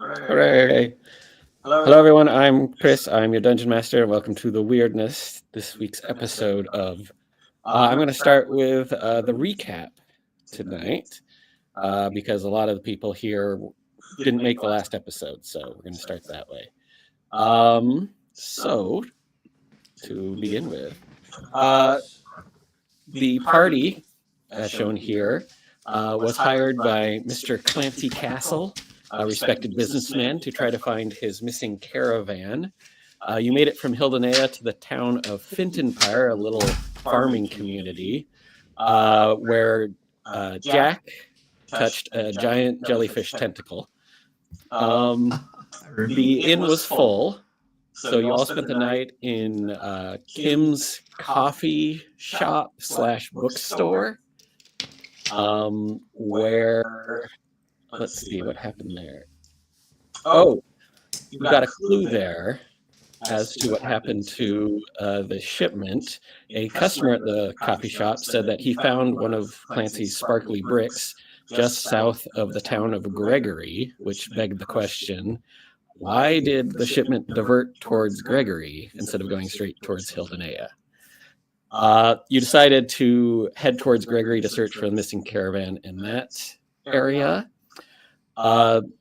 Hooray! Hello, everyone. I'm Chris. I'm your dungeon master, and welcome to the Weirdness. This week's episode of. I'm going to start with the recap tonight because a lot of the people here didn't make the last episode, so we're going to start that way. So, to begin with, the party, as shown here, was hired by Mr. Clancy Castle, a respected businessman, to try to find his missing caravan. You made it from Hildenea to the town of Fintonpire, a little farming community, where Jack touched a giant jellyfish tentacle. The inn was full, so you all spent the night in Kim's coffee shop / bookstore, where, let's see what happened there. Oh, you got a clue there as to what happened to the shipment. A customer at the coffee shop said that he found one of Clancy's sparkly bricks just south of the town of Gregory, which begged the question, why did the shipment divert towards Gregory instead of going straight towards Hildenea? You decided to head towards Gregory to search for the missing caravan in that area. An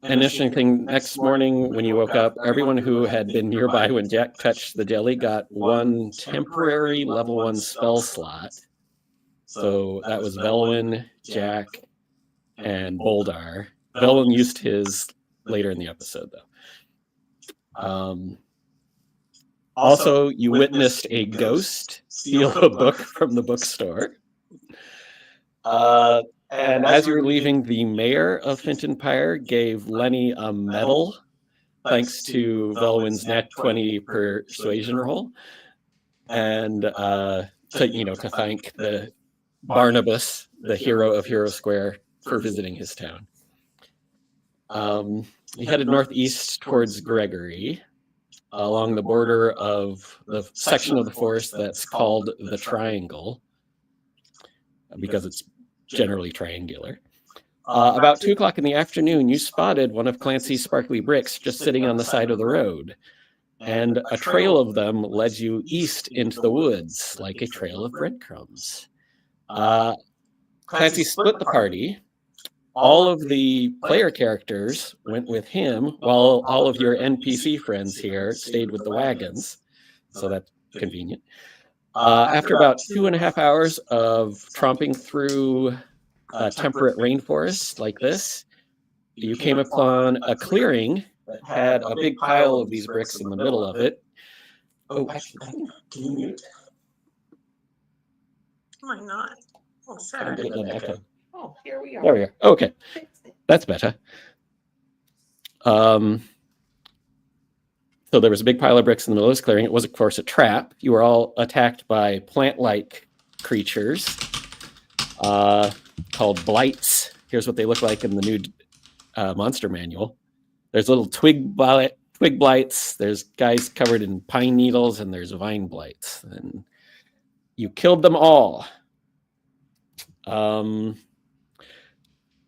interesting thing, next morning when you woke up, everyone who had been nearby when Jack touched the jelly got one temporary level 1 spell slot. So that was Velwyn, Jack, and Boldar. Velwyn used his later in the episode, though. Also, you witnessed a ghost steal a book from the bookstore. And as you were leaving, the mayor of Fintonpire gave Lenny a medal, thanks to Velwyn's nat 20 persuasion roll, and to thank the Barnabas, the hero of Hero Square, for visiting his town. He headed northeast towards Gregory, along the border of the section of the forest that's called the Triangle, because it's generally triangular. About 2 o'clock in the afternoon, you spotted one of Clancy's sparkly bricks just sitting on the side of the road, and a trail of them led you east into the woods, like a trail of breadcrumbs. Clancy split the party. All of the player characters went with him, while all of your NPC friends here stayed with the wagons, so that's convenient. After about 2.5 hours of tromping through a temperate rainforest like this, you came upon a clearing that had a big pile of these bricks in the middle of it. Oh, actually, can you mute? Why not? Oh, I'm sorry. getting an echo. Oh, here we are. There we are. Okay, that's better. So there was a big pile of bricks in the middle of this clearing. It was, of course, a trap. You were all attacked by plant-like creatures called blights. Here's what they look like in the new monster manual. There's little twig blights. There's guys covered in pine needles, and there's vine blights. And you killed them all.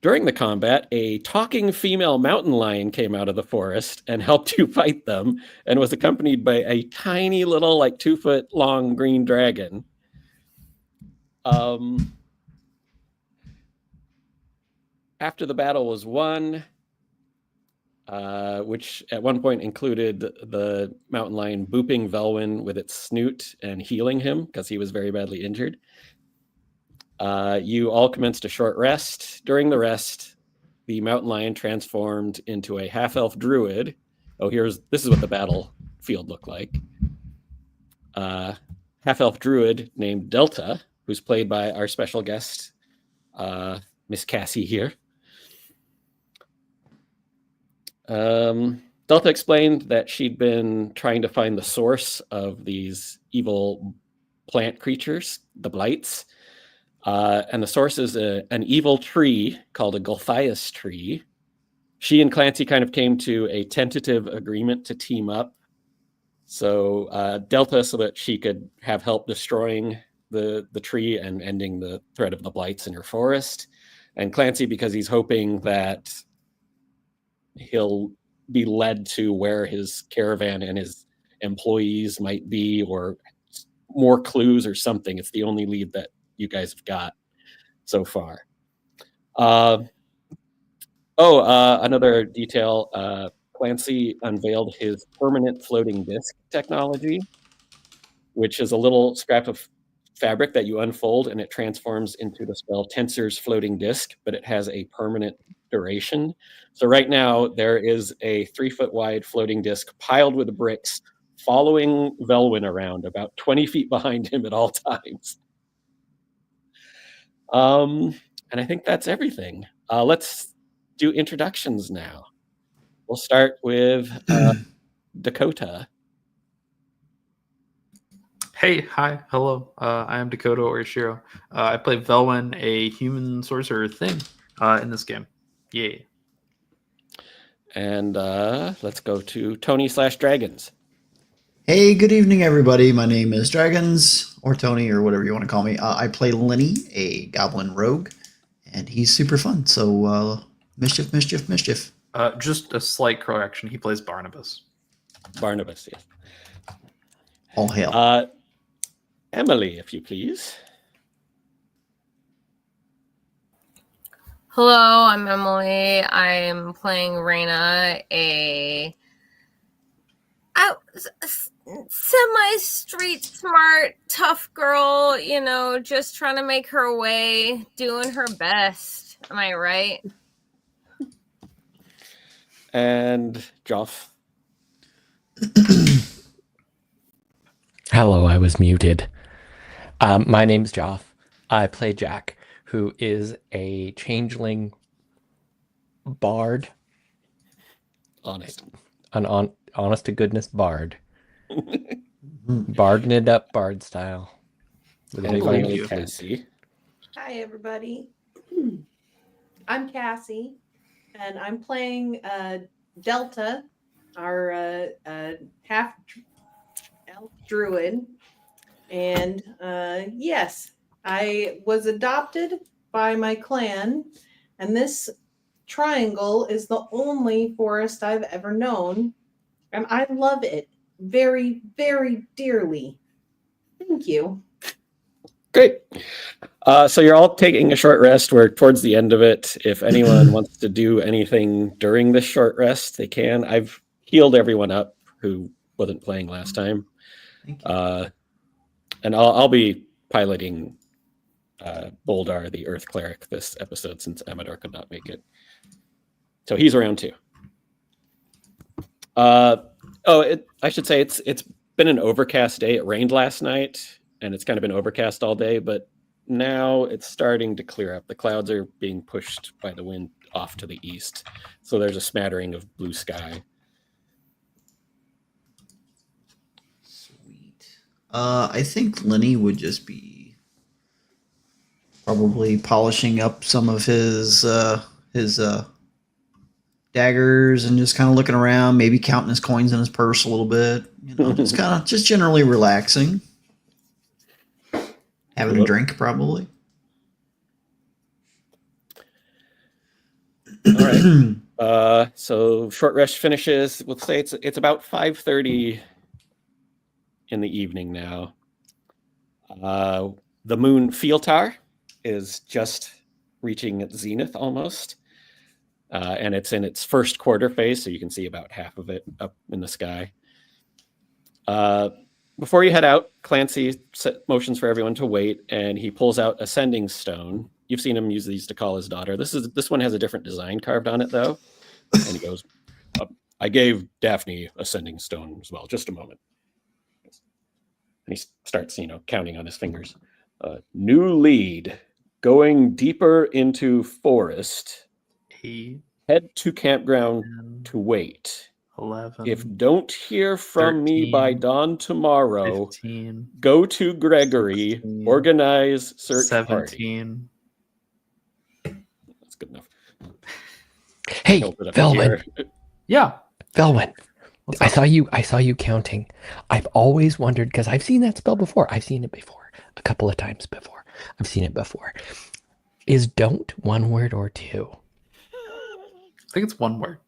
During the combat, a talking female mountain lion came out of the forest and helped you fight them, and was accompanied by a tiny little, 2-foot long green dragon. After the battle was won, which at one point included the mountain lion booping Velwyn with its snoot and healing him because he was very badly injured. You all commenced a short rest. During the rest, the mountain lion transformed into a half-elf druid. Oh, this is what the battlefield looked like. Half-elf druid named Delta, who's played by our special guest, Miss Cassie here. Delta explained that she'd been trying to find the source of these evil plant creatures, the blights. And the source is an evil tree called a Gulthias tree. She and Clancy kind of came to a tentative agreement to team up. So Delta, so that she could have help destroying the tree and ending the threat of the blights in her forest. And Clancy, because he's hoping that he'll be led to where his caravan and his employees might be, or more clues or something. It's the only lead that you guys have got so far. Another detail. Clancy unveiled his permanent floating disc technology, which is a little scrap of fabric that you unfold and it transforms into the spell Tensor's floating disc, but it has a permanent duration. So right now there is a 3-foot wide floating disc piled with bricks following Velwyn around, about 20 feet behind him at all times. And I think that's everything. Let's do introductions now. We'll start with Dakota. Hey, hi, hello. I am Dakota Orishiro. I play Velwyn, a human sorcerer thing in this game. Yay. And let's go to Tony/Dragons. Hey, good evening, everybody. My name is Dragons, or Tony, or whatever you want to call me. I play Lenny, a goblin rogue, and he's super fun. So, mischief. Just a slight correction. He plays Barnabas. Barnabas, yes. All hail. Emily, if you please. Hello, I'm Emily. I'm playing Raina, a semi-street smart, tough girl, just trying to make her way, doing her best. Am I right? And Joff. Hello, I was muted. My name's Joff. I play Jack, who is a changeling bard. Honest. An honest to goodness bard. Barding it up bard style. With a And big finally, old fist. Cassie. Hi, everybody. I'm Cassie, and I'm playing Delta, our half elf druid. And yes, I was adopted by my clan, and this triangle is the only forest I've ever known, and I love it very, very dearly. Thank you. Great. So you're all taking a short rest. We're towards the end of it. If anyone wants to do anything during this short rest, they can. I've healed everyone up who wasn't playing last time. Thank you. And I'll be piloting Boldar, the Earth Cleric, this episode since Amador could not make it. So he's around too. I should say it's been an overcast day. It rained last night, and it's kind of been overcast all day, but now it's starting to clear up. The clouds are being pushed by the wind off to the east, so there's a smattering of blue sky. Sweet. I think Lenny would just be probably polishing up some of his daggers and just kind of looking around, maybe counting his coins in his purse a little bit. Just generally relaxing. Having a drink, probably. All right. So short rest finishes. We'll say it's about 5:30 in the evening now. The moon Fieltar is just reaching its zenith almost, and it's in its first quarter phase, so you can see about half of it up in the sky. Before you head out, Clancy motions for everyone to wait, and he pulls out a sending stone. You've seen him use these to call his daughter. This one has a different design carved on it, though. And he goes, I gave Daphne a sending stone as well. Just a moment. And he starts, counting on his fingers. New lead. Going deeper into forest. 8, Head to campground 10, to wait. 11. If don't hear from me by 13, dawn tomorrow, 15, go to Gregory, 16, organize search party. 17. That's good enough. Hey, Hold it up Velwyn. here. Yeah. Velwyn. What's I up? saw you counting. I've always wondered, because I've seen that spell before. I've seen it before. A couple of times before. I've seen it before. Is don't one word or two? I think it's one word.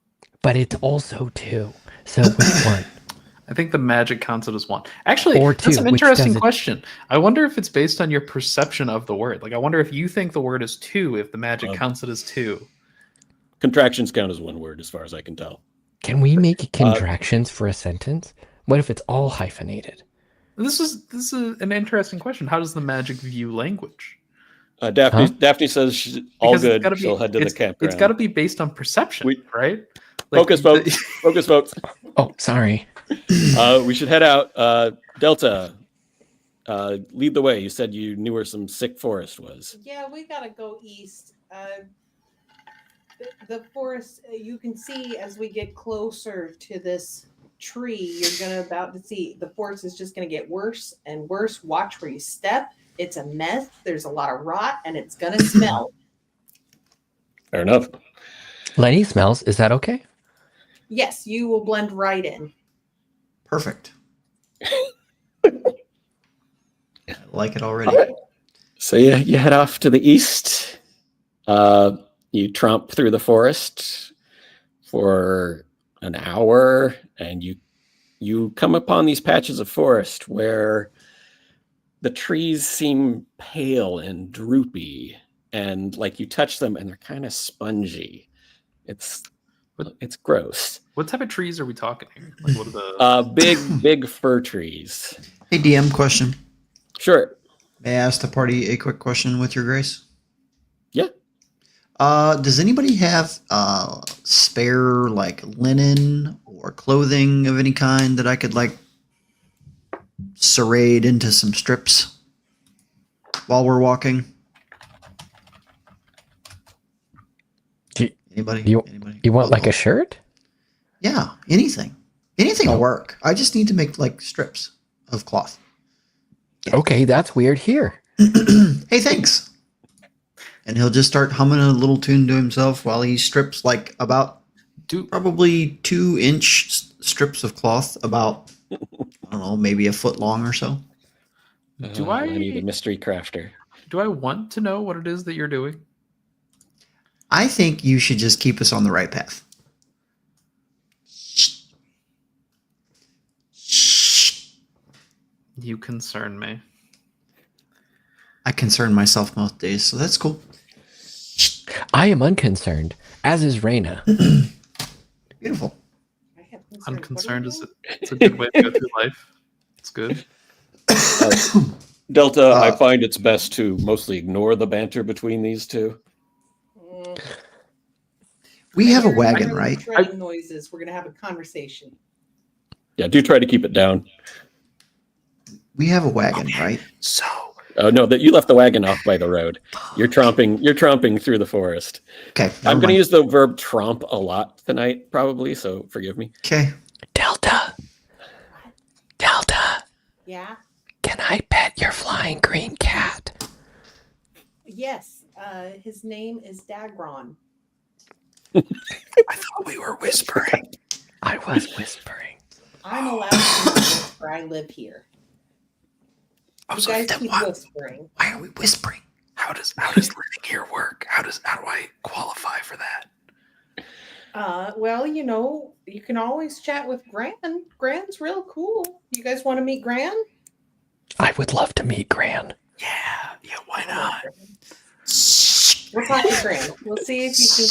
but it's also 2. So which one? I think the magic counts it as 1. Actually, Or that's 2, an which interesting does it- question. I wonder if it's based on your perception of the word. Like, I wonder if you think the word is 2, if the magic counts it as 2. Contractions count as one word, as far as I can tell. Can we make contractions for a sentence? What if it's all hyphenated? This is an interesting question. How does the magic view language? Daphne, Huh? Daphne says she's all Because good. She'll head to the campground. It's got to be based on perception, right? Focus, folks. Focus, folks. Oh, sorry. We should head out. Delta, lead the way. You said you knew where some sick forest was. Yeah, we gotta go east. The forest, you can see as we get closer to this tree, you're about to see the forest is just gonna get worse and worse. Watch where you step. It's a mess. There's a lot of rot, and it's gonna smell. Fair enough. Lenny smells. Is that okay? Yes, you will blend right in. Perfect. I like it already. Right. So you head off to the east. You tromp through the forest for an hour, and you come upon these patches of forest where the trees seem pale and droopy, and like you touch them and they're kind of spongy. It's gross. What type of trees are we talking here? Like, what are the big fir trees. Hey, DM question. Sure. May I ask the party a quick question with your grace? Yeah. Does anybody have spare like linen or clothing of any kind that I could like serrate into some strips while we're walking? Anybody? You want like a shirt? Yeah, anything. Anything will work. I just need to make like strips of cloth. Okay, that's weird. Here. Hey, thanks. And he'll just start humming a little tune to himself while he strips like about probably 2-inch strips of cloth, about I don't know, maybe a foot long or so. I need a mystery crafter. Do I want to know what it is that you're doing? I think you should just keep us on the right path. You concern me. I concern myself most days, so that's cool. I am unconcerned, as is Raina. Beautiful. Unconcerned is it's a good way to go through life. It's good. Delta, I find it's best to mostly ignore the banter between these two. We have a wagon, right? Shredding noises. We're gonna have a conversation. Yeah, do try to keep it down. We have a wagon, right? So. Oh no, that you left the wagon off by the road. You're tromping through the forest. Okay. I'm going to use the verb tromp a lot tonight, probably. So forgive me. Okay. Delta. Yeah. Can I pet your flying green cat? Yes. His name is Dagron. I thought we were whispering. I was whispering. I'm allowed to whisper. I live here. You guys keep whispering. Why are we whispering? How does living here work? How do I qualify for that? Well, you can always chat with Gran. Gran's real cool. You guys want to meet Gran? I would love to meet Gran. Yeah, why not? We'll talk to Gran. We'll see if you can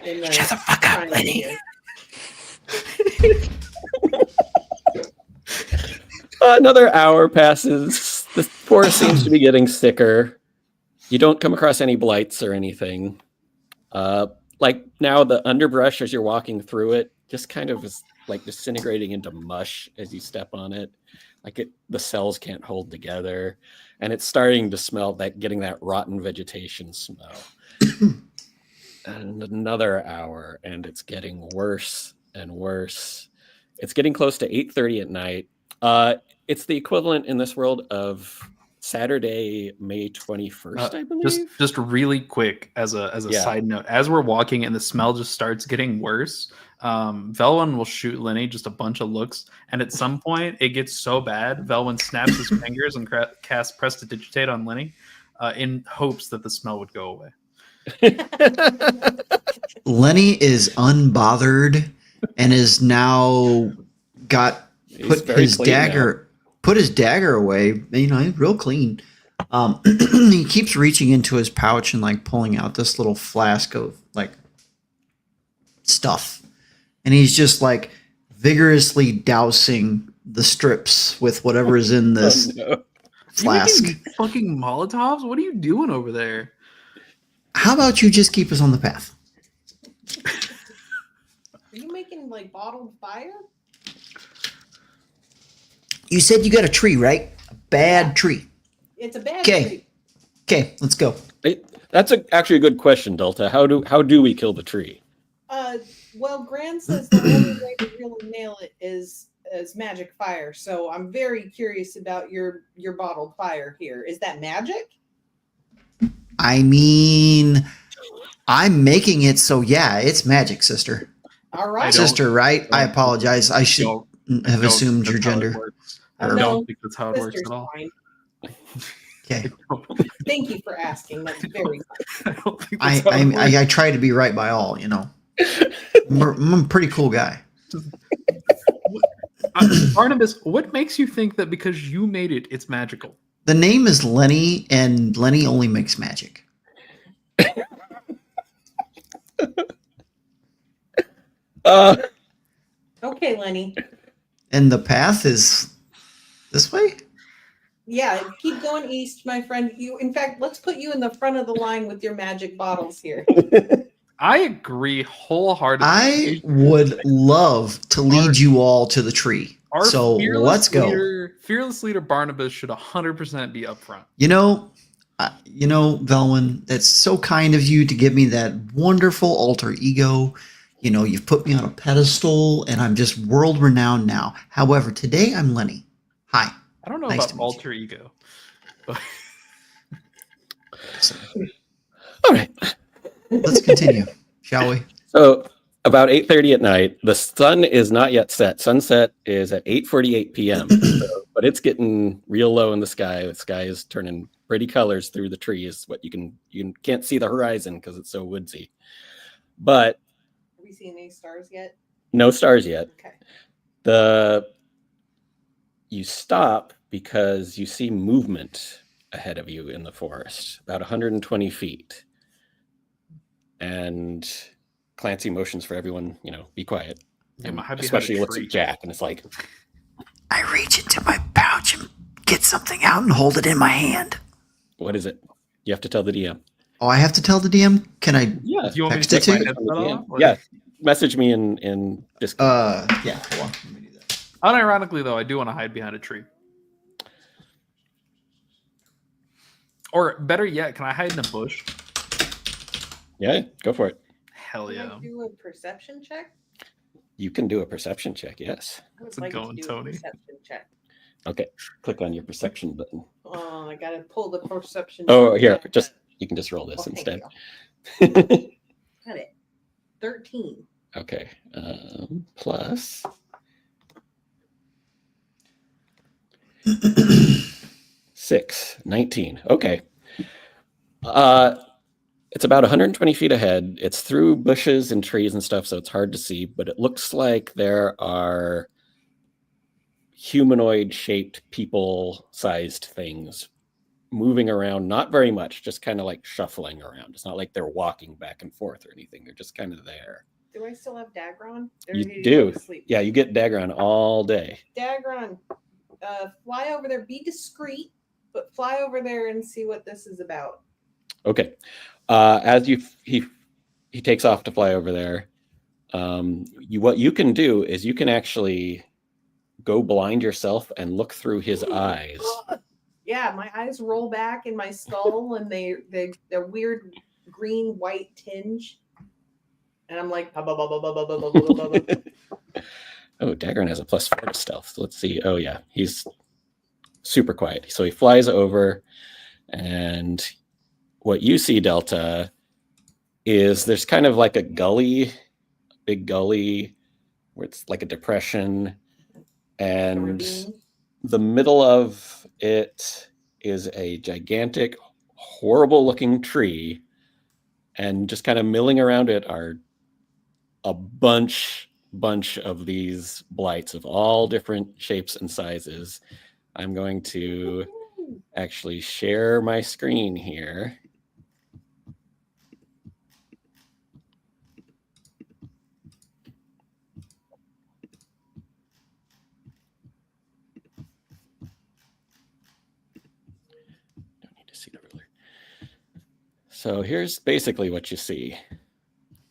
get me. Shut the fuck up, Lenny. Another hour passes. The forest seems to be getting thicker. You don't come across any blights or anything. Like now, the underbrush as you're walking through it just kind of is like disintegrating into mush as you step on it. The cells can't hold together, and it's starting to smell getting that rotten vegetation smell. And another hour, and it's getting worse and worse. It's getting close to 8:30 at night. It's the equivalent in this world of Saturday, May 21st, I believe. Just really quick as a side note, as we're walking and the smell just starts getting worse, Velwyn will shoot Lenny just a bunch of looks, and at some point it gets so bad, Velwyn snaps his fingers and casts Prestidigitate on Lenny in hopes that the smell would go away. Lenny is unbothered and is now got He's put very his clean now. dagger away. You know, he's real clean. He keeps reaching into his pouch and like pulling out this little flask of like stuff, and he's just like vigorously dousing the strips with whatever is in this Oh, no. flask. You making fucking Molotovs? What are you doing over there? How about you just keep us on the path? Are you making like bottled fire? You said you got a tree, right? A bad Yeah. tree. It's a bad Okay. tree. Okay, let's go. That's actually a good question, Delta. How do we kill the tree? Well, Gran says the only way to really nail it is magic fire. So I'm very curious about your bottled fire here. Is that magic? I mean, I'm making it, so yeah, it's magic, sister. All right. Sister, right? I apologize. I should have Don't assumed think your that's how it gender. works. Or- I No, don't think that's how it works Sister's at all. fine. Okay. Thank you for asking. That's very kind. I don't think that's how it works. I try to be right by all, you know. I'm a pretty cool guy. Barnabas, what makes you think that because you made it, it's magical? The name is Lenny, and Lenny only makes magic. Okay, Lenny. And the path is this way? Yeah, keep going east, my friend. In fact, let's put you in the front of the line with your magic bottles here. I agree wholeheartedly. I would love to lead you all to the tree. Our So let's go. Fearless leader Barnabas should 100% be up front. You know, Velwyn, that's so kind of you to give me that wonderful alter ego. You know, you've put me on a pedestal, and I'm just world renowned now. However, today I'm Lenny. Hi. I don't know Nice about to meet alter ego. But All right. Let's continue, shall we? So about 8:30 at night, the sun is not yet set. Sunset is at 8:48 p.m. But it's getting real low in the sky. The sky is turning pretty colors through the trees. What you can't see the horizon because it's so woodsy. But Have we seen any stars yet? no stars yet. Okay. You stop because you see movement ahead of you in the forest, about 120 feet. And Clancy motions for everyone, be quiet. Yeah, my hide Especially behind a looks tree. at Jack and it's like, I reach into my pouch and get something out and hold it in my hand. what is it? You have to tell the DM. Oh, I have to tell the DM? Can I? Yeah. Do you want me to Text it take my to- headset off? Or- Yeah. Message me in Discord. Yeah. Hold on. Let me do that. Unironically, though, I do want to hide behind a tree. Or better yet, can I hide in a bush? Yeah, go for it. Hell Can yeah. I do a perception check? You can do a perception check, yes. I would How's it like going, to do Tony? a perception check. Okay. Click on your perception button. Oh, I gotta pull the perception. Oh, check here, back just up. you can just roll this Oh, thank instead. you. Got it. 13. Okay. Plus 6, 19. Okay. It's about 120 feet ahead. It's through bushes and trees and stuff, so it's hard to see, but it looks like there are humanoid-shaped, people-sized things moving around, not very much, just kind of like shuffling around. It's not like they're walking back and forth or anything. They're just kind of there. Do I still have Dagron? Or You did he do. go to sleep? Yeah, you get Dagron all day. Dagron, fly over there. Be discreet, but fly over there and see what this is about. Okay. He takes off to fly over there. What you can do is you can actually go blind yourself and look through his eyes. Yeah, my eyes roll back in my skull, and they're weird green white tinge, and I'm like, Oh, Dagron has a +4 to stealth. So let's see. Oh yeah, he's super quiet. So he flies over, and what you see, Delta, is there's kind of like a big gully, where it's like a depression, and the middle of it is a gigantic, horrible-looking tree And just kind of milling around it are a bunch of these blights of all different shapes and sizes. I'm going to actually share my screen here. Don't need to see the ruler. So here's basically what you see.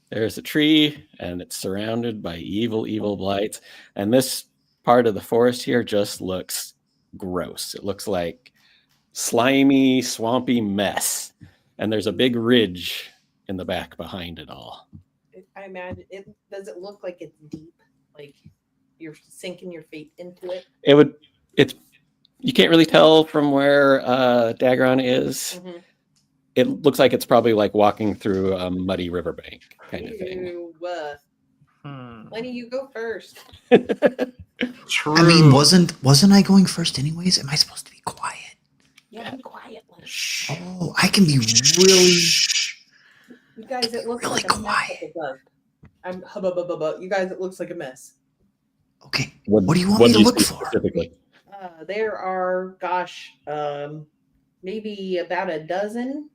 There's a tree, and it's surrounded by evil blights. And this part of the forest here just looks gross. It looks like slimy, swampy mess. And there's a big ridge in the back behind it all. I imagine it. Does it look like it's deep? Like you're sinking your feet into it? It's you can't really tell from where Dagron is. Mm-hmm. It looks like it's probably like walking through a muddy riverbank kind of thing. Ew. Lenny, you go first. True. I mean, wasn't I going first anyways? Am I supposed to be quiet? Yeah, be quiet, Lenny. Oh, I can be really. You guys, it looks Really like a mess quiet. up above. I'm hubba. You guys, it looks like a mess. Okay. What do you want me to look for? Specifically? There are, maybe about a dozen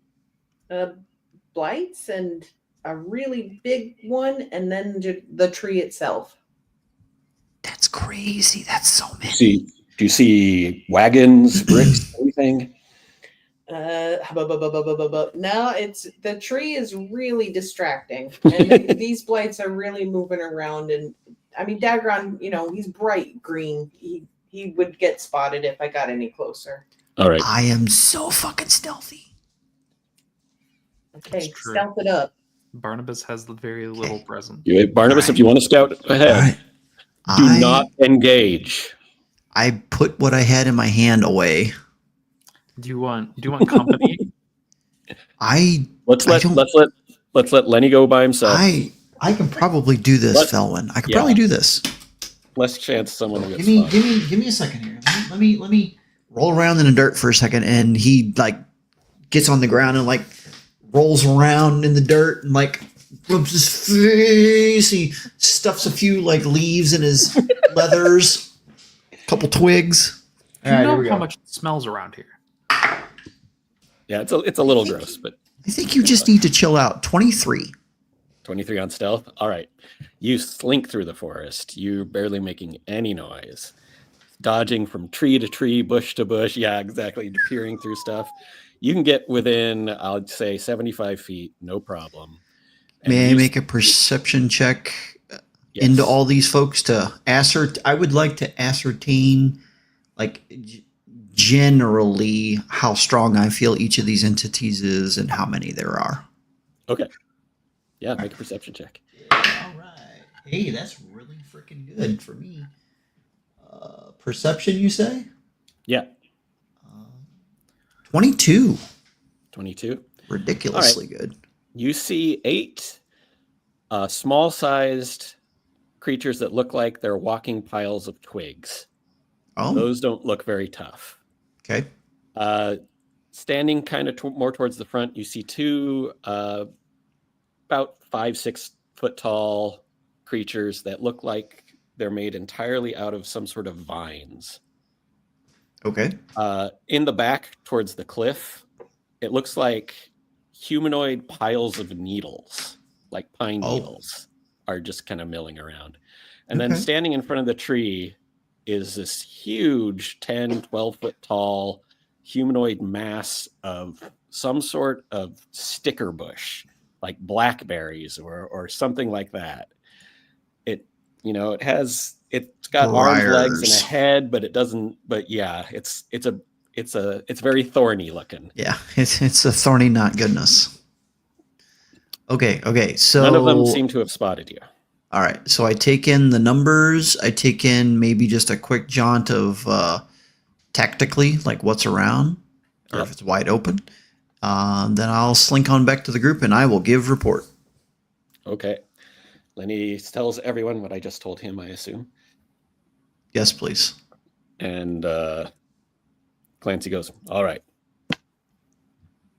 blights and a really big one, and then the tree itself. That's crazy. That's so many. Do you see wagons, bricks, anything? No, it's the tree is really distracting, and these blights are really moving around. And I mean, Dagron, he's bright green. He would get spotted if I got any closer. All right. I am so fucking stealthy. Okay, That's true. stealth it up. Barnabas has very little presence. Barnabas, if you want to scout ahead, do not engage. I put what I had in my hand away. Do you want company? Let's let Lenny go by himself. I can probably do this, Felwyn. I could probably do this. Less chance someone will get Give spotted. me a second here. Let me roll around in the dirt for a second, and he gets on the ground and rolls around in the dirt and rubs his face. He stuffs a few leaves in his leathers, a couple twigs. Do you know how much it smells around here? Yeah, it's a little gross, but I think you just need to chill out. 23. 23 on stealth. All right. You slink through the forest. You're barely making any noise. Dodging from tree to tree, bush to bush. Yeah, exactly. Peering through stuff. You can get within, I'd say, 75 feet, no problem. May I make a perception check into all these folks to I would like to ascertain, generally how strong I feel each of these entities is and how many there are. Okay. Yeah, make a perception check. All right. Hey, that's really freaking good for me. Perception, you say? Yeah. 22. 22. Ridiculously good. You see 8 small-sized creatures that look like they're walking piles of twigs. Oh. Those don't look very tough. Okay. Standing kind of more towards the front, you see 2 about 5-6 foot tall creatures that look like they're made entirely out of some sort of vines. Okay. In the back towards the cliff, it looks like humanoid piles of needles, like pine needles, are just kind of milling around. And then standing in front of the tree is this huge 10, 12 foot tall humanoid mass of some sort of sticker bush, like blackberries or something like that. It's got arms, legs, and a head, but it doesn't. But yeah, it's very thorny looking. Yeah, it's a thorny not goodness. Okay. So none of them seem to have spotted you. All right. So I take in the numbers. I take in maybe just a quick jaunt of tactically, what's around, or if it's wide open. Then I'll slink on back to the group and I will give report. Okay. Lenny tells everyone what I just told him, I assume. Yes, please. And Clancy goes, all right.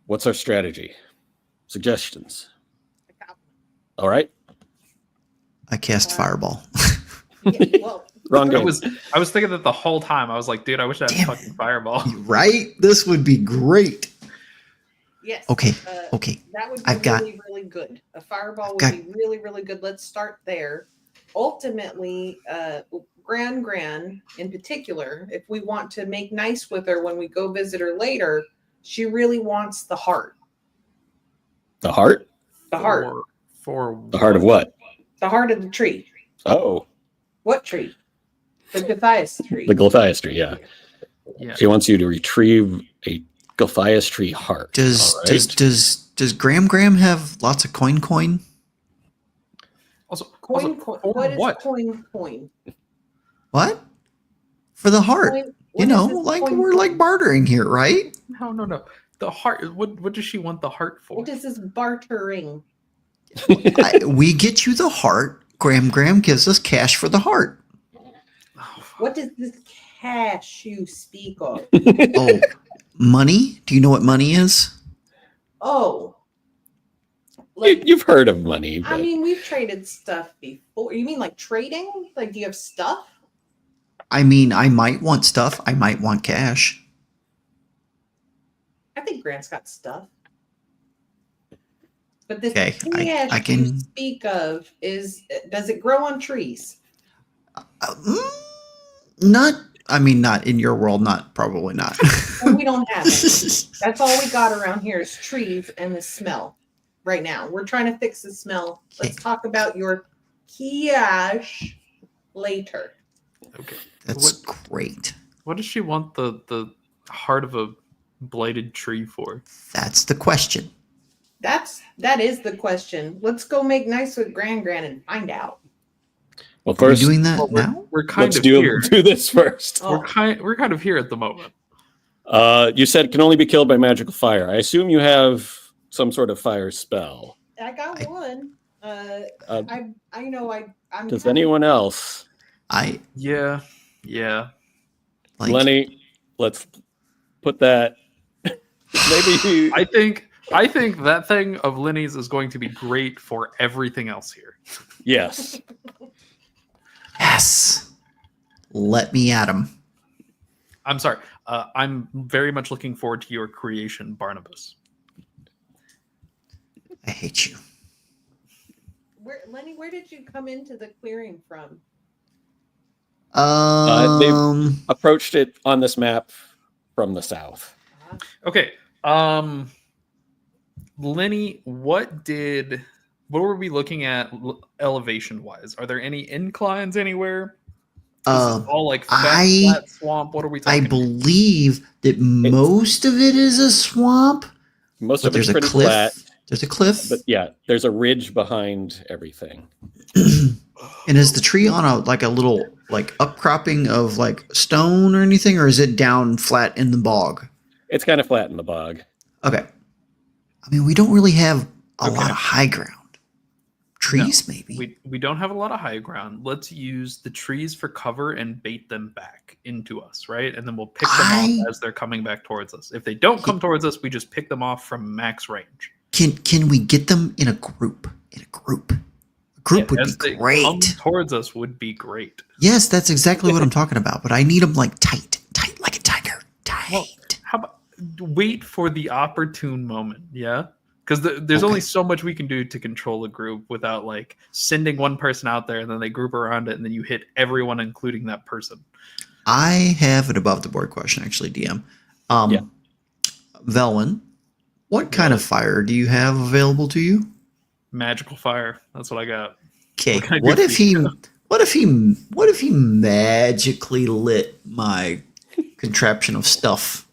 What's our strategy? Suggestions? All right. I cast Fireball. Yeah, well, Wrong I game. was thinking that the whole time. I was like, dude, I wish I had Damn fucking fireball. Right? This would be great. yes. Okay. Okay. That would be I've got- really, really good. A fireball would got- be really, really good. Let's start there. Ultimately, Gran in particular, if we want to make nice with her when we go visit her later, she really wants the heart. The heart? The heart. For The heart of what? The heart of the tree. Oh, What tree? The Gothias tree. the Gulthias tree, yeah. Yeah. She wants you to retrieve a Gulthias tree heart. Does All right. does Graham have lots of coin? Also, Coin. for What is what? coin? What? For the heart. Coin- You what know, is this like coin? we're like bartering here, right? No. The heart. What does she want the heart for? What is this bartering? We get you the heart. Graham gives us cash for the heart. What does this cash you speak of? Oh, money? Do you know what money is? Oh. You've heard of money, I but mean, we've traded stuff before. You mean like trading? Like, do you have stuff? I mean, I might want stuff. I might want cash. I think Grant's got stuff. But this Okay, cash I you can- speak of does it grow on trees? Not. I mean, not in your world. Probably not. Well, we don't have it. That's all we got around here is trees and the smell. Right now, we're trying to fix the smell. Let's Okay. talk about your cash later. Okay. That's great. What does she want the heart of a blighted tree for? That's the question. That is the question. Let's go make nice with Gran and find out. well, Are we first, doing that Well, now? We're kind let's of do here. this first. Oh, We're kind of here at the moment. You said can only be killed by magical fire. I assume you have some sort of fire spell. I got one. Uh, I know I'm does having- anyone else? Yeah. Like. Lenny, let's put that. Maybe I think that thing of Lenny's is going to be great for everything else here. yes. Yes. Let me at him. I'm sorry. I'm very much looking forward to your creation, Barnabas. I hate you. Lenny, where did you come into the clearing from? Approached it on this map from the south. Okay. Lenny, what were we looking at elevation wise? Are there any inclines anywhere? Is it all like flat swamp? What are we I talking? believe that most of it is a swamp. Most But of it's there's a pretty cliff. flat, There's a cliff. but yeah, there's a ridge behind everything. And is the tree on a little upcropping of stone or anything, or is it down flat in the bog? It's kind of flat in the bog. Okay. I mean, we don't really have a Okay. lot of high ground. Trees, maybe. We don't have a lot of high ground. Let's use the trees for cover and bait them back into us, right? And then we'll pick them off as they're coming back towards us. If they don't come towards us, we just pick them off from max range. Can we get them in a group? A group would As be they great. come towards us would be great. Yes, that's exactly what I'm talking about. But I need them tight like a tiger. Tight. Well, how about wait for the opportune moment? Yeah, because there's only so much we can do to control a group without sending one person out there and then they group around it and then you hit everyone, including that person. I have an above the board question, actually, DM. Yeah. Velwyn, what kind of fire do you have available to you? Magical fire. That's what I got. Okay. What can I do What for if you? he magically lit my contraption of stuff?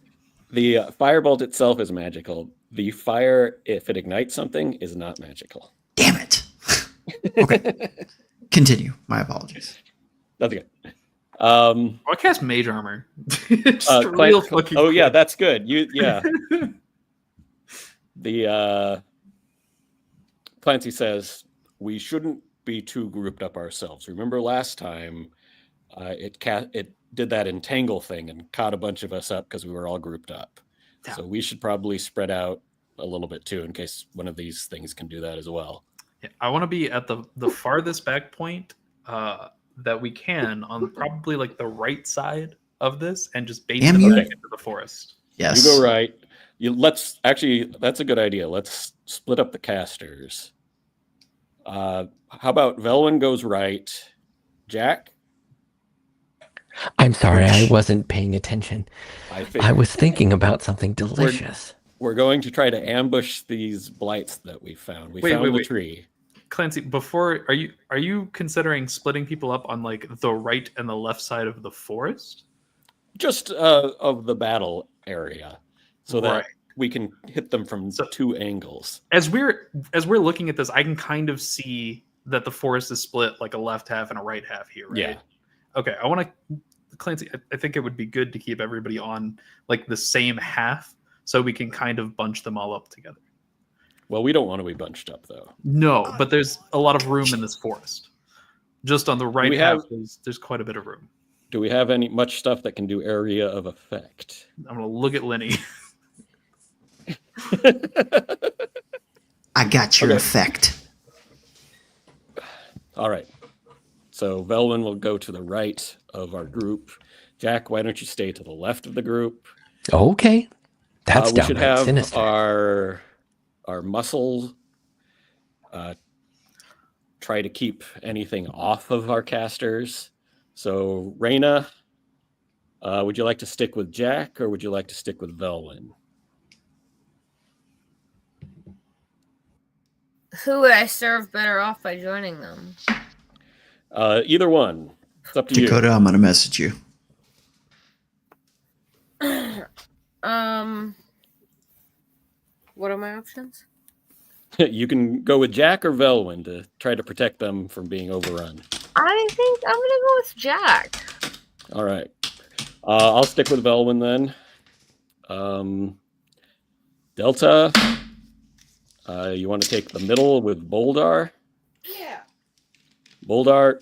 The firebolt itself is magical. The fire, if it ignites something, is not magical. Damn it. Okay. Continue. My apologies. That's good. I cast mage armor. Just real fucking oh yeah, quick. that's good. The Clancy says we shouldn't be too grouped up ourselves. Remember last time it did that entangle thing and caught a bunch of us up because we were all grouped up. Yeah. So we should probably spread out a little bit too in case one of these things can do that as well. Yeah, I want to be at the farthest back point that we can on probably like the right side of this, and just bait them back into the forest. Yes. You go right. That's a good idea. Let's split up the casters. How about Velwyn goes right? Jack? I'm sorry, I wasn't paying attention. I I was thinking about something delicious. We're going to try to ambush these blights that we found. We found the tree. Clancy, before are you considering splitting people up on like the right and the left side of the forest? Just of the battle area, so that we can hit them from two angles. As we're looking at this, I can kind of see that the forest is split like a left half and a right half here, right? Yeah. Okay, I want to, Clancy, I think it would be good to keep everybody on like the same half so we can kind of bunch them all up together. Well, we don't want to be bunched up, though. No, but there's a lot of room in this forest. Just on the right half, there's quite a bit of room. Do we have much stuff that can do area of effect? I'm going to look at Lenny. I got your effect. All right. So Velwyn will go to the right of our group. Jack, why don't you stay to the left of the group? Okay. That's we should have sinister. our muscle try to keep anything off of our casters. So Raina, would you like to stick with Jack or would you like to stick with Velwyn? Who would I serve better off by joining them? Either one. It's up to you. Dakota, I'm going to message you. What are my options? You can go with Jack or Velwyn to try to protect them from being overrun. I think I'm going to go with Jack. All right. I'll stick with Velwyn then. Delta, you want to take the middle with Boldar? Yeah. Boldar,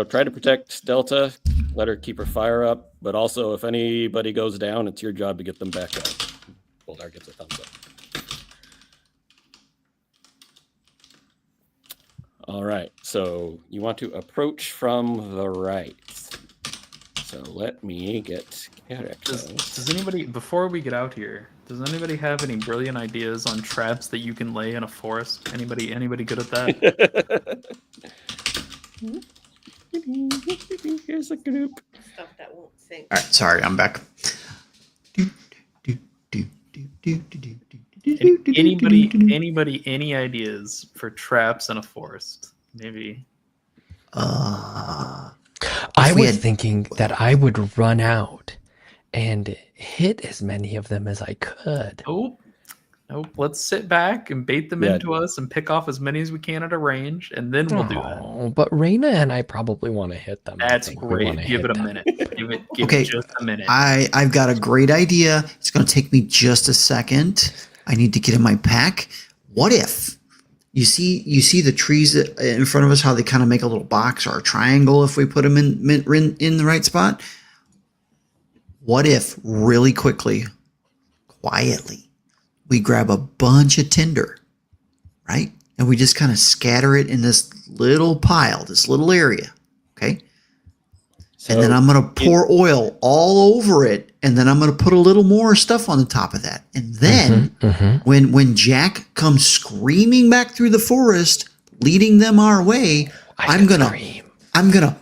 try to protect Delta. Let her keep her fire up. But also, if anybody goes down, it's your job to get them back up. Boldar gets a thumbs up. All right. So you want to approach from the right. So let me get characters. Does anybody, before we get out here, does anybody have any brilliant ideas on traps that you can lay in a forest? Anybody good at that? Here's a group. Stuff that won't sink. All right, sorry, I'm back. Anybody, any ideas for traps in a forest? Maybe. I was thinking that I would run out and hit as many of them as I could. Nope. Let's sit back and bait them into us and pick off as many as we can at a range, and then we'll do that. But Raina and I probably want to hit them. That's great. Give it a minute. Give it just a minute. I've got a great idea. It's going to take me just a second. I need to get in my pack. What if you see the trees in front of us, how they kind of make a little box or a triangle if we put them in the right spot? What if really quickly, quietly, we grab a bunch of tinder, right? And we just kind of scatter it in this little pile, this little area, okay? So and then I'm going to pour oil all over it, and then I'm going to put a little more stuff on the top of that. And then when Jack comes screaming back through the forest, leading them our way, I'm going to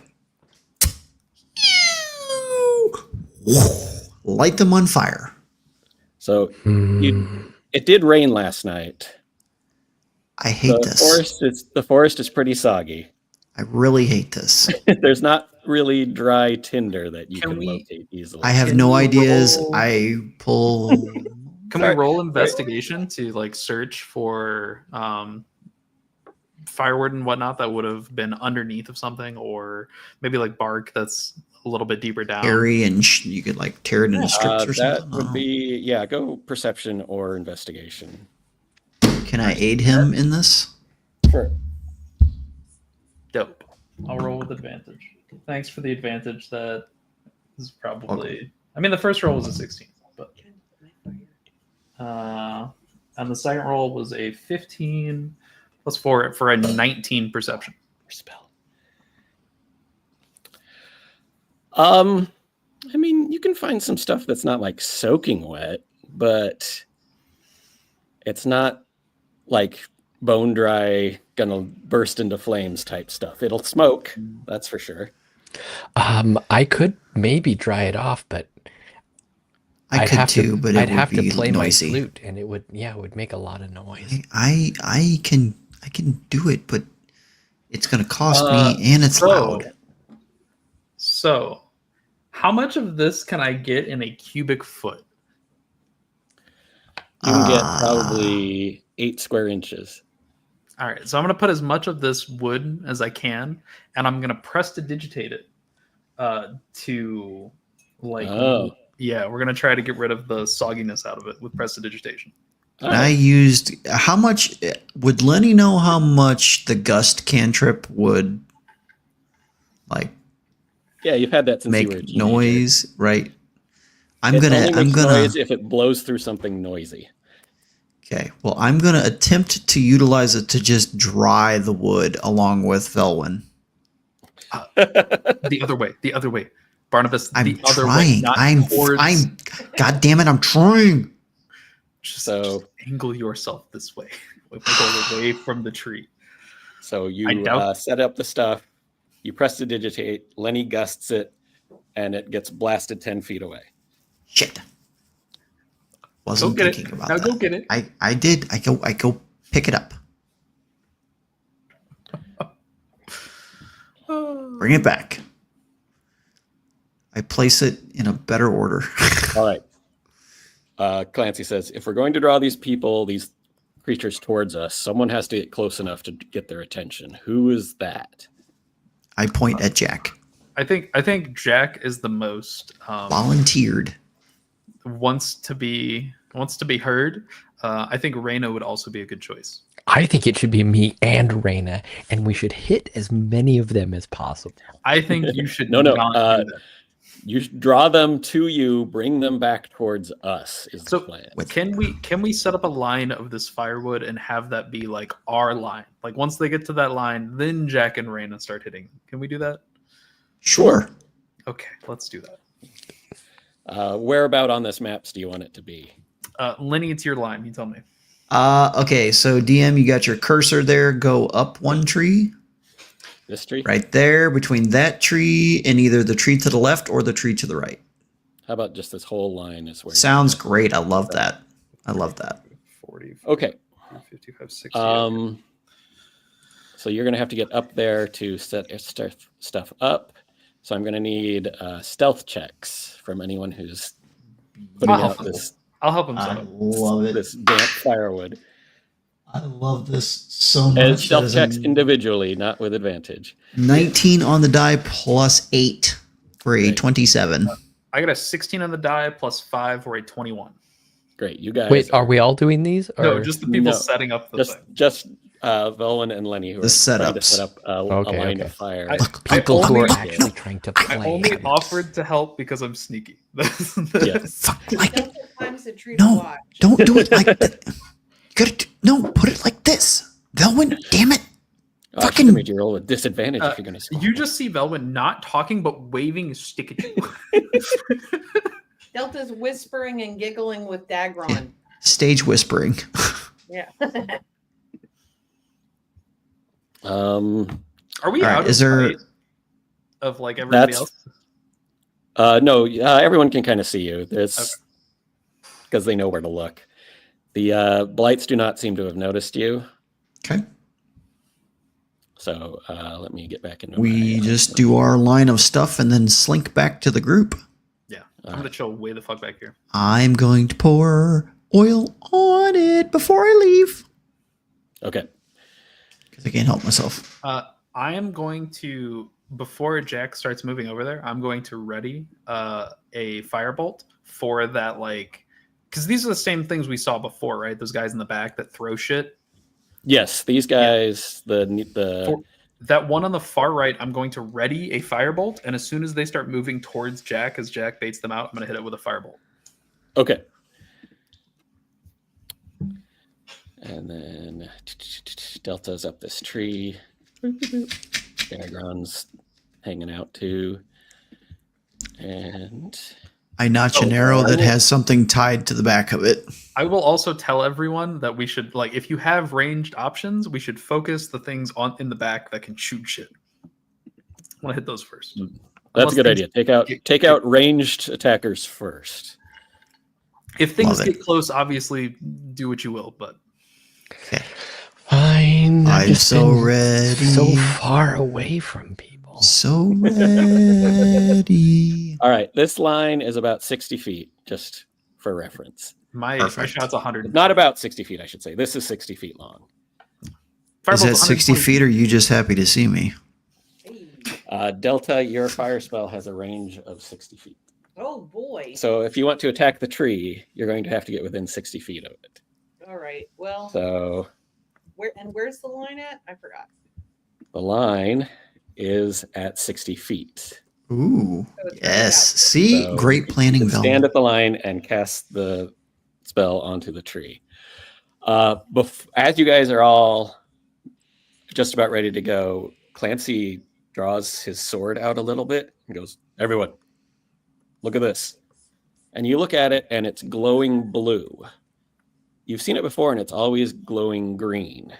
light them on fire. So it did rain last night. I hate this. The forest is pretty soggy. I really hate this. There's not really dry tinder that you can locate easily. I have no ideas. I pull. Can we roll investigation to like search for firewood and whatnot that would have been underneath of something, or maybe like bark that's a little bit deeper down? Hairy and you could like tear it into strips or something. That would be go perception or investigation. Can I aid him in this? Sure. Dope. I'll roll with advantage. Thanks for the advantage. That is probably. Okay. I mean, the first roll was a 16, but and the second roll was a 15 +4 for a 19 perception. Spell. I mean, you can find some stuff that's not like soaking wet, but it's not like bone dry, gonna burst into flames type stuff. It'll smoke, that's for sure. I could maybe dry it off, but I I'd could have too, to, but it I'd would have to be play noisy. my flute, and it would make a lot of noise. I can do it, but it's gonna cost me, and it's loud. So, how much of this can I get in a cubic foot? You can get probably 8 square inches. All right, so I'm going to put as much of this wood as I can, and I'm going to prestidigitate it to, like, yeah, we're going to try to get rid of the sogginess out of it with prestidigitation. All I right. used how much? Would Lenny know how much the gust cantrip would like Yeah, you've had that since you were a make teenager. noise? Right. It only makes noise if it blows through something noisy. Okay. Well, I'm gonna attempt to utilize it to just dry the wood along with Velwyn. The other way. Barnabas, I'm the other trying. way. Not I'm. towards, God damn it! I'm trying. just angle yourself this way. Go away from the tree. So you set up the stuff, you prestidigitate, Lenny gusts it, and it gets blasted 10 feet away. Shit. Wasn't Go get thinking it. about Now that. go get it. I did. I go pick it up. Bring it back. I place it in a better order. All right. Clancy says, if we're going to draw these creatures towards us, someone has to get close enough to get their attention. Who is that? I point at Jack. I think Jack is the most Volunteered. wants to be heard. I think Reyna would also be a good choice. I think it should be me and Reyna, and we should hit as many of them as possible. I think you should No. not do that. You draw them to you, bring them back towards us is the plan. Can we set up a line of this firewood and have that be like our line? Like once they get to that line, then Jack and Reyna start hitting. Can we do that? Sure. Okay, let's do that. Whereabout on this map do you want it to be? Lenny, it's your line. You tell me. Okay, so DM, you got your cursor there. Go up one tree. This tree? Right there, between that tree and either the tree to the left or the tree to the right. How about just this whole line is where Sounds great. I love that. 40. Okay. 55, 60. So you're going to have to get up there to set stuff up. So I'm going to need stealth checks from anyone who's putting out this. I'll help him set I up. love it. This damp firewood. I love this so much. And stealth checks individually, not with advantage. 19 on the die plus 8 for a 27. I got a 16 on the die plus 5 for a 21. Great, you guys. Wait, are we all doing these? Or? No, just the people No, setting up the thing. Just Velwyn and Lenny who The are trying to setups. set up a line of fire. People who are only- actually trying to I play. only offered to help because I'm sneaky. Yes. Fuck, like, Don't climbs a tree to no, watch. don't do it like that. You gotta put it like this. Velwyn, damn it. I should Fucking- have made you roll a disadvantage if you're going to score. You just see Velvin not talking but waving his stick at you. Delta's whispering and giggling with Dagron. Stage whispering. Yeah. Are we All right, out is of there- sight of like everybody That's- else? No, everyone can kind of see you. There's because they know where to look. The blights do not seem to have noticed you. Okay. So let me get back into We my, just do our line of stuff and then slink back to the group. Yeah, I'm gonna chill way the fuck back here. I'm going to pour oil on it before I leave. Okay. Because I can't help myself. I am going to, before Jack starts moving over there, I'm going to ready a firebolt for that, like, because these are the same things we saw before, right? Those guys in the back that throw shit. Yes, these guys. For that one on the far right, I'm going to ready a firebolt, and as soon as they start moving towards Jack, as Jack baits them out, I'm going to hit it with a firebolt. Okay. And then Delta's up this tree. Dagron's hanging out too. And I notch an arrow that has something tied to the back of it. I will also tell everyone that we should, like, if you have ranged options, we should focus the things on in the back that can shoot shit. I want to hit those first. That's a good idea. Take out ranged attackers first. If things get close, obviously do what you will, but okay. Fine. I'm so ready. So far away from people. So ready. All right, this line is about 60 feet, just for reference. My shot's 100. Not about 60 feet, I should say. This is 60 feet long. Is that 60 feet, or are you just happy to see me? Delta, your fire spell has a range of 60 feet. Oh boy. So if you want to attack the tree, you're going to have to get within 60 feet of it. All right. Well. So. Where's the line at? I forgot. The line is at 60 feet. Ooh. Yes. See, so great planning. Stand at the line and cast the spell onto the tree. As you guys are all just about ready to go, Clancy draws his sword out a little bit and goes, "Everyone, look at this." And you look at it and it's glowing blue. You've seen it before and it's always glowing green.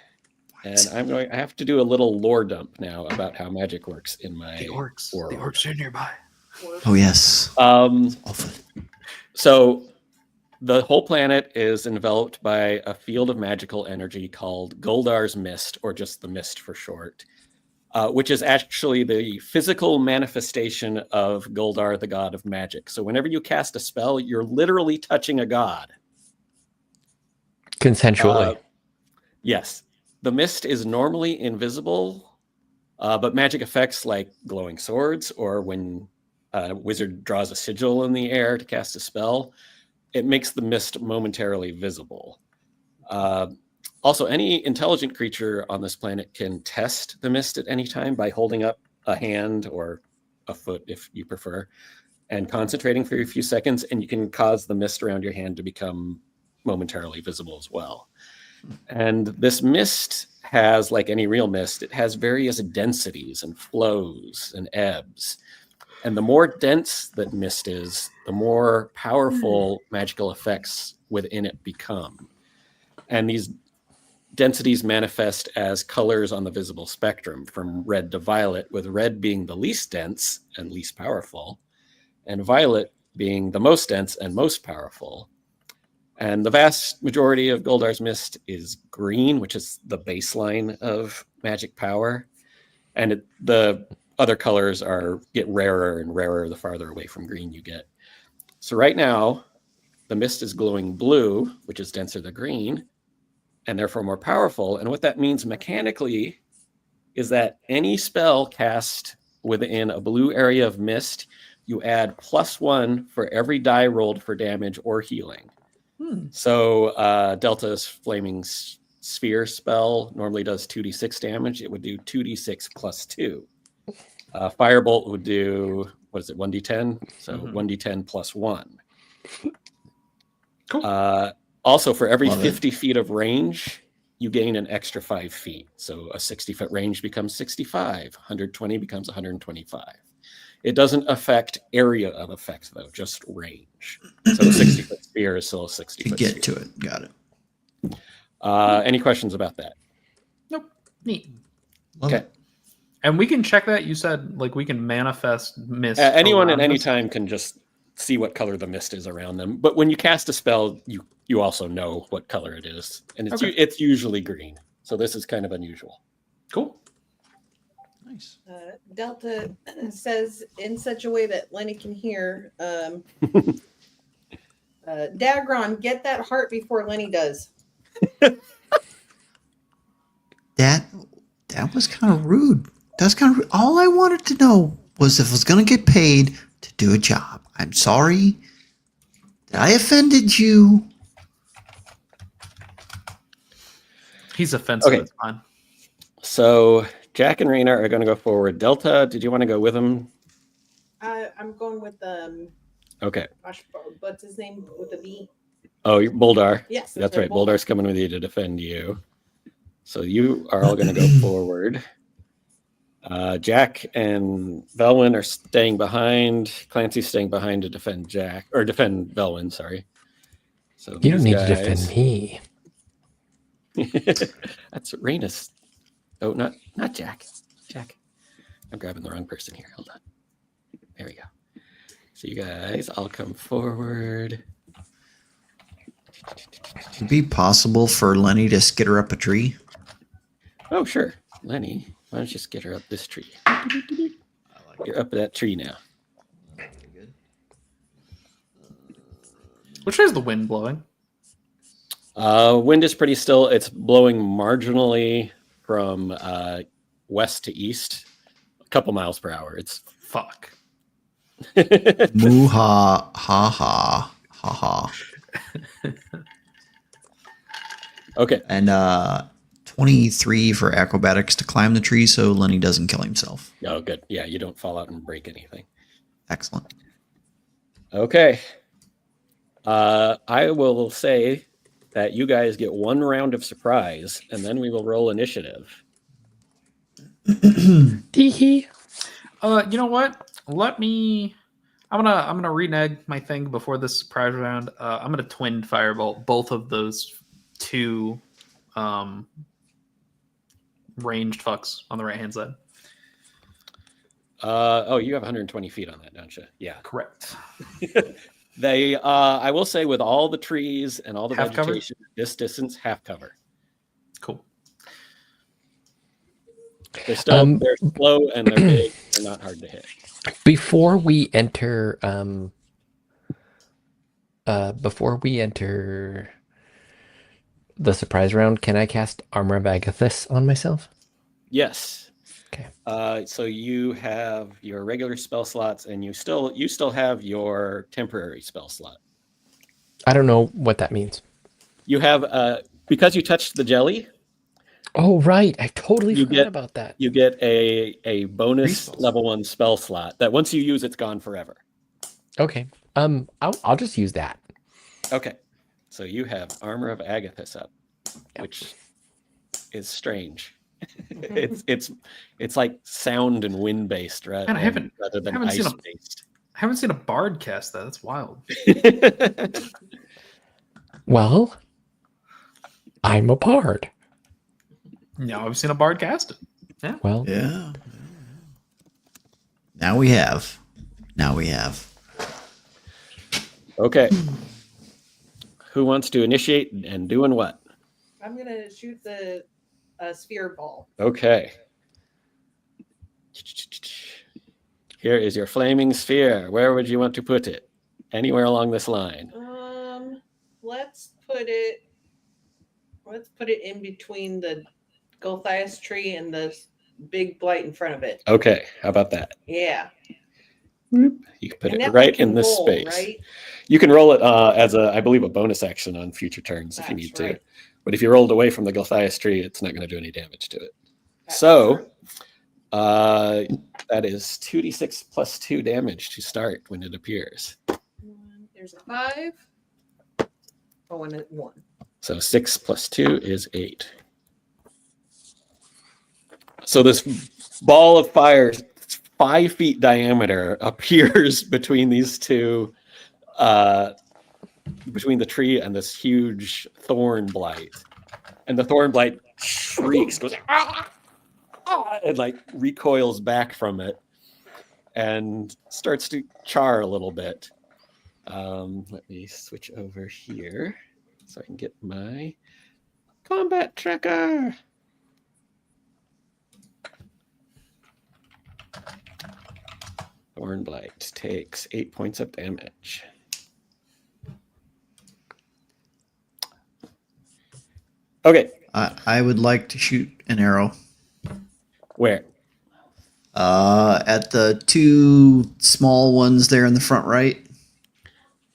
And I have to do a little lore dump now about how magic works in my world. The orcs are nearby. Oh yes. So the whole planet is enveloped by a field of magical energy called Goldar's Mist, or just the Mist for short, which is actually the physical manifestation of Goldar, the god of magic. So whenever you cast a spell, you're literally touching a god. Consensually. Yes. The mist is normally invisible, but magic effects like glowing swords, or when a wizard draws a sigil in the air to cast a spell, it makes the mist momentarily visible. Also, any intelligent creature on this planet can test the mist at any time by holding up a hand or a foot, if you prefer, and concentrating for a few seconds, and you can cause the mist around your hand to become momentarily visible as well. And this mist has, like any real mist, it has various densities and flows and ebbs. And the more dense that mist is, the more powerful magical effects within it become. And these densities manifest as colors on the visible spectrum, from red to violet, with red being the least dense and least powerful, and violet being the most dense and most powerful. And the vast majority of Goldar's Mist is green, which is the baseline of magic power. And the other colors get rarer and rarer the farther away from green you get. So right now, the mist is glowing blue, which is denser than green, and therefore more powerful. And what that means mechanically is that any spell cast within a blue area of mist, you add +1 for every die rolled for damage or healing. So Delta's Flaming Sphere spell normally does 2d6 damage. It would do 2d6 +2. Firebolt would do, 1d10? So 1d10 +1. Cool. Also, for every 50 feet of range, you gain an extra 5 feet. So a 60-foot range becomes 65. 120 becomes 125. It doesn't affect area of effect, though, just range. So a 60-foot sphere is still a 60-foot sphere. Get to it. Got it. Any questions about that? Nope. Neat. Okay. And we can check that. You said, like, we can manifest mist. Anyone at any time can just see what color the mist is around them. But when you cast a spell, you also know what color it is. And it's usually green. So this is kind of unusual. Cool. Nice. Delta says in such a way that Lenny can hear, Dagron, get that heart before Lenny does. That was kind of rude. That's kind of rude. All I wanted to know was if I was going to get paid to do a job. I'm sorry that I offended you. He's offensive. Okay. It's fine. So Jack and Raina are going to go forward. Delta, did you want to go with them? I'm going with Okay. gosh, what's his name with the B? Oh, you're Boldar. Yes, That's right. Boldar's coming with you to defend you. So you are all going to go forward. Jack and Velwyn are staying behind. Clancy's staying behind to defend defend Velwyn, sorry. So You don't need to defend me. That's Raina's. Oh, not Jack. Jack. I'm grabbing the wrong person here. Hold on. There we go. So you guys all come forward. Would it be possible for Lenny to skitter up a tree? Oh, sure. Lenny, why don't you skitter up this tree? You're up that tree now. Which way is the wind blowing? Wind is pretty still. It's blowing marginally from west to east, a couple miles per hour. It's fuck. Moo ha ha ha ha ha. Okay. And 23 for acrobatics to climb the tree so Lenny doesn't kill himself. Oh, good. Yeah, you don't fall out and break anything. Excellent. Okay. I will say that you guys get one round of surprise, and then we will roll initiative. Teehee. You know what? I'm gonna renege my thing before this surprise round. I'm gonna twin firebolt both of those two ranged fucks on the right hand side. You have 120 feet on that, don't you? Yeah. Correct. They I will say with all the trees and all the Half cover? vegetation, this distance, half cover. Cool. They're still they're slow and they're big. They're not hard to hit. Before we enter the surprise round, can I cast Armor of Agathis on myself? Yes. Okay. So you have your regular spell slots, and you still have your temporary spell slot. I don't know what that means. You have because you touched the jelly. Oh right, I totally forgot about that. You get a bonus level 1 spell slot that once you use, it's gone forever. Okay. I'll just use that. Okay. So you have Armor of Agathis up, which is strange. It's like sound and wind based, right? Rather than ice based. I haven't seen a bard cast that. That's wild. Well, I'm a bard. No, I've seen a bard cast it. Yeah. Well, yeah. Now we have. Okay. Who wants to initiate and doing what? I'm gonna shoot the sphere ball. Okay. Here is your flaming sphere. Where would you want to put it? Anywhere along this line. Let's put it in between the Gulthias tree and the big blight in front of it. Okay, how about that? Yeah. You can put it right in this space. Right? You can roll it as I believe, a bonus action on future turns if you need to. But if you rolled away from the Gulthias tree, it's not going to do any damage to it. That is 2d6 plus 2 damage to start when it appears. There's a 5. Oh, and a 1. So 6 plus 2 is 8. So this ball of fire, 5 feet diameter, appears between these two, between the tree and this huge thorn blight. And the thorn blight shrieks, goes, ah! And like recoils back from it and starts to char a little bit. Let me switch over here so I can get my combat tracker. Thorn blight takes 8 points of damage. Okay. I would like to shoot an arrow. Where? At the 2 small ones there in the front right.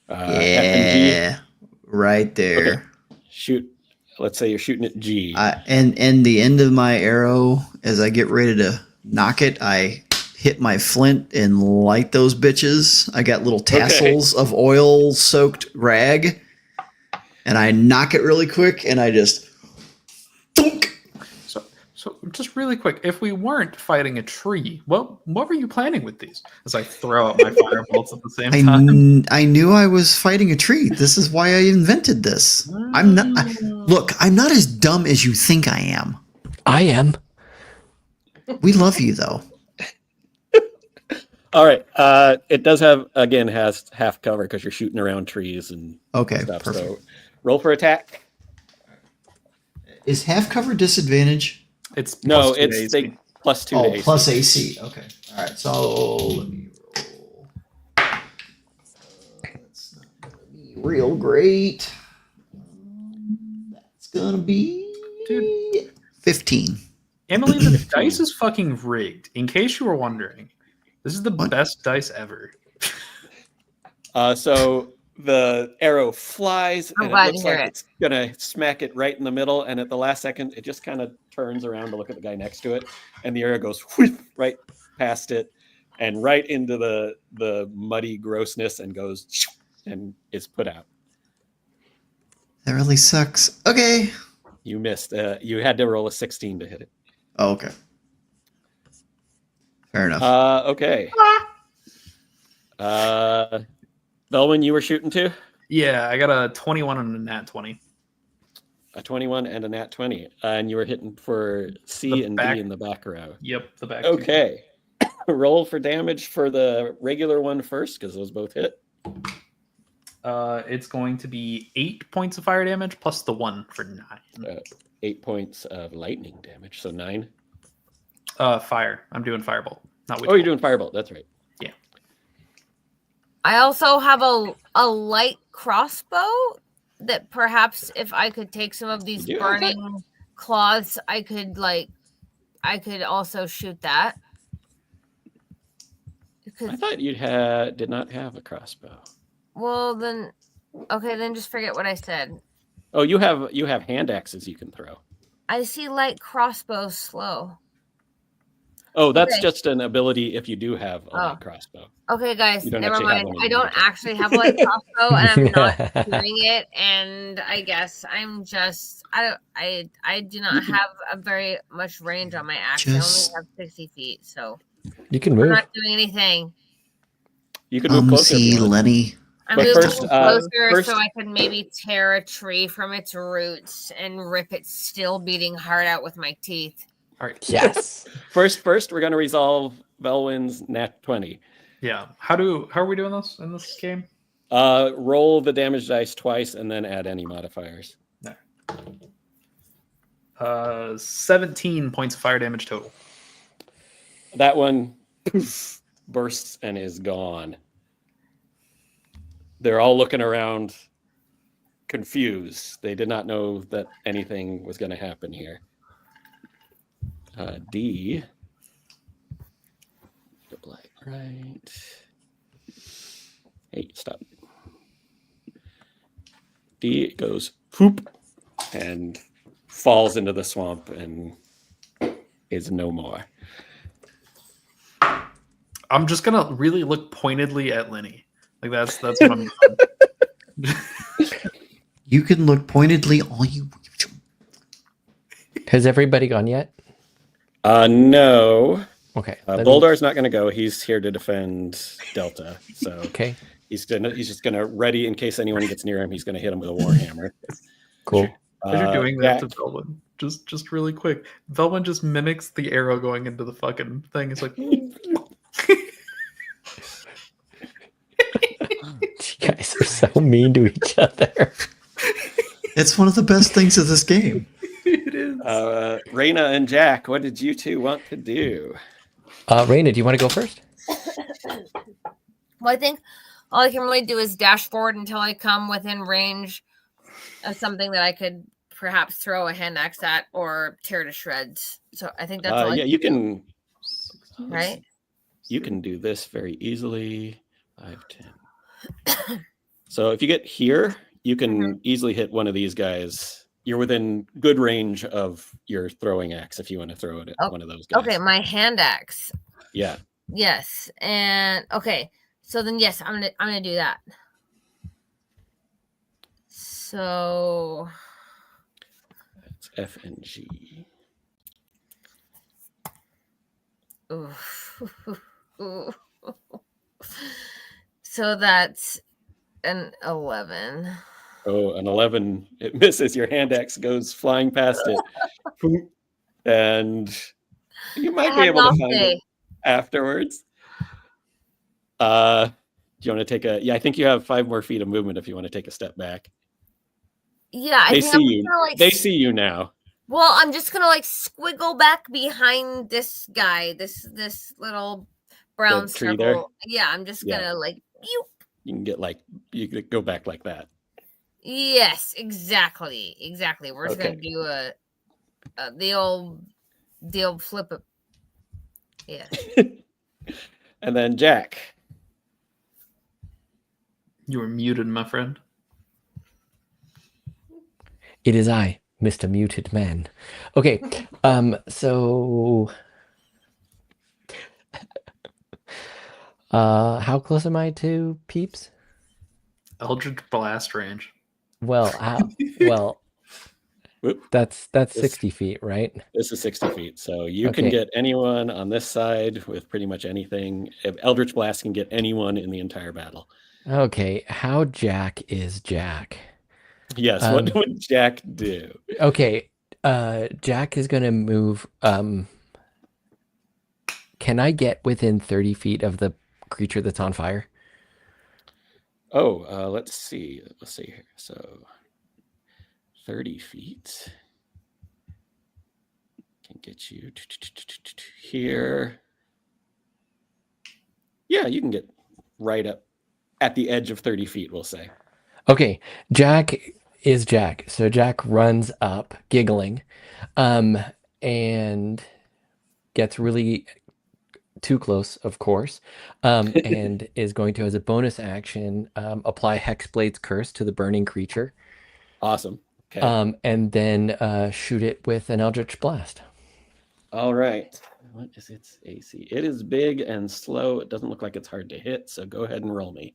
Yeah, right there. Okay. Shoot. Let's say you're shooting at G. And the end of my arrow, as I get ready to knock it, I hit my flint and light those bitches. I got little tassels of oil-soaked rag. and I knock it really quick, and I just thunk. So just really quick, if we weren't fighting a tree, what were you planning with these? As I throw out my firebolts at the same time. I knew I was fighting a tree. This is why I invented this. I'm not as dumb as you think I am. I am. We love you, though. All right. It does has half cover because you're shooting around trees and stuff. Perfect. So roll for attack. Is half cover disadvantage? It's No, plus 2 it's AC. they plus 2 to AC. Plus AC. Okay. All right. So let me roll. That's not gonna be real great. That's gonna be 15. Emily, the dice is fucking rigged. In case you were wondering, this is the best dice ever. So the arrow flies, I'm and it glad looks to hear like it. it's gonna smack it right in the middle. And at the last second, it just kind of turns around to look at the guy next to it, and the arrow goes whoosh, right past it, and right into the muddy grossness, and goes and is put out. That really sucks. Okay. You missed. You had to roll a 16 to hit it. Oh, okay. Fair enough. Okay. Belwyn, you were shooting too? Yeah, I got a 21 and a nat 20. A 21 and a nat 20. And you were hitting for C The and back- D in the back row. Yep, the back. Okay. Roll for damage for the regular one first, because those both hit. It's going to be 8 points of fire damage plus the 1 for 9. 8 points of lightning damage, so 9. Fire. I'm doing firebolt. Not Oh, you're doing firebolt. That's right. Yeah. I also have a light crossbow that perhaps if I could take some of these You do have that? burning cloths, I could also shoot that. I Because, thought you did not have a crossbow. well, then just forget what I said. Oh, you have hand axes you can throw. I see light crossbows slow. Oh, that's Okay. just an ability if you do have a light crossbow. Okay, guys, You don't never actually have mind. one in I your don't inventory. actually have a light crossbow, and I'm not doing it. And I guess I'm just I do not have a very much range on my axe. Just- I only have 60 feet, so You can I'm move. not doing anything. You can move closer. if See, you want. Lenny. I'm But moving first, closer first- so I can maybe tear a tree from its roots and rip its still beating heart out with my teeth. All right. Yes. First, we're going to resolve Belwyn's nat 20. Yeah. How are we doing this in this game? Roll the damage dice twice and then add any modifiers. 17 points of fire damage total. That one poof, bursts and is gone. They're all looking around confused. They did not know that anything was going to happen here. D. Right. Hey, stop. D goes poop and falls into the swamp and is no more. I'm just gonna really look pointedly at Lenny. Like that's what I'm doing. You can look pointedly all you. Has everybody gone yet? No. Okay. let me- Boldar's not going to go. He's here to defend Delta. So Okay. he's just gonna ready in case anyone gets near him. He's gonna hit him with a warhammer. Cool. As you're doing that to Jack, Velvin, just really quick, Velvin just mimics the arrow going into the fucking thing. It's like, You guys are so mean to each other. It's one of the best things of this game. it is. Raina and Jack, what did you two want to do? Raina, do you want to go first? Well, I think all I can really do is dash forward until I come within range of something that I could perhaps throw a hand axe at or tear to shreds. So I think that's all I Yeah, can you do, can. right? You can do this very easily. 5, 10. So if you get here, you can easily hit one of these guys. You're within good range of your throwing axe if you want to throw it at one of those guys. Okay, my hand axe. Yeah. Yes. And okay. So then yes, I'm gonna do that. So That's F and G. So that's an 11. Oh, an 11. It misses. Your hand axe goes flying past it. And you might I be had able an to off find day. it afterwards. Do you want to take a... Yeah, I think you have 5 more feet of movement if you want to take a step back. Yeah, They see you. They see you now. Well, I'm just gonna like squiggle back behind this guy, this little brown The tree circle. there? Yeah, I'm just Yeah. gonna like You can get like... You could go back like that. Yes, exactly. We're just gonna Okay. do the old flip it. Yeah. And then Jack. You were muted, my friend. It is I, Mr. Muted Man. Okay, so how close am I to Peeps? Eldritch Blast range. Well, Whoop. that's 60 feet, right? This is 60 feet. So you can Okay. get anyone on this side with pretty much anything. If Eldritch Blast can get anyone in the entire battle. Okay, how Jack is Jack? Yes, what would Jack do? Okay, Jack is gonna move. Can I get within 30 feet of the creature that's on fire? Oh, let's see. Let's see here. So 30 feet can get you here. Yeah, you can get right up at the edge of 30 feet, we'll say. Okay, Jack is Jack. So Jack runs up, giggling, and gets really too close, of course, and is going to, as a bonus action, apply Hexblade's Curse to the burning creature. Awesome. Okay. And then shoot it with an Eldritch Blast. All right. What is its AC? It is big and slow. It doesn't look like it's hard to hit, so go ahead and roll me.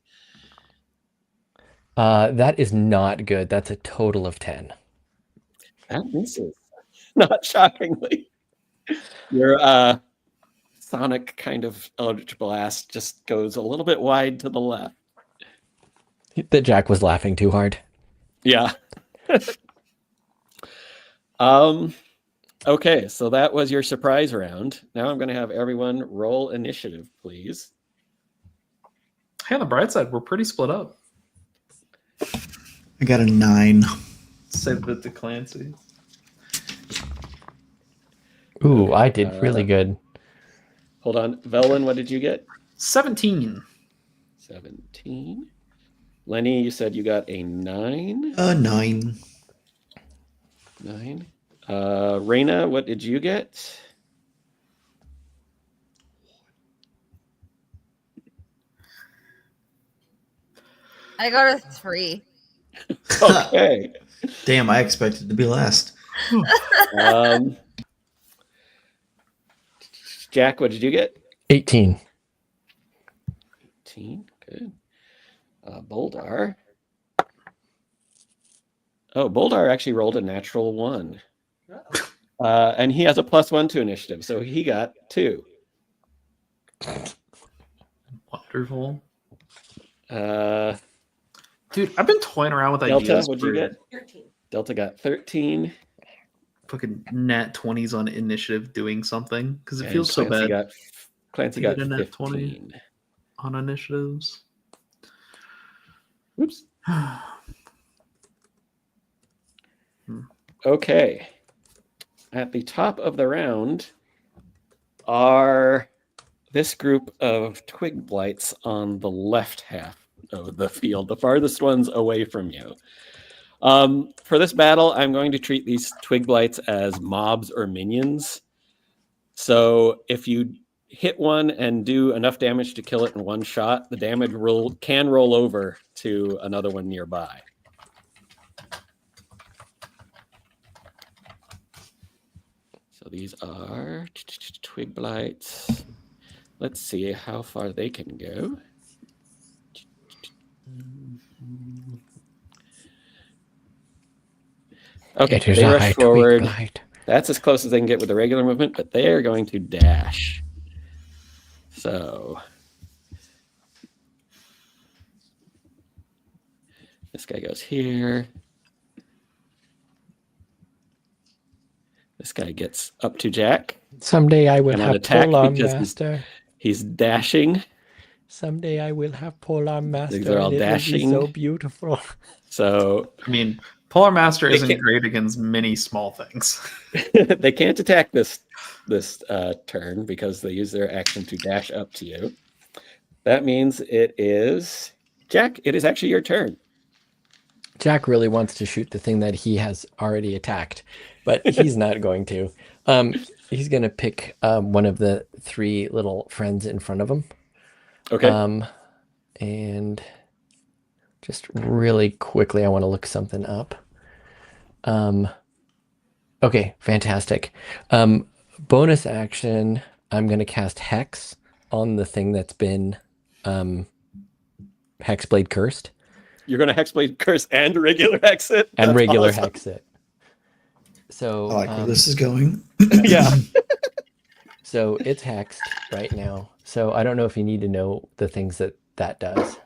That is not good. That's a total of 10. That misses. Not shockingly. Your sonic kind of Eldritch Blast just goes a little bit wide to the left. That Jack was laughing too hard. Yeah. Okay, so that was your surprise round. Now I'm going to have everyone roll initiative, please. Hey, on the bright side, we're pretty split up. I got a 9. Save it to Clancy. Ooh, I did really good. Hold on. Velwyn, what did you get? 17. 17. Lenny, you said you got a 9. 9. 9. Raina, what did you get? I got a 3. Okay. Damn, I expected to be last. Jack, what did you get? 18. 18. Good. Boldar. Oh, Boldar actually rolled a natural 1. And he has a +1 to initiative, so he got 2. Wonderful. Dude, I've been toying around with Delta, ideas. what'd you get? 13. Delta got 13. Fucking nat 20s on initiative doing something because it And feels so bad. Clancy to got get a nat 15. 20. On initiatives. Oops. Okay. At the top of the round are this group of twig blights on the left half of the field, the farthest ones away from you. For this battle, I'm going to treat these twig blights as mobs or minions. So if you hit one and do enough damage to kill it in one shot, the damage can roll over to another one nearby. So these are twig blights. Let's see how far they can go. Okay, It is they I, rush forward. Twigblight. That's as close as they can get with the regular movement, but they are going to dash. So this guy goes here. This guy gets up to Jack. Someday I will Cannot have attack Polar because Master. He's dashing. Someday I will have Polar Master. These are all and it will be dashing. so beautiful. So I mean, Polar Master They isn't can't- great against many small things. they can't attack this turn because they use their action to dash up to you. That means it is Jack. It is actually your turn. Jack really wants to shoot the thing that he has already attacked, but he's not going to. He's going to pick one of the three little friends in front of him. Okay. And just really quickly, I want to look something up. Okay, fantastic. Bonus action, I'm going to cast Hex on the thing that's been Hexblade cursed. You're going to Hexblade Curse and regular exit. And That's regular awesome. hex it. So I like where this is going. Yeah. So it's hexed right now. So I don't know if you need to know the things that does.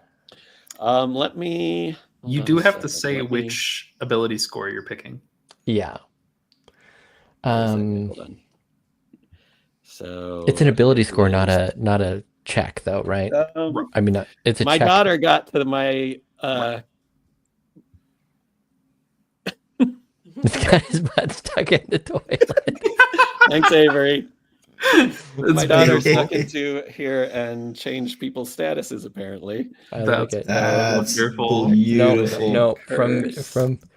Let me. You hold do on a have to second. say Let me- which ability score you're picking. Yeah. where is it? Hold on. So It's an ability score, it not is- not a check, though, right? I mean, it's a my check. daughter got to my. This got his butt stuck in the toilet. Thanks, Avery. My daughter beautiful. snuck into here and changed people's statuses. Apparently, I like That's it. That's Wonderful. beautiful. No, Curse.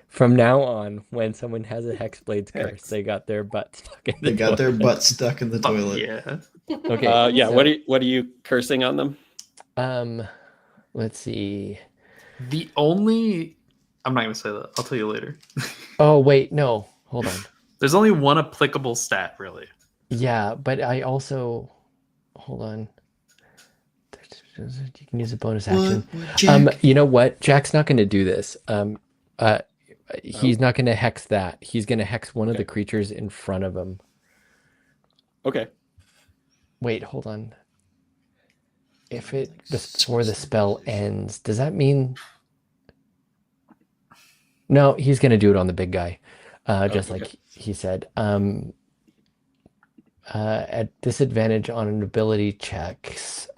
from now on, when someone has a Hexblade's curse, Hex. they got their butt stuck in the They got their toilet. butt stuck in the Fuck toilet. yeah. Okay. yeah. so, What are you cursing on them? let's see. The only I'm not gonna say that. I'll tell you later. Oh wait, no, hold on. There's only one applicable stat, really. Yeah, but I also hold on. You can use a bonus action. What, Jack? You know what? Jack's not going to do this. He's not going to hex that. He's going to hex one of Okay. the creatures in front of him. Okay. Wait, hold on. If it before the spell ends, does that mean? No, he's going to do it on the big guy, just okay. like he said. At disadvantage on an ability checks.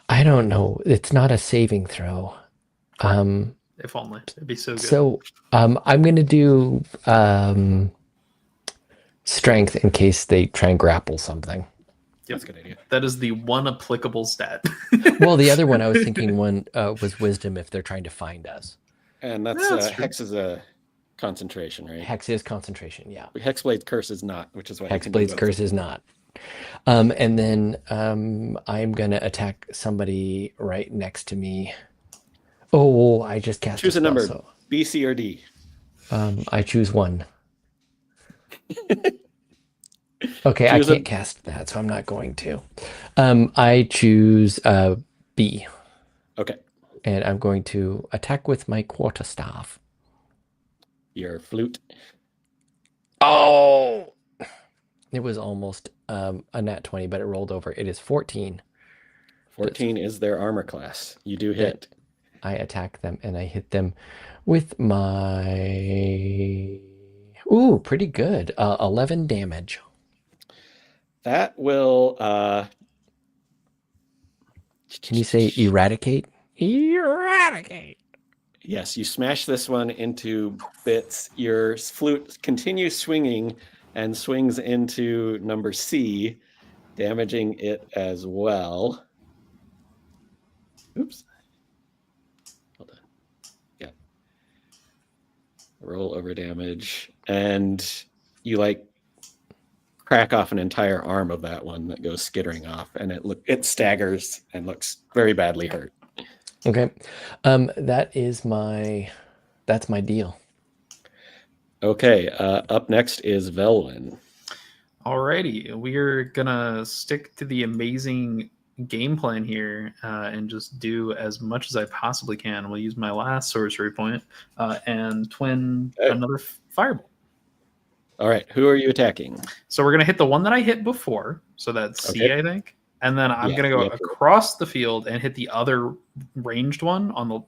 I don't know. It's not a saving throw. If only. It'd be so good. So I'm gonna do strength in case they try and grapple something. That's a good idea. That is the one applicable stat. Well, the other one I was thinking was wisdom if they're trying to find us. And that's, Yeah, that's true. Hex is a concentration, right? Hex is concentration, yeah. Hexblade's Curse is not, which is why you can do Hexblade's both. curse is not. And then I'm gonna attack somebody right next to me. Oh, I just cast Choose a spell, number, so B, C, or D. I choose one. Okay, Choose I a- can't cast that, so I'm not going to. I choose B, Okay. and I'm going to attack with my quarterstaff. Your flute. Oh! It was almost a nat 20, but it rolled over. It is 14. 14 is their armor class. You do hit. I attack them, and I hit them with my... Ooh, pretty good. 11 damage. That will Can you say eradicate? Eradicate! yes, you smash this one into bits. Your flute continues swinging and swings into number C, damaging it as well. Oops. Hold on. Yeah. Roll over damage. And you crack off an entire arm of that one that goes skittering off, and it staggers and looks very badly hurt. Okay. That's my deal. Okay, up next is Velwyn. Alrighty, we're gonna stick to the amazing game plan here and just do as much as I possibly can. We'll use my last sorcery point and twin another fireball. All right. Who are you attacking? So we're going to hit the one that I hit before. So that's C, I think. And then I'm going to go across the field and hit the other ranged one on the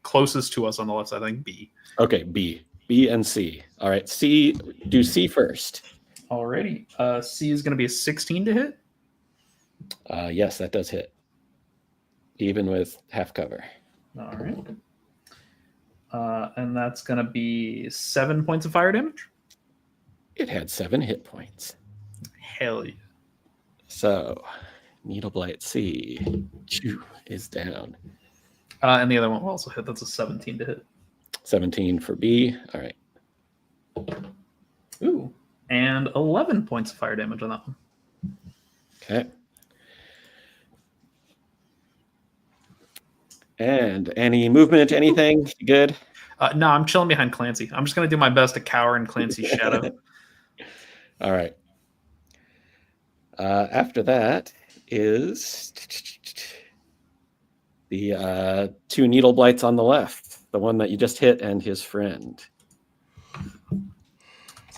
closest to us on the left side, I think B. Okay, B and C. All right, C. Do C first. Alrighty. C is going to be a 16 to hit. Yes, that does hit. Even with half cover. All right. And that's going to be 7 points of fire damage. It had 7 hit points. Hell yeah. So, Needle Blight C is down. And the other one will also hit. That's a 17 to hit. 17 for B. All right. Ooh. And 11 points of fire damage on that one. Okay. And any movement, anything? Good? No, I'm chilling behind Clancy. I'm just going to do my best to cower in Clancy's shadow. All right. After that is the 2 Needle Blights on the left, the one that you just hit and his friend.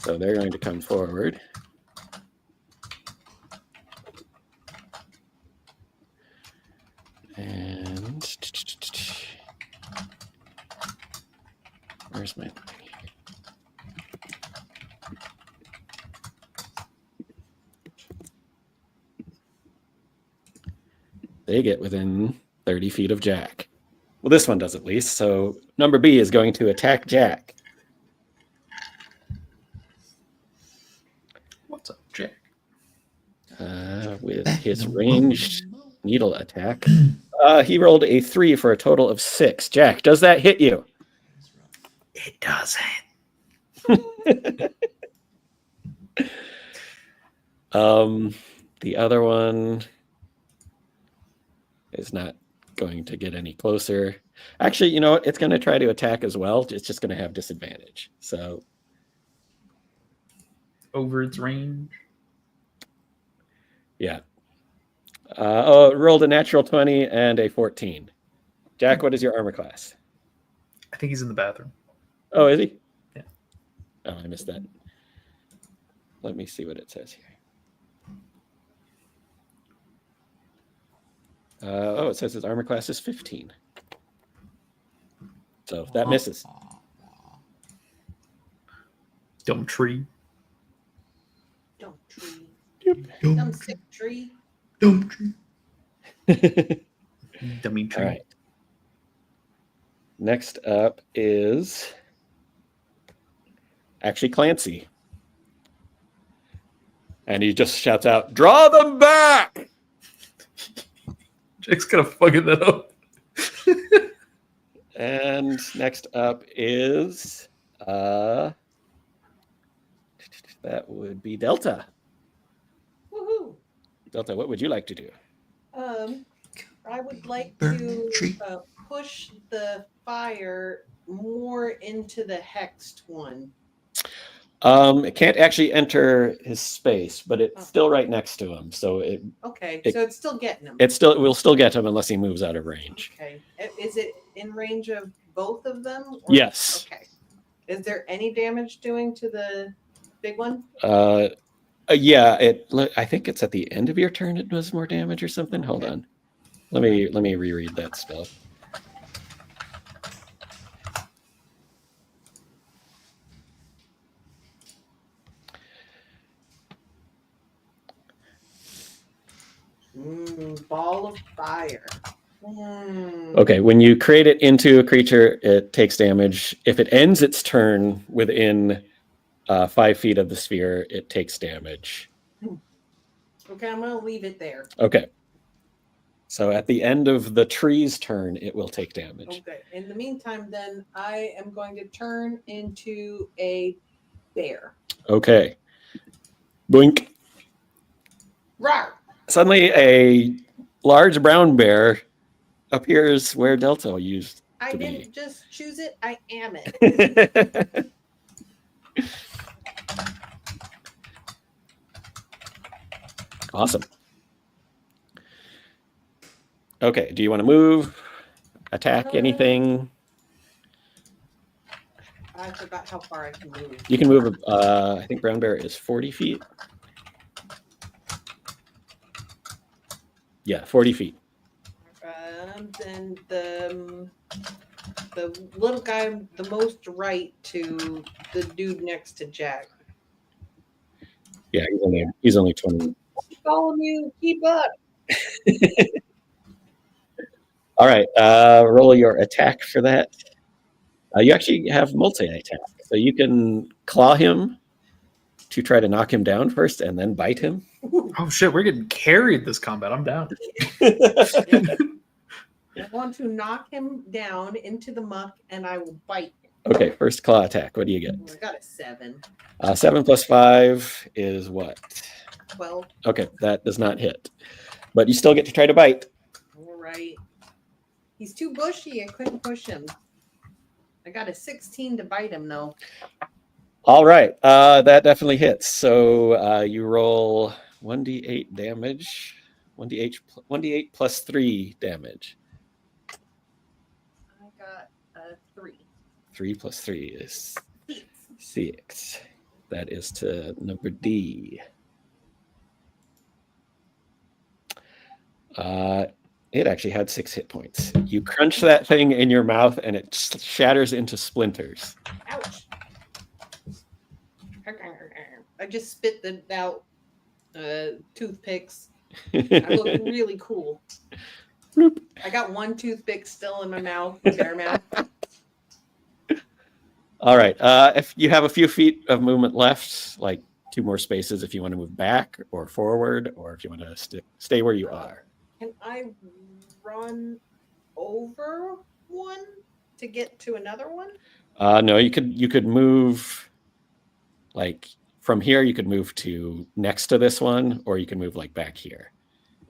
So they're going to come forward. And where's my... They get within 30 feet of Jack. Well, this one does at least. So number B is going to attack Jack. What's up, Jack? With his ranged needle attack. He rolled a 3 for a total of 6. Jack, does that hit you? It doesn't. The other one is not going to get any closer. Actually, you know what? It's going to try to attack as well. It's just going to have disadvantage. So over its range. Yeah. It rolled a natural 20 and a 14. Jack, what is your armor class? I think he's in the bathroom. Oh, is he? Yeah. Oh, I missed that. Let me see what it says here. It says his armor class is 15. So that misses. Dumb tree. Dumb tree. Dumb Dumb sick tree. Dumb tree. Dummy tree. All right. Next up is actually Clancy. And he just shouts out, "Draw them back!" Jake's gonna fucking that up. And next up is that would be Delta. Woohoo! Delta, what would you like to do? I would like Burn to tree. push the fire more into the hexed one. It can't actually enter his space, but it's still right next to him. So Okay, It- so it's still getting him. we'll still get him unless he moves out of range. Okay, is it in range of both of them? or- Yes. Okay. Is there any damage doing to the big one? Yeah, I think it's at the end of your turn it does more damage or something. Hold on. Let me reread that spell. Ball of fire. Okay, when you create it into a creature, it takes damage. If it ends its turn within 5 feet of the sphere, it takes damage. Okay, I'm going to leave it there. Okay. So at the end of the tree's turn, it will take damage. Okay. In the meantime, then I am going to turn into a bear. Okay. Boink. Rawr! Suddenly, a large brown bear appears where Delta used I to didn't just choose it, I am it. be. Awesome. Okay. Do you want to move? Attack anything? I forgot how far I can move. You can move. I think brown bear is 40 feet. Yeah, 40 feet. Then the little guy, the most right to the dude next to Jack. Yeah, he's only 20. Follow you. Keep up. All right. Roll your attack for that. You actually have multi-attack, so you can claw him to try to knock him down first, and then bite him. Oh shit, we're getting carried this combat. I'm down. I want to knock him down into the muck, and I will bite him. Okay, first claw attack. What do you get? I got a 7. 7 plus 5 is what? 12. Okay, that does not hit. But you still get to try to bite. All right. He's too bushy. I couldn't push him. I got a 16 to bite him, though. All right, that definitely hits. So you roll 1d8 damage. 1d8 plus 3 damage. I got a 3. 3 plus 3 is 6. That is to number D. It actually had 6 hit points. You crunch that thing in your mouth and it shatters into splinters. Ouch. I just spit out toothpicks. I look really cool. I got one toothpick still in my mouth, bare mouth. All right. If you have a few feet of movement left, like 2 more spaces if you want to move back or forward, or if you want to stay where you are. Can I run over one to get to another one? No, you could move like from here. You could move to next to this one, or you can move like back here.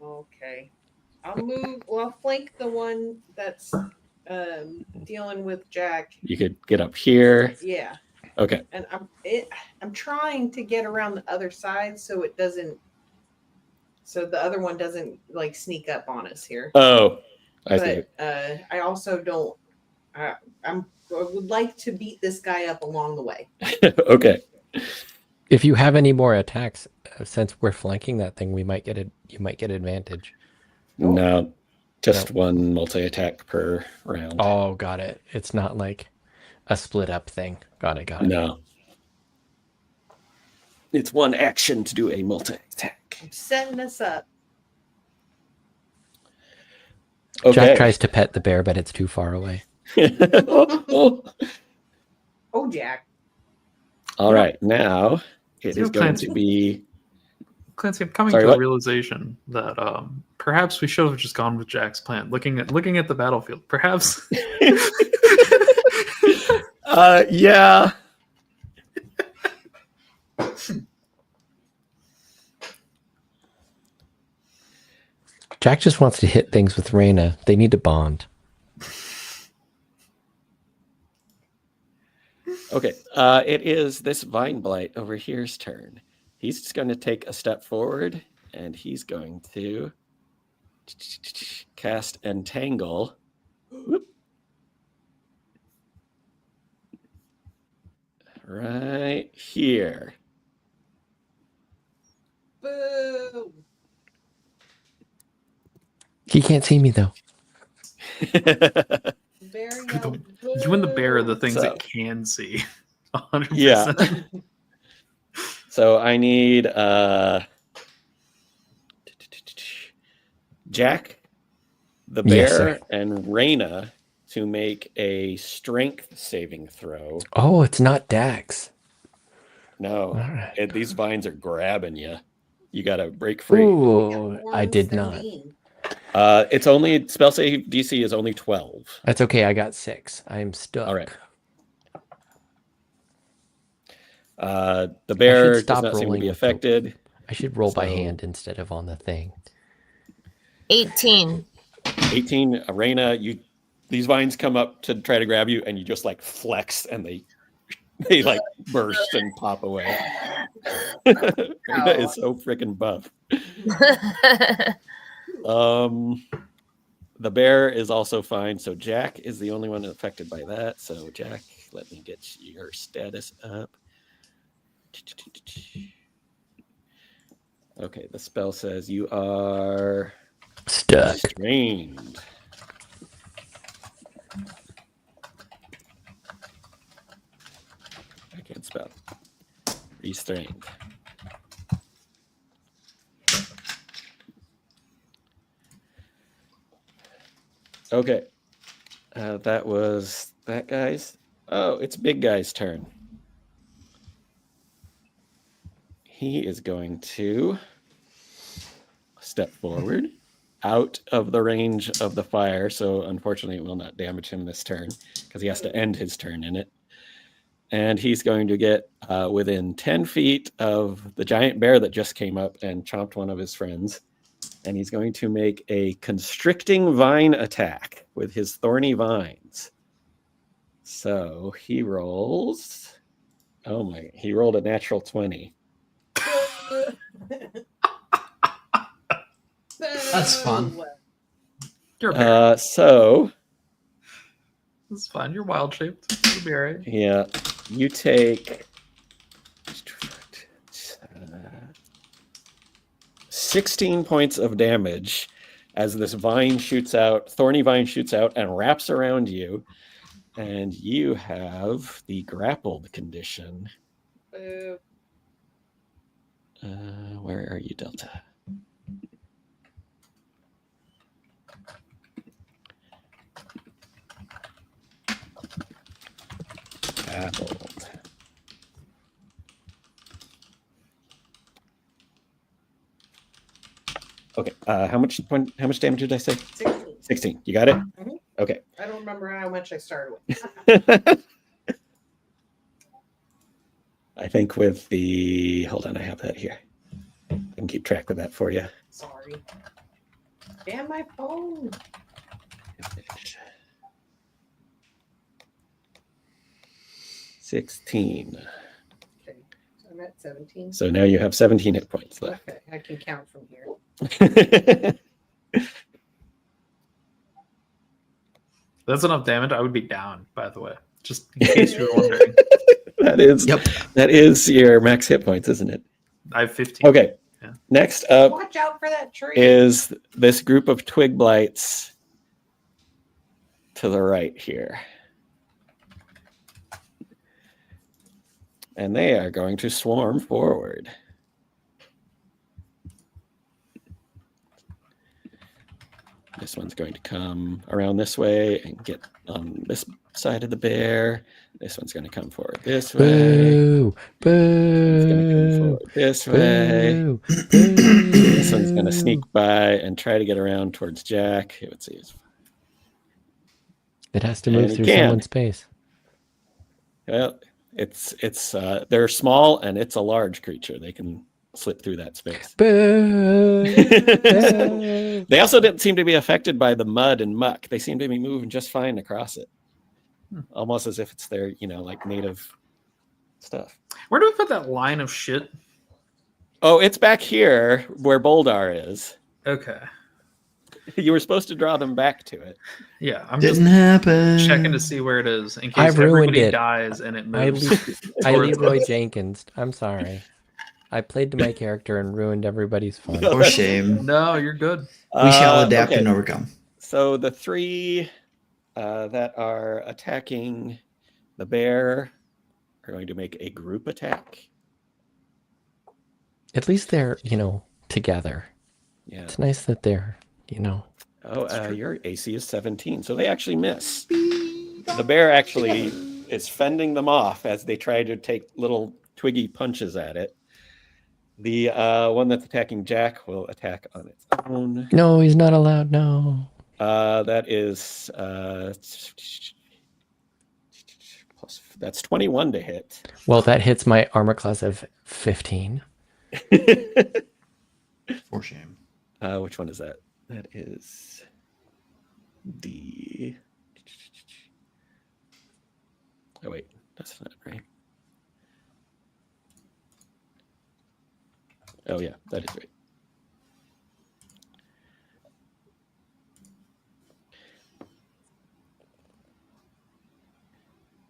Okay, I'll flank the one that's dealing with Jack. You could get up here. Yeah. Okay. And I'm trying to get around the other side so the other one doesn't like sneak up on us here. Oh, I see. I also don't. I would like to beat this guy up along the way. Okay. If you have any more attacks, since we're flanking that thing, you might get advantage. No, just one multi-attack per round. Oh, got it. It's not like a split up thing. Got it. No. It's one action to do a multi-attack. I'm setting this up. Okay. Jack tries to pet the bear, but it's too far away. Oh, Jack. All right, now it is going to be... Clancy, I'm coming to the realization that perhaps we should have just gone with Jack's plan. Looking at the battlefield, perhaps. Yeah. Jack just wants to hit things with Reyna. They need to bond. Okay, it is this Vine Blight over here's turn. He's just going to take a step forward, and he's going to cast Entangle. Whoop. Right here. Boo. He can't see me, though. You and the bear are the things it can see. 100%. Yeah. So I need Jack, the bear, and Reyna to make a strength saving throw. Oh, it's not Dax. No, right. These vines are grabbing you. You got to break free. Ooh, I did not. It's only spell save DC is only 12. That's okay. I got 6. I'm stuck. All right. The bear does not seem to be affected. I should roll by hand instead of on the thing. 18. 18. Reyna, these vines come up to try to grab you, and you just like flex, and they like burst and pop away. Reyna is so freaking buff. The bear is also fine. So Jack is the only one affected by that. So Jack, let me get your status up. Okay, the spell says you are Stuck. restrained. I can't spell. Restrained. Okay. That was that guy's. Oh, it's big guy's turn. He is going to step forward out of the range of the fire. So unfortunately, it will not damage him this turn because he has to end his turn in it. And he's going to get within 10 feet of the giant bear that just came up and chomped one of his friends. And he's going to make a constricting vine attack with his thorny vines. So he rolls. Oh my, he rolled a natural 20. That's fun. You're a bear. So That's fine. You're wild shaped. You'll be all right. yeah, you take 16 points of damage as this vine shoots out, thorny vine shoots out and wraps around you. And you have the grappled condition. Where are you, Delta? Grappled. Okay. How much damage did I say? 16. 16. You got it? Mhm. Okay. I don't remember how much I started with. I think with the hold on, I have that here. I can keep track of that for you. Sorry. Damn my phone. 16. Okay. So I'm at 17. So now you have 17 hit points left. Okay, I can count from here. That's enough damage. I would be down, by the way. Just in case you're wondering. That is your max hit points, isn't it? I have 15. Okay. Yeah. Next up Watch out for that tree. is this group of twig blights to the right here. And they are going to swarm forward. This one's going to come around this way and get on this side of the bear. This one's going to come forward this way. Boo! It's going to come Boo! forward this way. Boo! This one's going to sneak by and try to get around towards Jack. Let's see. It has to And move he through can. someone's space. Well, they're small and it's a large creature. They can slip through that space. Boo! Boo! They also didn't seem to be affected by the mud and muck. They seem to be moving just fine across it. Almost as if it's their, like native stuff. Where do we put that line of shit? Oh, it's back here where Boldar is. Okay. You were supposed to draw them back to it. Yeah, I'm Didn't just happen. checking to see where it is in case I've ruined everybody it. dies and it I moves. Leroy Jenkins. I'm sorry. I played to my character and ruined everybody's fun. No. For shame. No, you're good. We shall adapt okay. and overcome. So the three that are attacking the bear are going to make a group attack. At least they're, together. Yeah. It's nice that they're, Oh, your AC is 17, so they actually miss. The bear actually is fending them off as they try to take little twiggy punches at it. The one that's attacking Jack will attack on its own. No, he's not allowed. No. That is that's 21 to hit. Well, that hits my armor class of 15. For shame. Which one is that? That is the. Oh wait, that's not right. Oh yeah, that is right.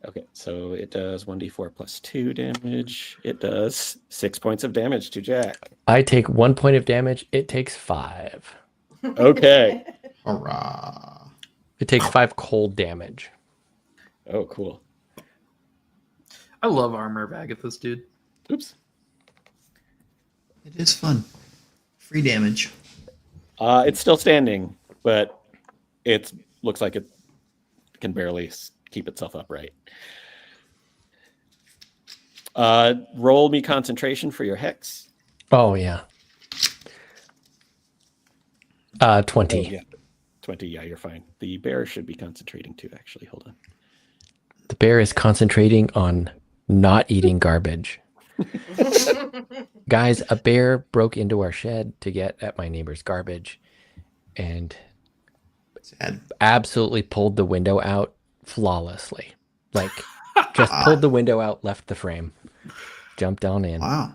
Okay, so it does 1d4 plus 2 damage. It does 6 points of damage to Jack. I take 1 point of damage. It takes 5. Okay. Hurrah. It takes 5 cold damage. Oh, cool. I love armor back at this dude. Oops. It is fun. Free damage. It's still standing, but it looks like it can barely keep itself upright. Roll me concentration for your hex. Oh, yeah. 20. Oh, yeah. 20, yeah, you're fine. The bear should be concentrating too, actually. Hold on. The bear is concentrating on not eating garbage. Guys, a bear broke into our shed to get at my neighbor's garbage and Sad. absolutely pulled the window out flawlessly. Like, just pulled the window out, left the frame, jumped on in, Wow.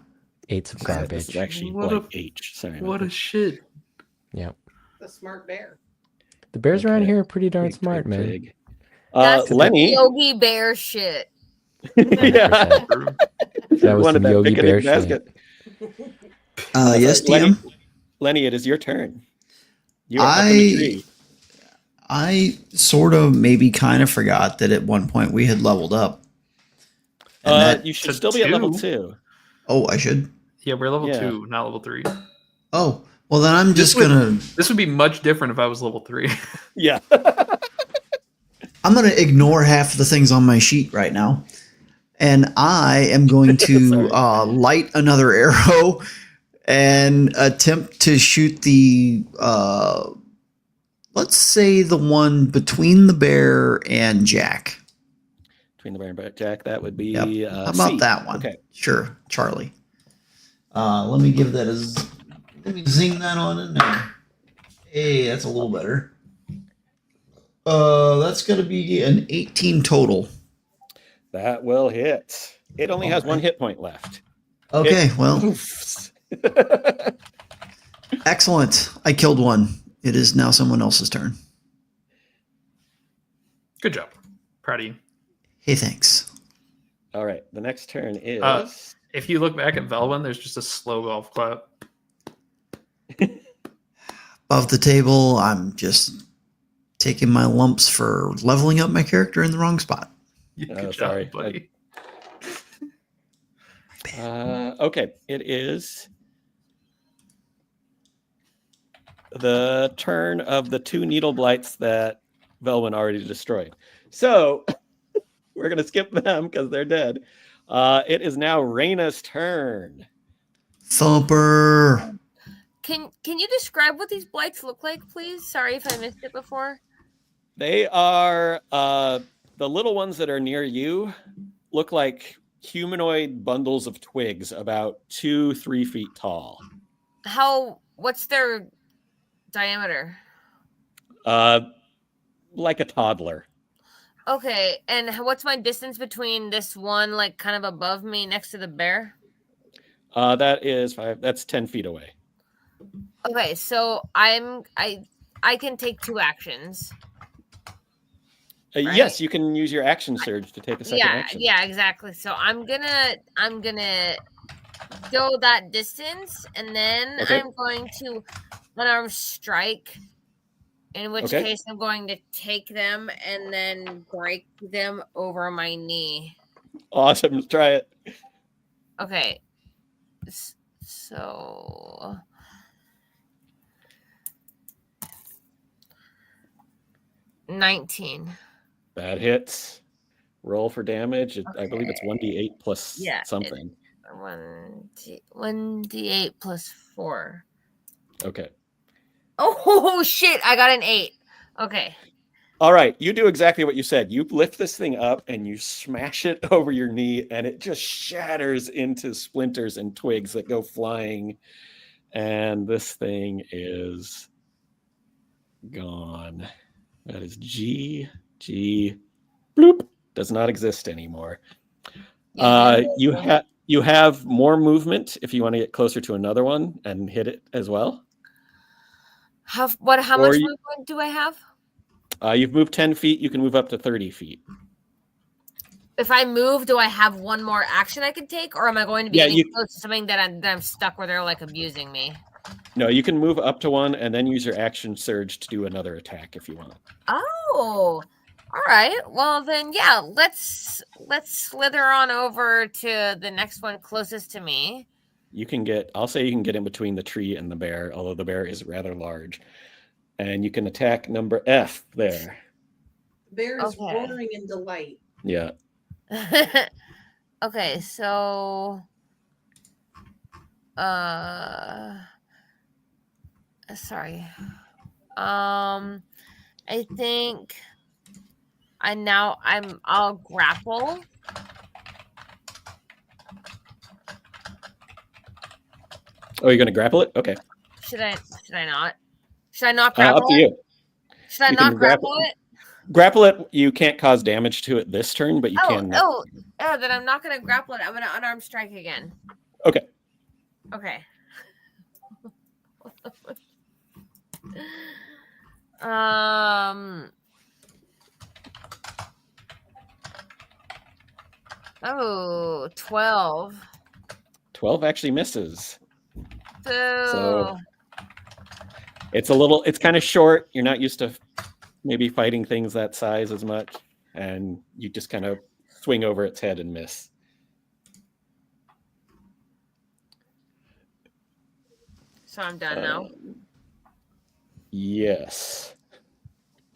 ate some This garbage. is actually What like a- H. Sorry. What a shit. Yep. The smart bear. The bears around Okay. here are pretty darn Twig, smart, twig, man. twig. That's Lenny. Yogi Bear shit. Yeah. 100%. That was Wanted some Yogi picnic Bear basket. shit. Yes, Lenny, DM. Lenny, it is your turn. You are up in the tree. I sort of maybe kind of forgot that at one point we had leveled up. And that, You should to still be at level 2. 2. oh, I should. Yeah, we're level Yeah. 2, not level 3. Oh, well then I'm just This would- gonna This would be much different if I was level 3. Yeah. I'm gonna ignore half the things on my sheet right now, and I am going to light another arrow and attempt to shoot the let's say the one between the bear and Jack. Between the bear and Jack, that would be Yep. How about C. that one? Okay. Sure, Charlie. Let me give that as. Let me zing that on in there. Hey, that's a little better. That's gonna be an 18 total. That will hit. It only has Alright. 1 hit point left. Okay, well, Oofs. excellent. I killed one. It is now someone else's turn. Good job. Proud of you. Hey, thanks. All right. The next turn is. If you look back at Velwyn, there's just a slow golf clap. Above the table, I'm just taking my lumps for leveling up my character in the wrong spot. Yeah, Oh, good sorry. job, buddy. Okay. It is the turn of the 2 needle blights that Velwyn already destroyed. So we're going to skip them because they're dead. It is now Raina's turn. Thumper. Can you describe what these blights look like, please? Sorry if I missed it before. They are the little ones that are near you look like humanoid bundles of twigs about 2-3 feet tall. What's their diameter? Like a toddler. Okay, and what's my distance between this one, like kind of above me next to the bear? That is 5. That's 10 feet away. Okay, so I can take 2 actions. Right? Yes, you can use your action surge to take a second action. Yeah, exactly. So I'm gonna go that distance, and then Okay. I'm going to unarmed strike. In which Okay. case, I'm going to take them and then break them over my knee. Awesome. Let's try it. Okay. So. $19. That hits. Roll for damage. I believe it's Okay. 1d8 plus Yeah, something. 1d8 plus 4. Okay. Oh shit! I got an 8. Okay. All right. You do exactly what you said. You lift this thing up and you smash it over your knee, and it just shatters into splinters and twigs that go flying. And this thing is gone. That is G. Bloop. Does not exist anymor. You have more movement if you want to get closer to another one and hit it as well. How much movement do I have? You've moved 10 feet. You can move up to 30 feet. if I move, do I have one more action I can take, or am I going to be getting close to something that I'm stuck where they're like abusing me? No, you can move up to one and then use your action surge to do another attack if you want. Oh, all right. Well then, yeah. Let's slither on over to the next one closest to me. You can get. I'll say you can get in between the tree and the bear, although the bear is rather large, and you can attack number F there. The bear is roaring in delight. Yeah. Okay, so sorry. I think I'll grapple. Oh, you're gonna grapple it? Okay. Should I not? Should I not grapple up to you. Should I not grapple it? Grapple it. You can't cause damage to it this turn, but you can. Then I'm not gonna grapple it. I'm gonna unarmed strike again. Okay. Okay. Oh, 12. 12 actually misses. Boo. So it's kind of short. You're not used to maybe fighting things that size as much, and you just kind of swing over its head and miss. So I'm done now. Yes.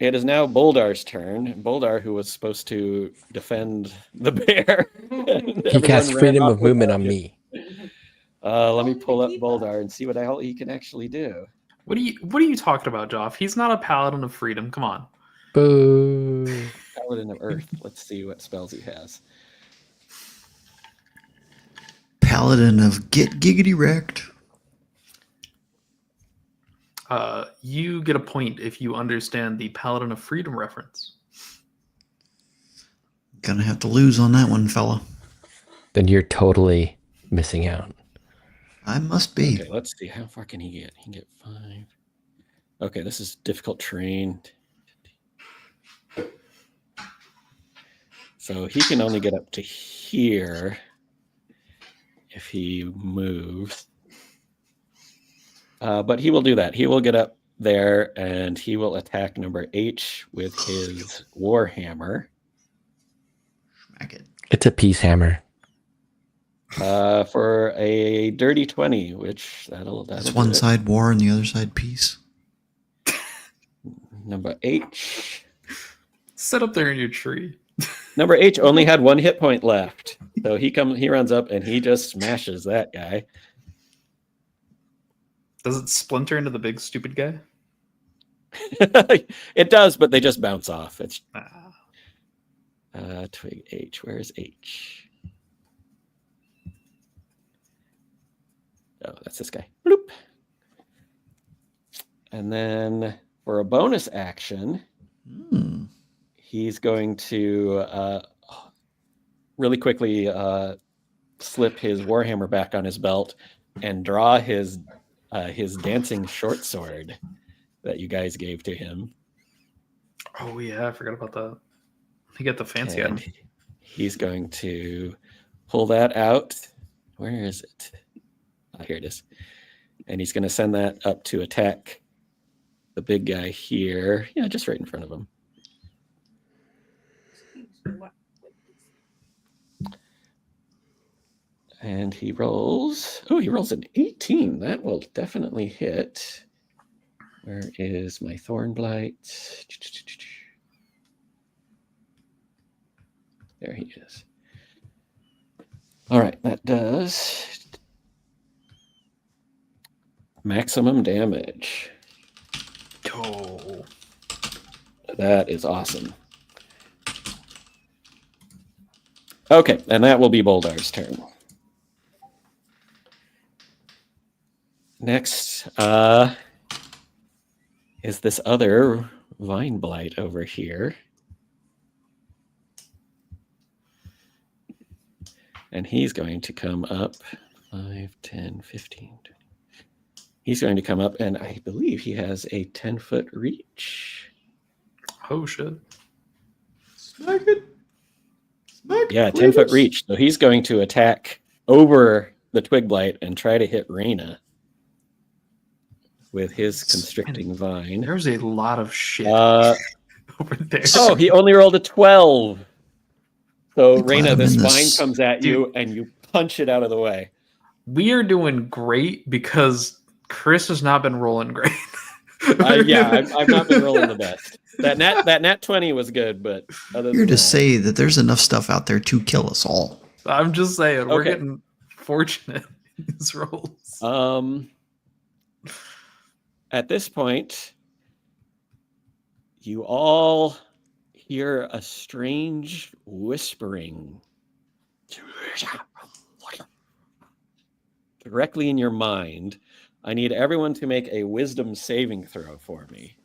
It is now Boldar's turn. Boldar, who was supposed to defend the bear. He casts freedom of movement on me. Let me pull up Boldar and see what the hell he can actually do. What are you talking about, Joff? He's not a paladin of freedom. Come on. Boo. Paladin of Earth. Let's see what spells he has. Paladin of Get Giggity Wrecked. You get a point if you understand the Paladin of Freedom reference. Gonna have to lose on that one, fella. Then you're totally missing out. I must be. Okay, let's see. How far can he get? He can get 5. Okay, this is difficult terrain. So he can only get up to here if he moves. But he will do that. He will get up there and he will attack number H with his Warhammer. Smack it. It's a peace hammer. For a dirty 20, which that'll It's one side war and the other side peace. Number H. Sit up there in your tree. Number H only had 1 hit point left. So he runs up and he just smashes that guy. Does it splinter into the big stupid guy? It does, but they just bounce off. It's Twig H. Where is H? Oh, that's this guy. Bloop. And then for a bonus action, he's going to really quickly slip his Warhammer back on his belt and draw his dancing short sword that you guys gave to him. Oh yeah, I forgot about that. He got the fancy and item. He's going to pull that out. Where is it? Oh, here it is. And he's going to send that up to attack the big guy here. Yeah, just right in front of him. And he rolls. Oh, he rolls an 18. That will definitely hit. Where is my Thorn Blight? There he is. All right, that does maximum damage. Oh. That is awesome. Okay, and that will be Boldar's turn. Next is this other Vine Blight over here. And he's going to come up 5, 10, 15, 20. He's going to come up, and I believe he has a 10-foot reach. Oh, shit. Smack it. Yeah, 10-foot reach. So he's going to attack over the twig blight and try to hit Raina with his constricting vine. There's a lot of shit over there. Oh, he only rolled a 12. So Glad Raina, I'm this in vine this. comes at you and you punch it out of the way. We are doing great because Chris has not been rolling great. I've not been rolling the best. That nat 20 was good, but other Here than to that, say that there's enough stuff out there to kill us all. I'm just saying, we're Okay. getting fortunate in these rolls. At this point, you all hear a strange whispering directly in your mind. I need everyone to make a wisdom saving throw for me.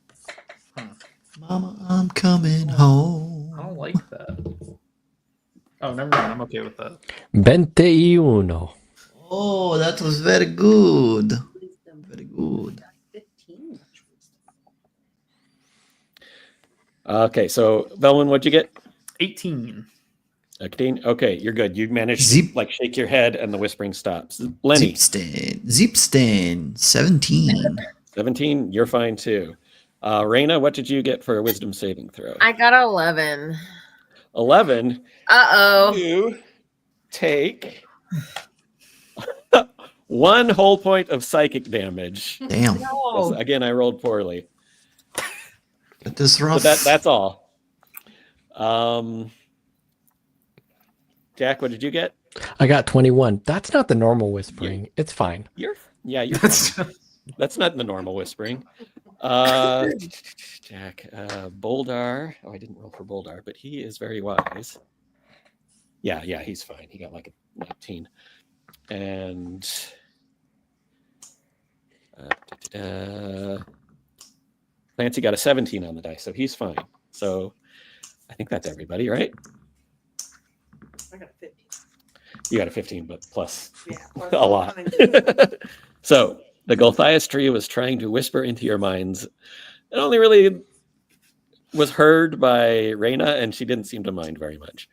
Mama, I'm coming home. I don't like that. Oh, never mind. I'm okay with that. 21. Oh, that was very good. Very good. 15. Okay, so Velwyn, what'd you get? 18. 18? Okay, you're good. You managed Zip. to shake your head and the whispering stops. Lenny, Zipstain, 17. 17, you're fine too. Raina, what did you get for a wisdom saving throw? I got 11. 11. Uh-oh. You take 1 whole point of psychic damage. Damn. No. Again, I rolled poorly. But this So rough. that's all. Jack, what did you get? I got 21. That's not the normal whispering. It's fine. You're fine. That's not the normal whispering. Jack, Boldar. Oh, I didn't roll for Boldar, but he is very wise. Yeah, he's fine. He got like a 19. And Clancy got a 17 on the dice, so he's fine. So I think that's everybody, right? I got a 15. You got a 15, but plus Yeah. a lot. So the Gulthias tree was trying to whisper into your minds. It only really was heard by Raina, and she didn't seem to mind very much.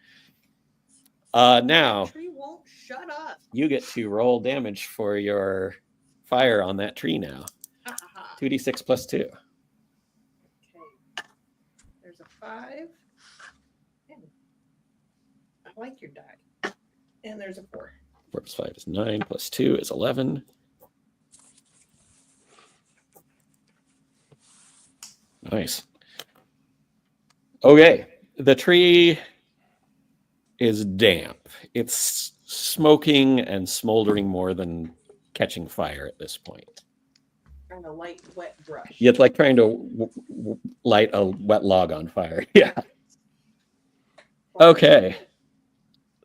Now Tree won't shut up. you get to roll damage for your fire on that tree now. 2d6 plus 2. Okay. There's a 5. I like your die. And there's a 4. 4 plus 5 is 9, plus 2 is 11. Nice. Okay, the tree is damp. It's smoking and smoldering more than catching fire at this point. And a light, wet brush. It's like trying to light a wet log on fire. Yeah. Okay.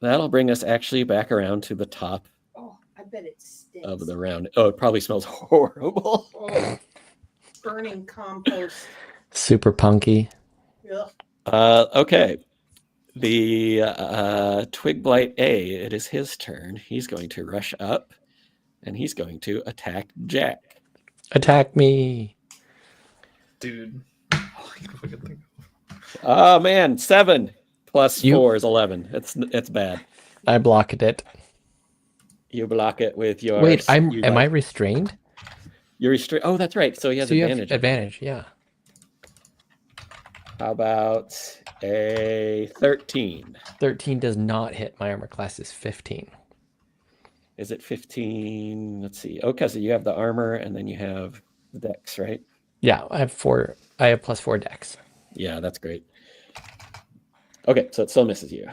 That'll bring us actually back around to the top Oh, I bet it stinks. of the round. Oh, it probably smells horrible. Oh, burning compost. Super punky. Ugh. Okay. The Twig Blight A, it is his turn. He's going to rush up and he's going to attack Jack. Attack me. Dude. Oh man, 7 plus You- 4 is 11. It's bad. I blocked it. You block it with your. Wait, am I restrained? You're restrained. Oh, that's right. So he has So you advantage. have advantage, yeah. How about a 13? 13 does not hit. My armor class is 15. Is it 15? Let's see. Okay, so you have the armor and then you have the dex, right? Yeah, I have 4. I have plus 4 dex. Yeah, that's great. Okay, so it still misses you.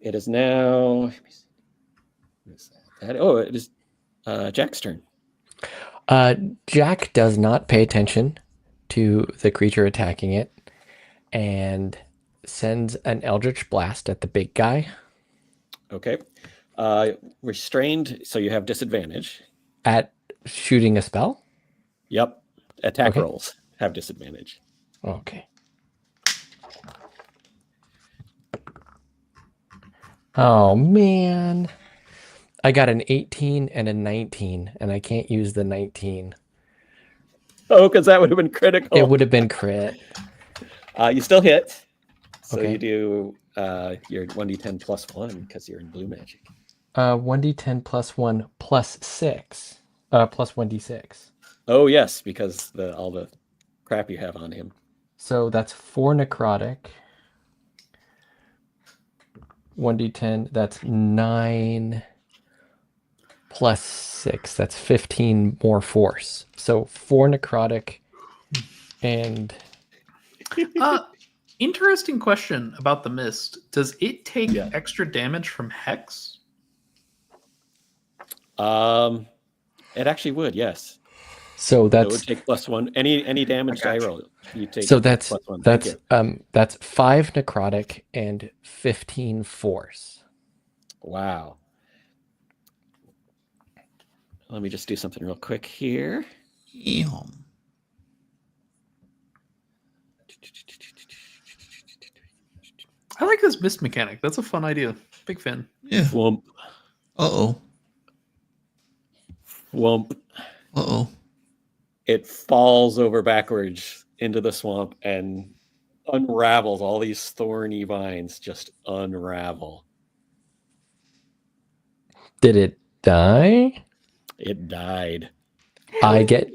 It is now. It is Jack's turn. Jack does not pay attention to the creature attacking it and sends an Eldritch Blast at the big guy. Okay. Restrained, so you have disadvantage. At shooting a spell? Yep. Attack Okay. rolls have disadvantage. Okay. Oh, man. I got an 18 and a 19, and I can't use the 19. Oh, because that would have been critical. It would have been crit. You still hit. So Okay. you do your 1d10 plus 1 because you're in blue magic. 1d10 plus 1 plus 6. Plus 1d6. Oh yes, because all the crap you have on him. So that's 4 necrotic. 1d10, that's 9 plus 6. That's 15 more force. So 4 necrotic and Interesting question about the mist. Does it take Yeah. extra damage from hex? It actually would, yes. so It that's would take plus 1. Any damage die roll, you take so that's plus 1. Thank that's you. that's 5 necrotic and 15 force. Wow. Let me just do something real quick here. Yum. I like this mist mechanic. That's a fun idea. Big fan. Yeah. Whomp, Uh-oh. whomp. Uh-oh. It falls over backwards into the swamp and unravels. All these thorny vines just unravel. Did it die? It died. I get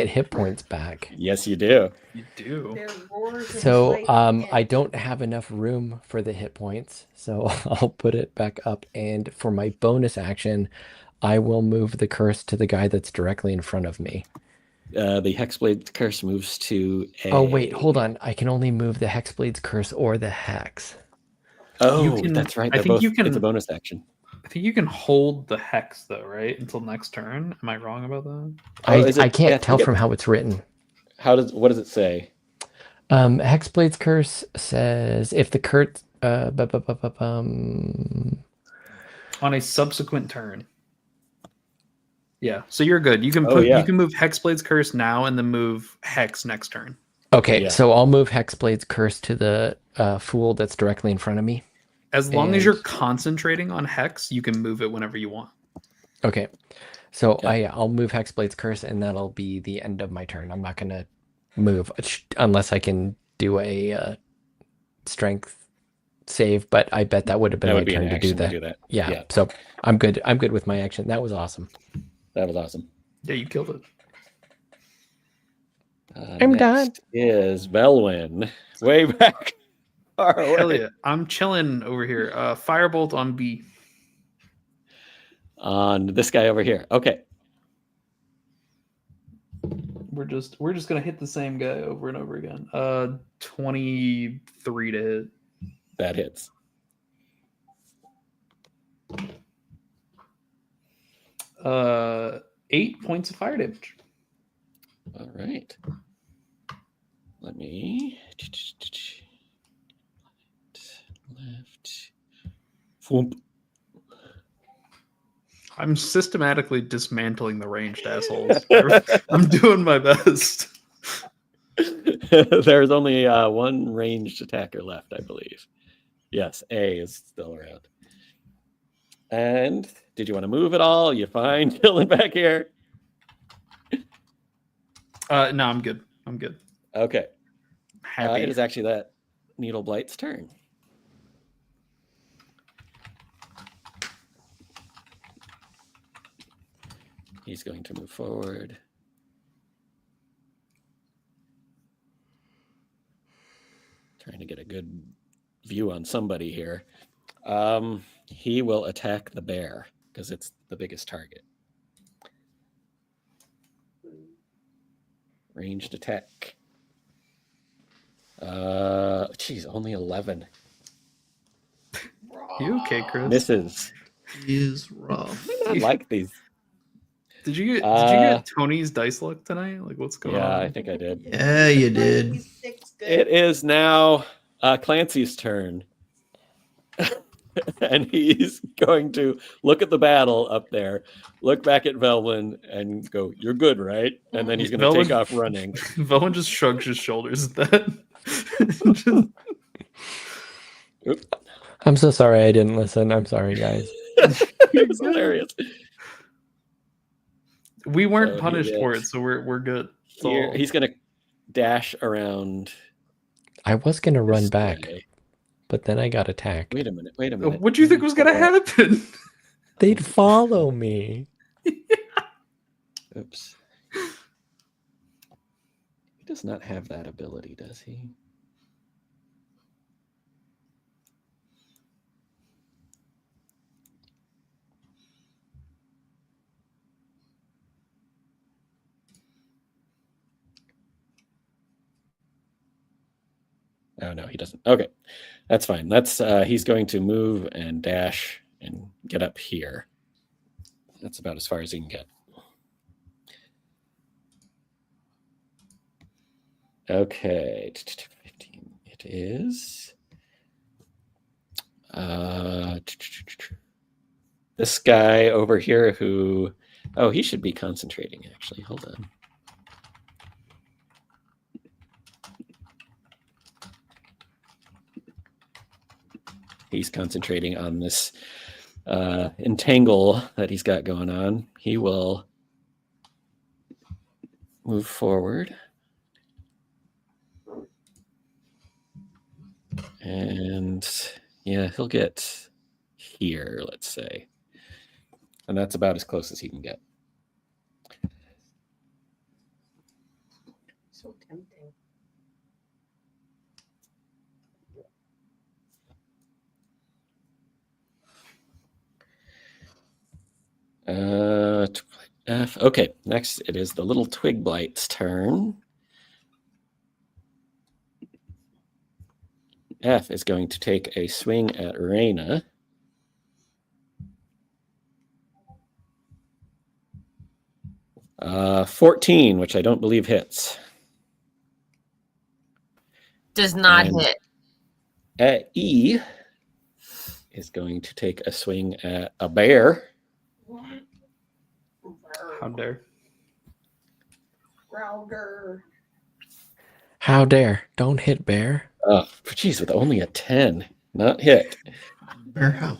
hit points back. Yes, you do. You do. Their roars and So fight I and- don't have enough room for the hit points, so I'll put it back up. And for my bonus action, I will move the curse to the guy that's directly in front of me. The Hexblade curse moves to a... Oh wait, hold on. I can only move the Hexblade's curse or the hex. Oh, You can- that's right. I They're think both, you can- It's a bonus action. I think you can hold the hex though, right? Until next turn. Am I wrong about that? Oh, is it- I can't yeah, tell forget- from how it's written. What does it say? Hexblade's curse says if the curse On a subsequent turn. Yeah, so you're good. You can Oh, yeah. you can move Hexblade's curse now and then move hex next turn. Okay, Yeah. so I'll move Hexblade's curse to the fool that's directly in front of me. As long as you're And- concentrating on hex, you can move it whenever you want. Okay, so Okay. I'll move Hexblade's curse, and that'll be the end of my turn. I'm not gonna move unless I can do a strength save, but I bet that would have been That my would be an turn to do action that. to do that. Yeah, Yeah. so I'm good. I'm good with my action. That was awesome. That was awesome. Yeah, you killed it. I'm done. Next is Belwyn. Way back far away. Hell yeah. I'm chilling over here. Firebolt on B. On this guy over here. Okay. We're just gonna hit the same guy over and over again. 23 to hit. That hits. Uh, 8 points of fire damage. All right. Let me left. Whoomp. I'm systematically dismantling the ranged assholes. I'm doing my best. There's only one ranged attacker left, I believe. Yes, A is still around. And did you want to move at all? You fine chilling back here? No, I'm good. I'm good. Okay. Happy. It is actually that Needle Blight's turn. He's going to move forward. Trying to get a good view on somebody here. He will attack the bear because it's the biggest target. Ranged attack. Geez, only 11. You okay, Chris? Misses. Is rough. I like these. Did you get Tony's dice luck tonight? Like, what's going on? Yeah, I think I did. Yeah, you did. He's six good. It is now Clancy's turn. And he's going to look at the battle up there, look back at Velwyn, and go, "You're good, right?" And then he's going to Velwyn- take off running. Velen just shrugs his shoulders at that. Oop. I'm so sorry I didn't listen. I'm sorry, guys. It's hilarious. We weren't So he punished for it, gets- so we're good. Here, he's going to dash around. I was gonna run this back, way. but then I got attacked. Wait a minute. What do you think was gonna happen? They'd follow me. Oops. He does not have that ability, does he? Oh no, he doesn't. Okay, that's fine. That's he's going to move and dash and get up here. That's about as far as he can get. Okay, 15. It is this guy over here who, oh, he should be concentrating actually. Hold on. He's concentrating on this entangle that he's got going on. He will move forward. And yeah, he'll get here, let's say. And that's about as close as he can get. So tempting. F. Okay, next it is the little twig blight's turn. F is going to take a swing at Raina. Uh, 14, which I don't believe hits. Does not And hit. E is going to take a swing at a bear. How dare? Rauger. How dare? Don't hit bear. Oh, geez, with only a 10, not hit. Bear how?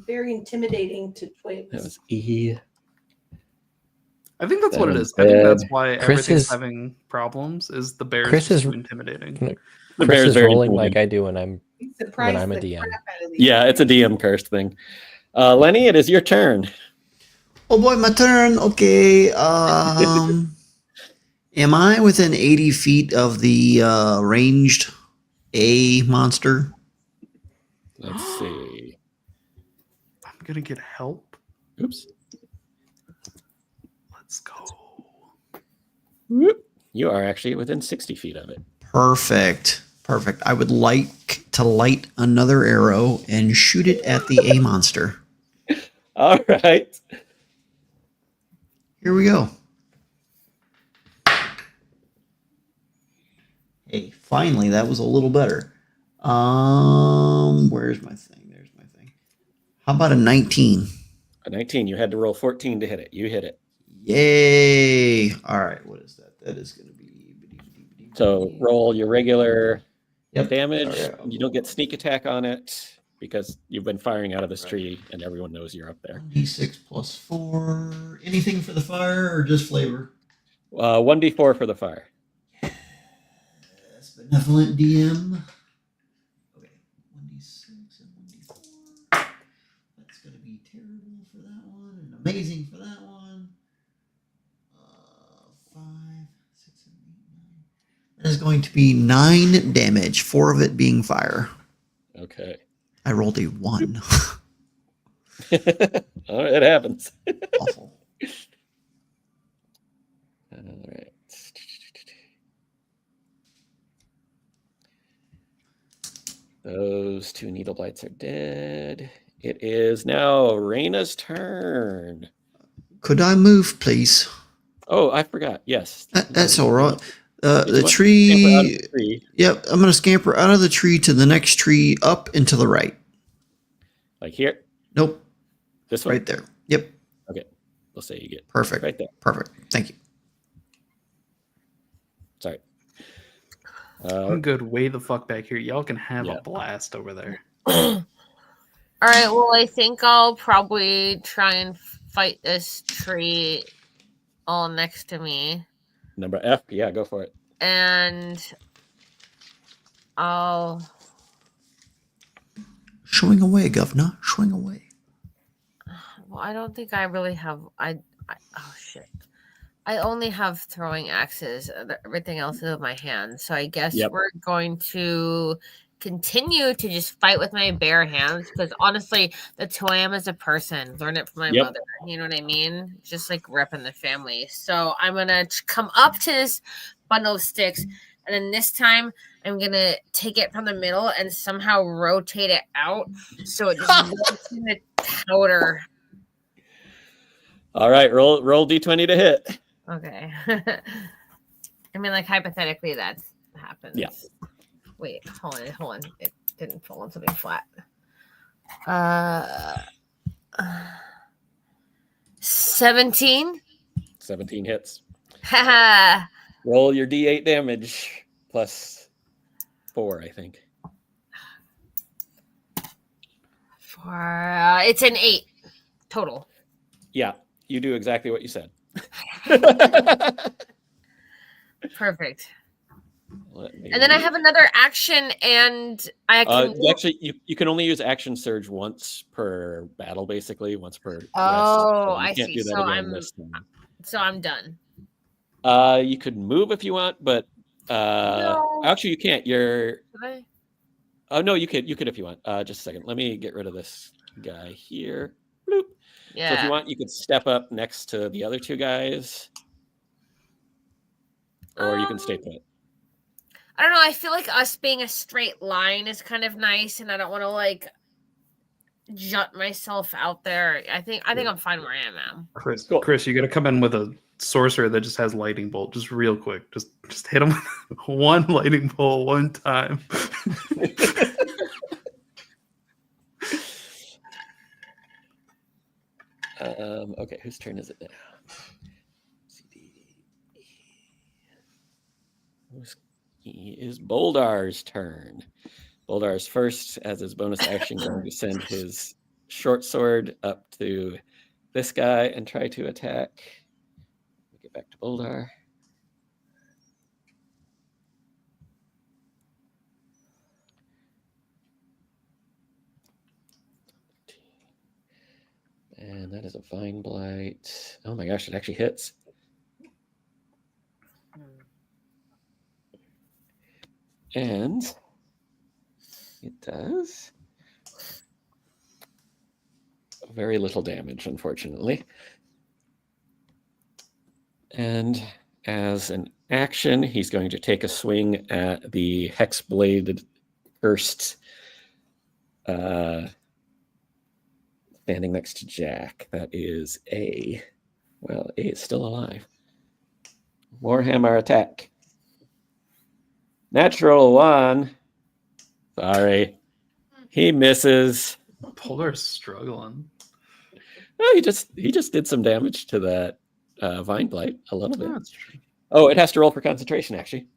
Very intimidating to That twigs. was E. I think that's what it That is. I think that's bad. why Chris everything's is- having problems. Is the bear Chris is is- too intimidating? The Chris bear's is very rolling intimidating. like I do when I'm He surprised I'm a the DM. crap out of these Yeah, it's a DM cursed thing. Lenny, it is your turn. Oh boy, my turn. Okay. Am I within 80 feet of the ranged A monster? Let's see. I'm gonna get help. Oops. Let's go. You are actually within 60 feet of it. Perfect. Perfect. I would like to light another arrow and shoot it at the A monster. All right. Here we go. Hey, finally, that was a little better. Where's my thing? There's my thing. How about a 19? A 19. You had to roll 14 to hit it. You hit it. Yay! All right, what is that? That is going to be. So roll your regular Yep. damage. All right. You don't get sneak attack on it because you've been firing out of this tree and everyone knows you're up there. D6 plus 4. Anything for the fire or just flavor? 1d4 for the fire. Yes, benevolent DM. Okay, 1d6 and 1d4. That's going to be terrible for that one and amazing for that one. 5, 6, 7, 8, 9. That is going to be 9 damage, 4 of it being fire. Okay. I rolled a 1. Oh, it happens. Awful. All right. Those 2 needle blights are dead. It is now Raina's turn. Could I move, please? Oh, I forgot. Yes. That's all right. You The want to scamper out of tree. the tree. Yep, I'm going to scamper out of the tree to the next tree, up and to the right. Like here? Nope, This one? right there. Yep, Okay. We'll say you get perfect. right there. Perfect. Thank you. Sorry. I'm good. Way the fuck back here. Y'all can have Yeah. a blast over there. All right. Well, I think I'll probably try and fight this tree all next to me. Number F. Yeah, go for it. And I'll. Showing away, governor. Showing away. Well, I don't think I really have. Oh shit! I only have throwing axes. Everything else is with my hands. So I guess Yep. we're going to continue to just fight with my bare hands because honestly, that's who I am as a person. Learn it from my Yep. mother. You know what I mean? Just like repping the family. So I'm gonna come up to this bundle of sticks, and then this time I'm gonna take it from the middle and somehow rotate it out so it just melts in the powder. All right, roll d20 to hit. Okay. I mean, like hypothetically, that happens. Yeah. Wait, hold on. It didn't fall on something flat. 17. 17 hits. Haha. Roll your d8 damage plus 4, I think. It's an 8 total. Yeah, you do exactly what you said. Perfect. And then I have another action, and I can actually you can only use action surge once per battle, basically once per. Oh, rest, so you I can't see. do that So again this time. So I'm done. You could move if you want, but No. actually you can't. You're. Did I? Oh no, you could if you want. Just a second. Let me get rid of this guy here. Bloop. Yeah. So if you want, you could step up next to the other two guys, or you can stay put. I don't know. I feel like us being a straight line is kind of nice, and I don't want to like jut myself out there. I think I'm fine where I am now. Chris, Cool. Chris, you got to come in with a sorcerer that just has lightning bolt, just real quick. Just hit him with one lightning bolt one time. Okay, whose turn is it now? It is Boldar's turn. Boldar's first, as his bonus action, going to send his short sword up to this guy and try to attack. Get back to Boldar. And that is a Vine Blight. Oh my gosh, it actually hits. And it does very little damage, unfortunately. And as an action, he's going to take a swing at the Hexbladed cursed standing next to Jack. That is A. Well, A is still alive. Warhammer attack. Natural 1. Sorry. He misses. Polar's struggling. Oh, he just did some damage to that Vine Blight a little bit. Oh, that's true. Oh, it has to roll for concentration, actually.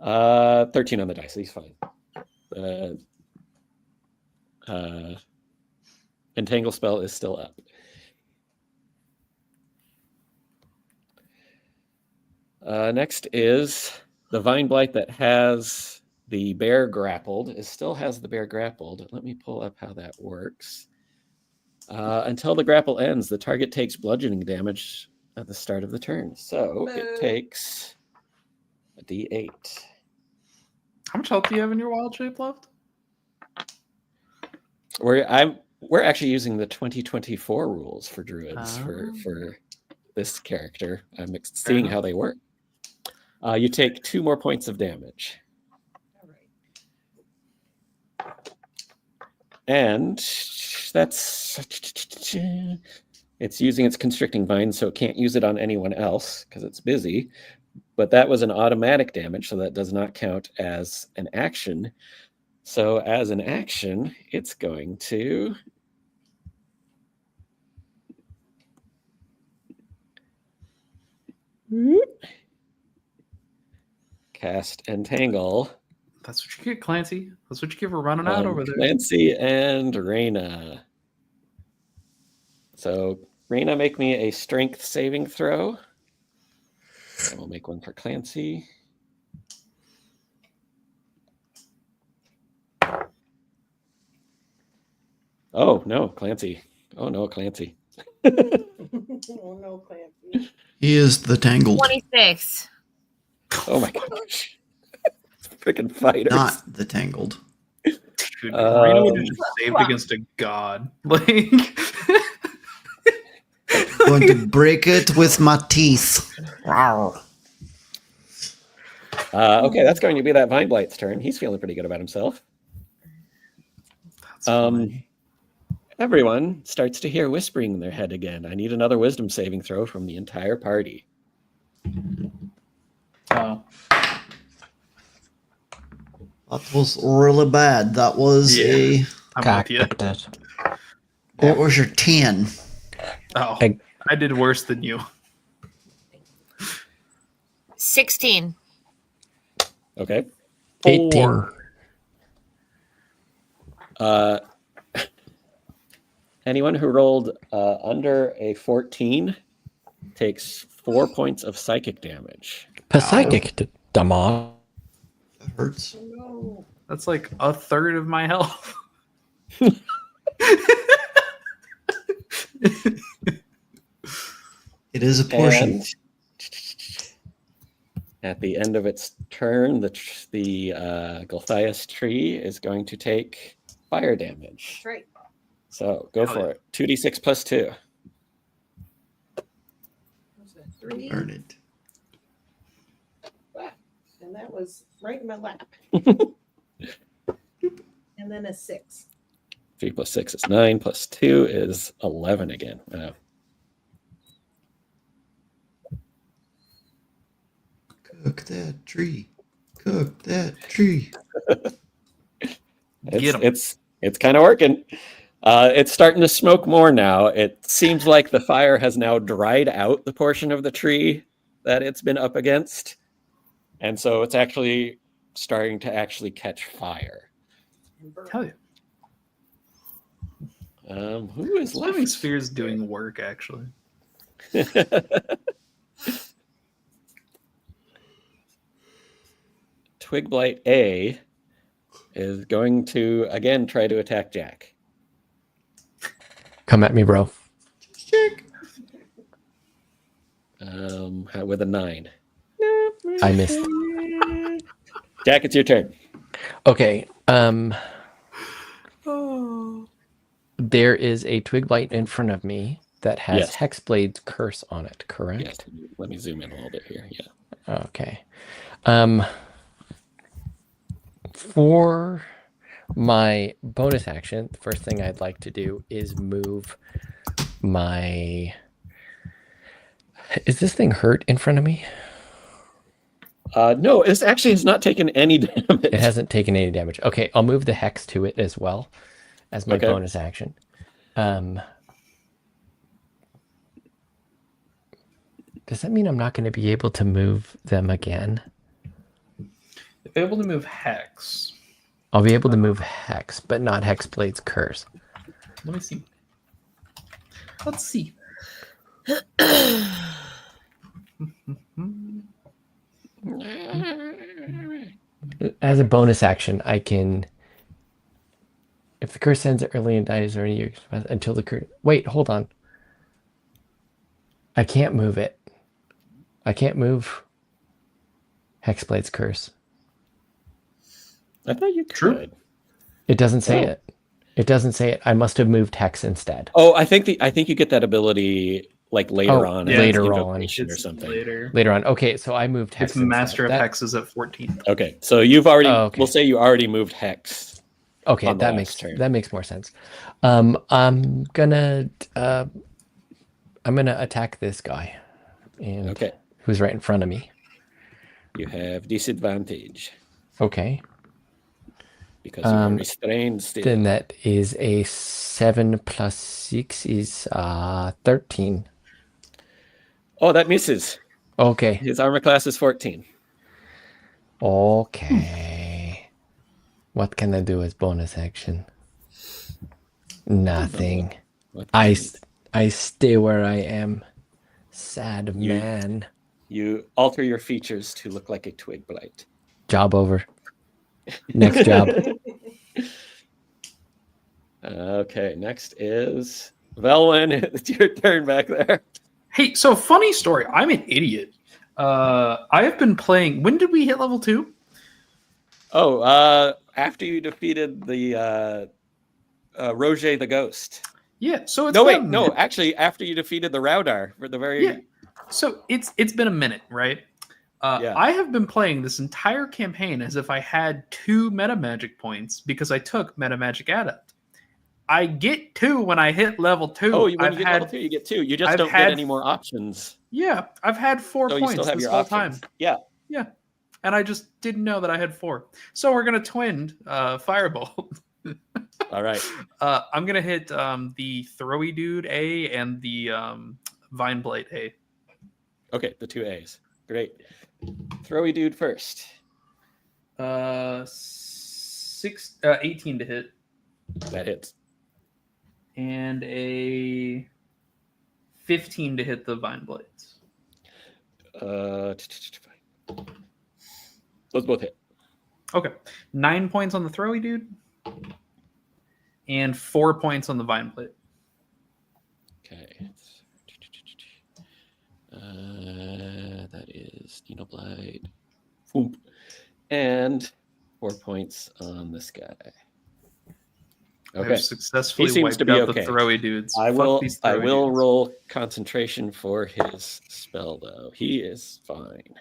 13 on the dice, so he's fine. Entangle spell is still up. Next is the Vine Blight that has the bear grappled. It still has the bear grappled. Let me pull up how that works. Until the grapple ends, the target takes bludgeoning damage at the start of the turn. So it takes a D8. How much health do you have in your wild shape left? We're actually using the 2024 rules for druids for this character. I'm seeing how they work. You take 2 more points of damage. And that's it's using its constricting vine, so it can't use it on anyone else because it's busy. But that was an automatic damage, so that does not count as an action. So as an action, it's going to cast Entangle. That's what you get, Clancy. That's what you get for running out over there. Clancy and Reyna. So Reyna, make me a strength saving throw. I will make one for Clancy. Oh no, Clancy. Oh no, Clancy. Oh no, Clancy. He is the tangled, 26. Oh my gosh. Freaking fighters. not the tangled. Dude, Reno Um, just saved against a god. Like, Going to break it with my teeth. Okay, that's going to be that Vine Blight's turn. He's feeling pretty good about himself. that's funny. Everyone starts to hear whispering in their head again. I need another wisdom saving throw from the entire party. Oh. That was really bad. That was Yeah. I'm with you. What was your 10? Oh, I did worse than you. 16. Okay. 18. Anyone who rolled under a 14 takes 4 points of psychic damage. Psychic damage. That hurts. Oh, no. That's like a third of my health. It is a portion. And at the end of its turn, the Gulthias tree is going to take fire damage. That's right. So go for it. 2d6 plus 2. What's that? 3. Burn it. And that was right in my lap. And then a 6. 3 plus 6 is 9, plus 2 is 11 again. Cook that tree. Cook that tree. Get 'em. It's kind of working. It's starting to smoke more now. It seems like the fire has now dried out the portion of the tree that it's been up against. And so it's actually starting to actually catch fire. Hell yeah. Who is Living left? Sphere's doing work, actually. Twig Blight A is going to again try to attack Jack. Come at me, bro. With a 9. I missed. Jack, it's your turn. Okay. There is a twig blight in front of me that has Yes. Hexblade's curse on it, correct? Yes. Let me zoom in a little bit here. Yeah. Okay. For my bonus action, the first thing I'd like to do is move my... Is this thing hurt in front of me? No, it's actually has not taken any damage. It hasn't taken any damage. Okay, I'll move the hex to it as well as my Okay. bonus action. Does that mean I'm not going to be able to move them again? If able to move Hex. I'll be able to move hex, but not Hexblade's curse. Let me see. Let's see. As a bonus action, I can... If the curse ends early and dies or any until the curse... Wait, hold on. I can't move it. I can't move Hexblade's curse. I thought you could. True. It doesn't say Oh. it. It doesn't say it. I must have moved hex instead. Oh, I think you get that ability like later Oh, on. yeah, as later on. invocation or It's something. later. Later on. Okay, so I moved hex. It's Master of instead. Hexes at 14. Okay, so you've already. Oh, okay. We'll say you already moved hex. Okay, on the that last turn. makes more sense. I'm gonna attack this guy, and Okay, who's right in front of me. you have disadvantage Okay, because you are restrained still. then that is a 7 plus 6 is 13. Oh, that misses. Okay, His armor class is 14. okay. What can I do as bonus action? Nothing. What I can stay where I am. Sad man. you alter your features to look like a twig blight. Job over. Next job. Okay. Okay, next is Velwyn. It's your turn back there. Hey, so funny story. I'm an idiot. I have been playing. When did we hit level 2? Oh, after you defeated the Roger the Ghost. Yeah, so it's No, been wait, a no, minute. actually, after you defeated the Raudar for the very. Yeah. So it's been a minute, right? Yeah. I have been playing this entire campaign as if I had 2 meta magic points because I took meta magic adept. I get 2 when I hit level 2. Oh, when you get level 2, you get 2. You just don't get any more options. Yeah, I've had 4 So points you still have this your whole options. time. Yeah. Yeah. And I just didn't know that I had 4. So we're gonna twin Firebolt. All right. I'm gonna hit the Throwy Dude A and the Vine Blight A. Okay, the 2 A's. Great. Throwy Dude first. 18 to hit. That hits. And a 15 to hit the Vine Blades. Those both hit. Okay. 9 points on the Throwy Dude. And 4 points on the Vine Blade. Okay. That is Needle Blight. Whoop. And 4 points on this guy. Okay. I've successfully He seems wiped to be out okay. the Throwy Dudes. I Fuck will these Throwy dudes. roll concentration for his spell though. He is fine.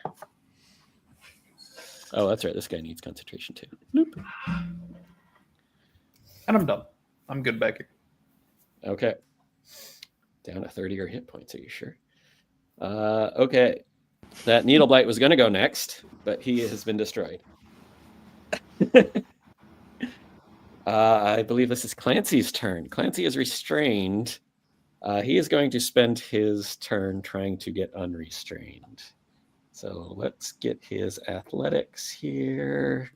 Oh, that's right. This guy needs concentration too. Nope. And I'm done. I'm good back here. Okay. Down to 30 or hit points, are you sure? Okay. That Needle Blight was going to go next, but he has been destroyed. I believe this is Clancy's turn. Clancy is restrained. He is going to spend his turn trying to get unrestrained. So let's get his athletics here.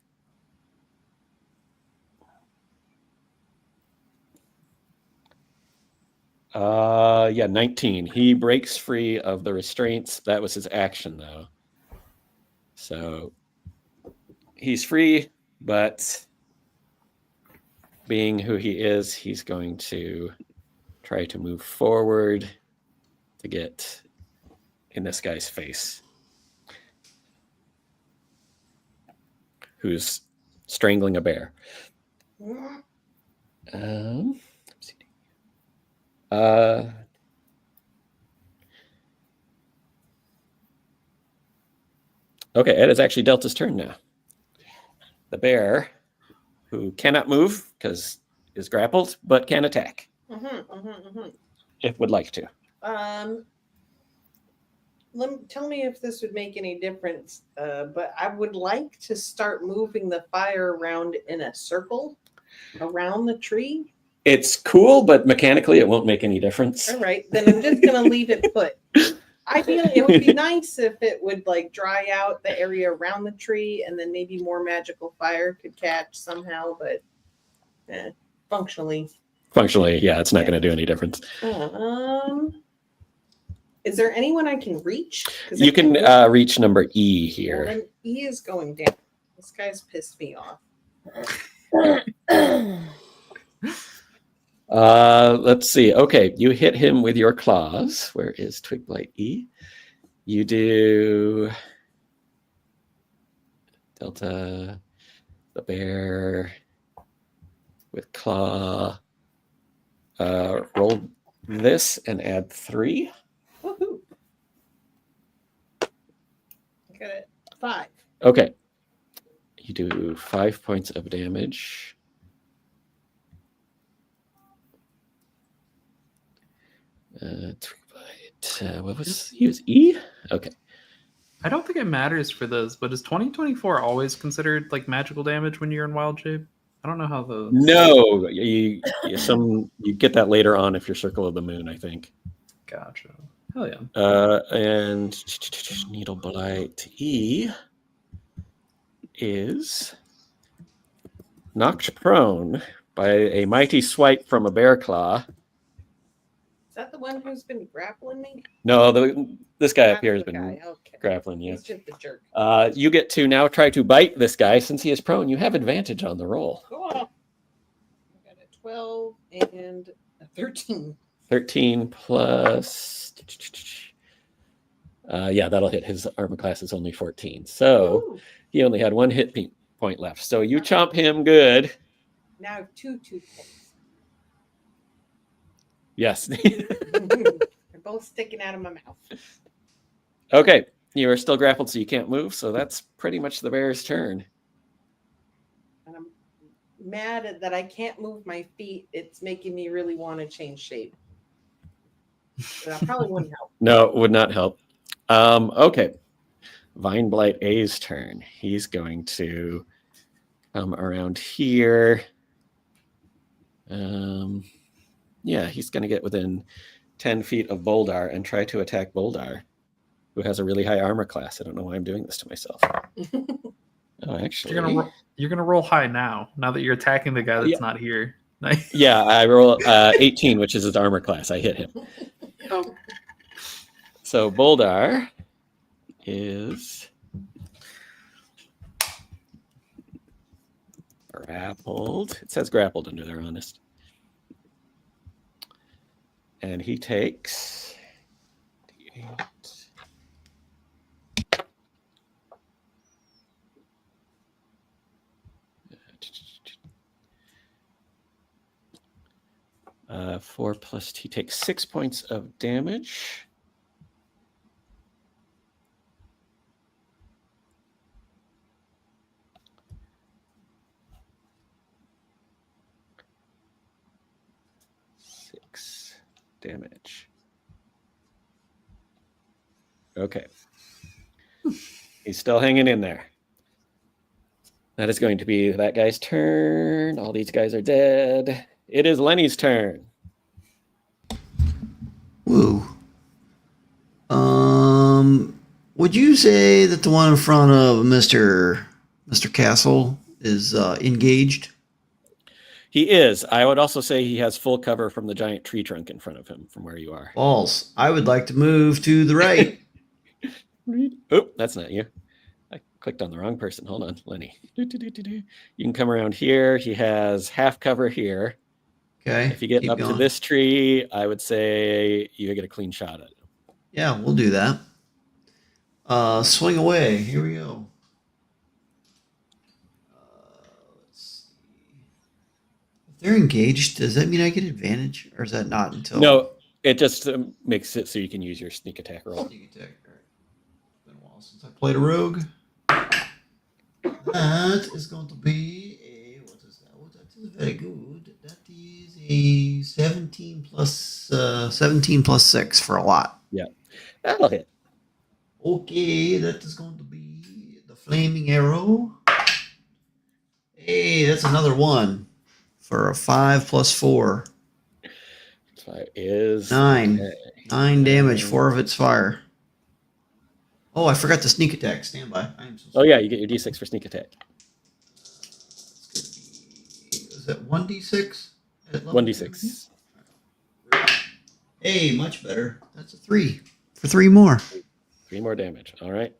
Yeah, 19. He breaks free of the restraints. That was his action, though. So he's free, but being who he is, he's going to try to move forward to get in this guy's face, who's strangling a bear. Okay, Ed has actually dealt his turn now. The bear, who cannot move because is grappled, but can attack. If would like to. Tell me if this would make any difference. But I would like to start moving the fire around in a circle around the tree. It's cool, but mechanically it won't make any difference. All right, then I'm just gonna leave it put. I feel it would be nice if it would like dry out the area around the tree, and then maybe more magical fire could catch somehow. But functionally, yeah, it's not going to do any difference. Is there anyone I can reach? You can reach number E here. Well, then E is going down. This guy's pissed me off. Let's see. Okay, you hit him with your claws. Where is Twig Blight E? You do Delta, the bear with claw. Roll this and add 3. Woohoo! I got it. 5. Okay. You do 5 points of damage. What was he was E? Okay. I don't think it matters for this, but is 2024 always considered like magical damage when you're in wild shape? I don't know how the No, you get that later on if you're Circle of the Moon, I think. Gotcha. Hell yeah. And Needle Blight E is knocked prone by a mighty swipe from a bear claw. Is that the one who's been grappling me? No, this guy up here has That's the been guy. Okay. grappling you. He's just a jerk. You get to now try to bite this guy. Since he is prone, you have advantage on the roll. Cool. I got a 12 and a 13. 13 plus. Yeah, that'll hit. His armor class is only 14. So Ooh. he only had one hit point left. So you chomp him good. Now I have 2 toothpicks. Yes. They're both sticking out of my mouth. Okay. You are still grappled, so you can't move. So that's pretty much the bear's turn. And I'm mad that I can't move my feet. It's making me really want to change shape. But that probably wouldn't help. No, it would not help. Okay. Vine Blight A's turn. He's going to come around here. Yeah, he's going to get within 10 feet of Boldar and try to attack Boldar, who has a really high armor class. I don't know why I'm doing this to myself. Oh, actually, you're gonna roll high now that you're attacking the guy that's not here. Yeah, I roll 18, which is his armor class. I hit him. So Boldar is grappled. It says grappled under there, honest. And he takes 8. Four plus, he takes 6 points of damage. Damage. Okay. He's still hanging in there. That is going to be that guy's turn. All these guys are dead. It is Lenny's turn. Woo. Would you say that the one in front of Mr. Castle is engaged? He is. I would also say he has full cover from the giant tree trunk in front of him from where you are. False. I would like to move to the right. Oh, that's not you. I clicked on the wrong person. Hold on, Lenny. You can come around here. He has half cover here. Okay. If you get up to this tree, I would say you get a clean shot at it. Yeah, we'll do that. Swing away. Here we go. Let's see. If they're engaged, does that mean I get advantage, or is that not until? No, it just makes it so you can use your sneak attack roll. Sneak attack. All right. It's been a while since I played a rogue. That is going to be a what is that? Oh, that is very good. That is a 17 plus 6 for a lot. Yeah, that'll hit. Okay, that is going to be the flaming arrow. Hey, that's another one for a 5 plus 4. 5 is 9. okay. 9 damage, 4 of its fire. Oh, I forgot the sneak attack. Stand by. I am so Oh yeah, you get your d6 for sneak attack. Is that 1d6? 1d6. Hey, much better. That's a 3 for 3 more. 3 more damage. All right.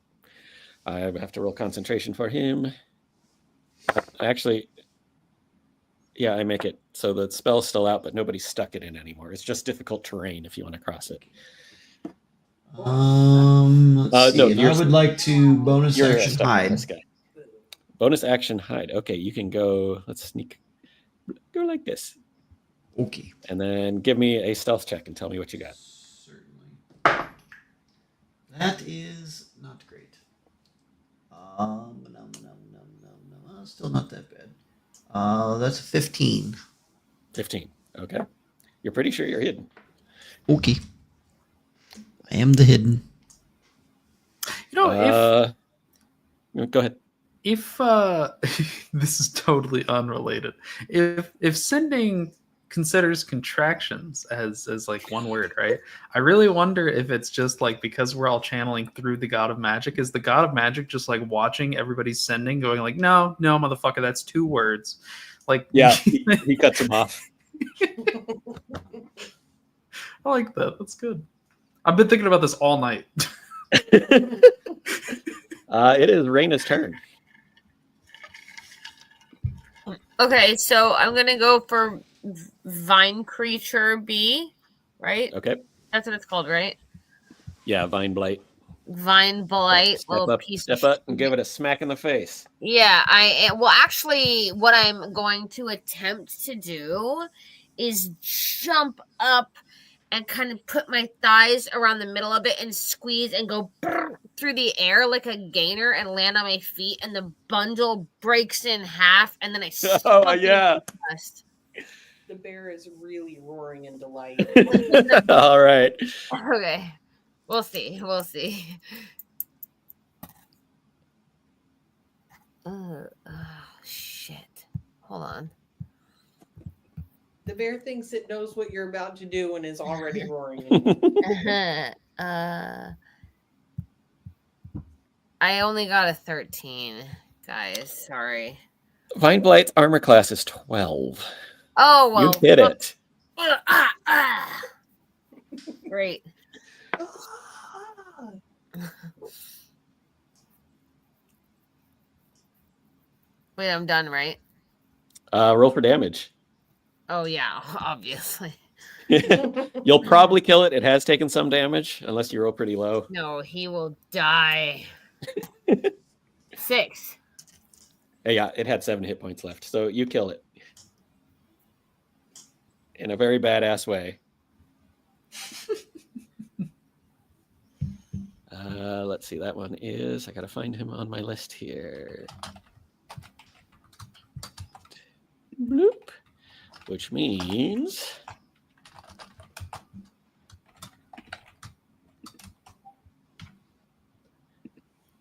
I have to roll concentration for him. Actually, yeah, I make it so the spell's still out, but nobody's stuck it in anymore. It's just difficult terrain if you want to cross it. Let's see. No, I would like to bonus action stuck hide. on this guy. Bonus action hide. Okay, you can go. Let's sneak. Go like this. Okay. And then give me a stealth check and tell me what you got. Certainly. That is not great. Still not that bad. That's a 15. 15. Okay. You're pretty sure you're hidden. Okay. I am the hidden. You know, go ahead. If this is totally unrelated, if sending considers contractions as like one word, right? I really wonder if it's just like because we're all channeling through the god of magic, is the god of magic just like watching everybody's sending, going like, no, motherfucker, that's 2 words. Like, yeah, he cuts him off. I like that. That's good. I've been thinking about this all night. It is Raina's turn. Okay, so I'm gonna go for vine creature bee, right? Okay. That's what it's called, right? Yeah, vine blight. Vine blight, Step up, and give it a smack in the face. Yeah, well, actually, what I'm going to attempt to do is jump up and kind of put my thighs around the middle of it and squeeze and go through the air like a gainer and land on my feet, and the bundle breaks in half, and then I Oh yeah. dust. The bear is really roaring in delight. All right. Okay, we'll see. Oh, shit. Hold on. The bear thinks it knows what you're about to do and is already roaring. I only got a 13, guys. Sorry. Vine Blight's armor class is 12. Oh, well. You hit it. Great. Wait, I'm done, right? Roll for damage. Oh, yeah, obviously. You'll probably kill it. It has taken some damage, unless you roll pretty low. No, he will die. 6. Yeah, it had 7 hit points left, so you kill it. In a very badass way. Let's see, that one is... I gotta find him on my list here. Bloop. Which means...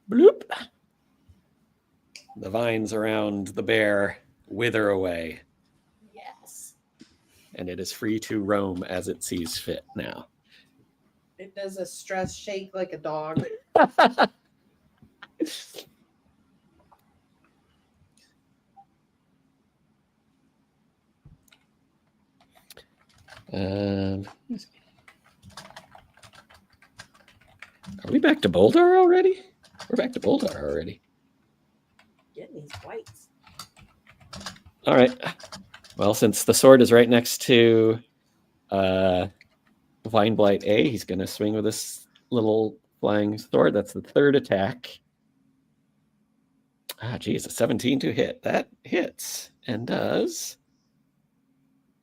Bloop. The vines around the bear wither away. Yes. And it is free to roam as it sees fit now. It does a stress shake like a dog. Are we back to Boldar already? We're back to Boldar already. Getting these whites. All right. Well, since the sword is right next to Vine Blight A, he's going to swing with this little flying sword. That's the third attack. Geez, a 17 to hit. That hits and does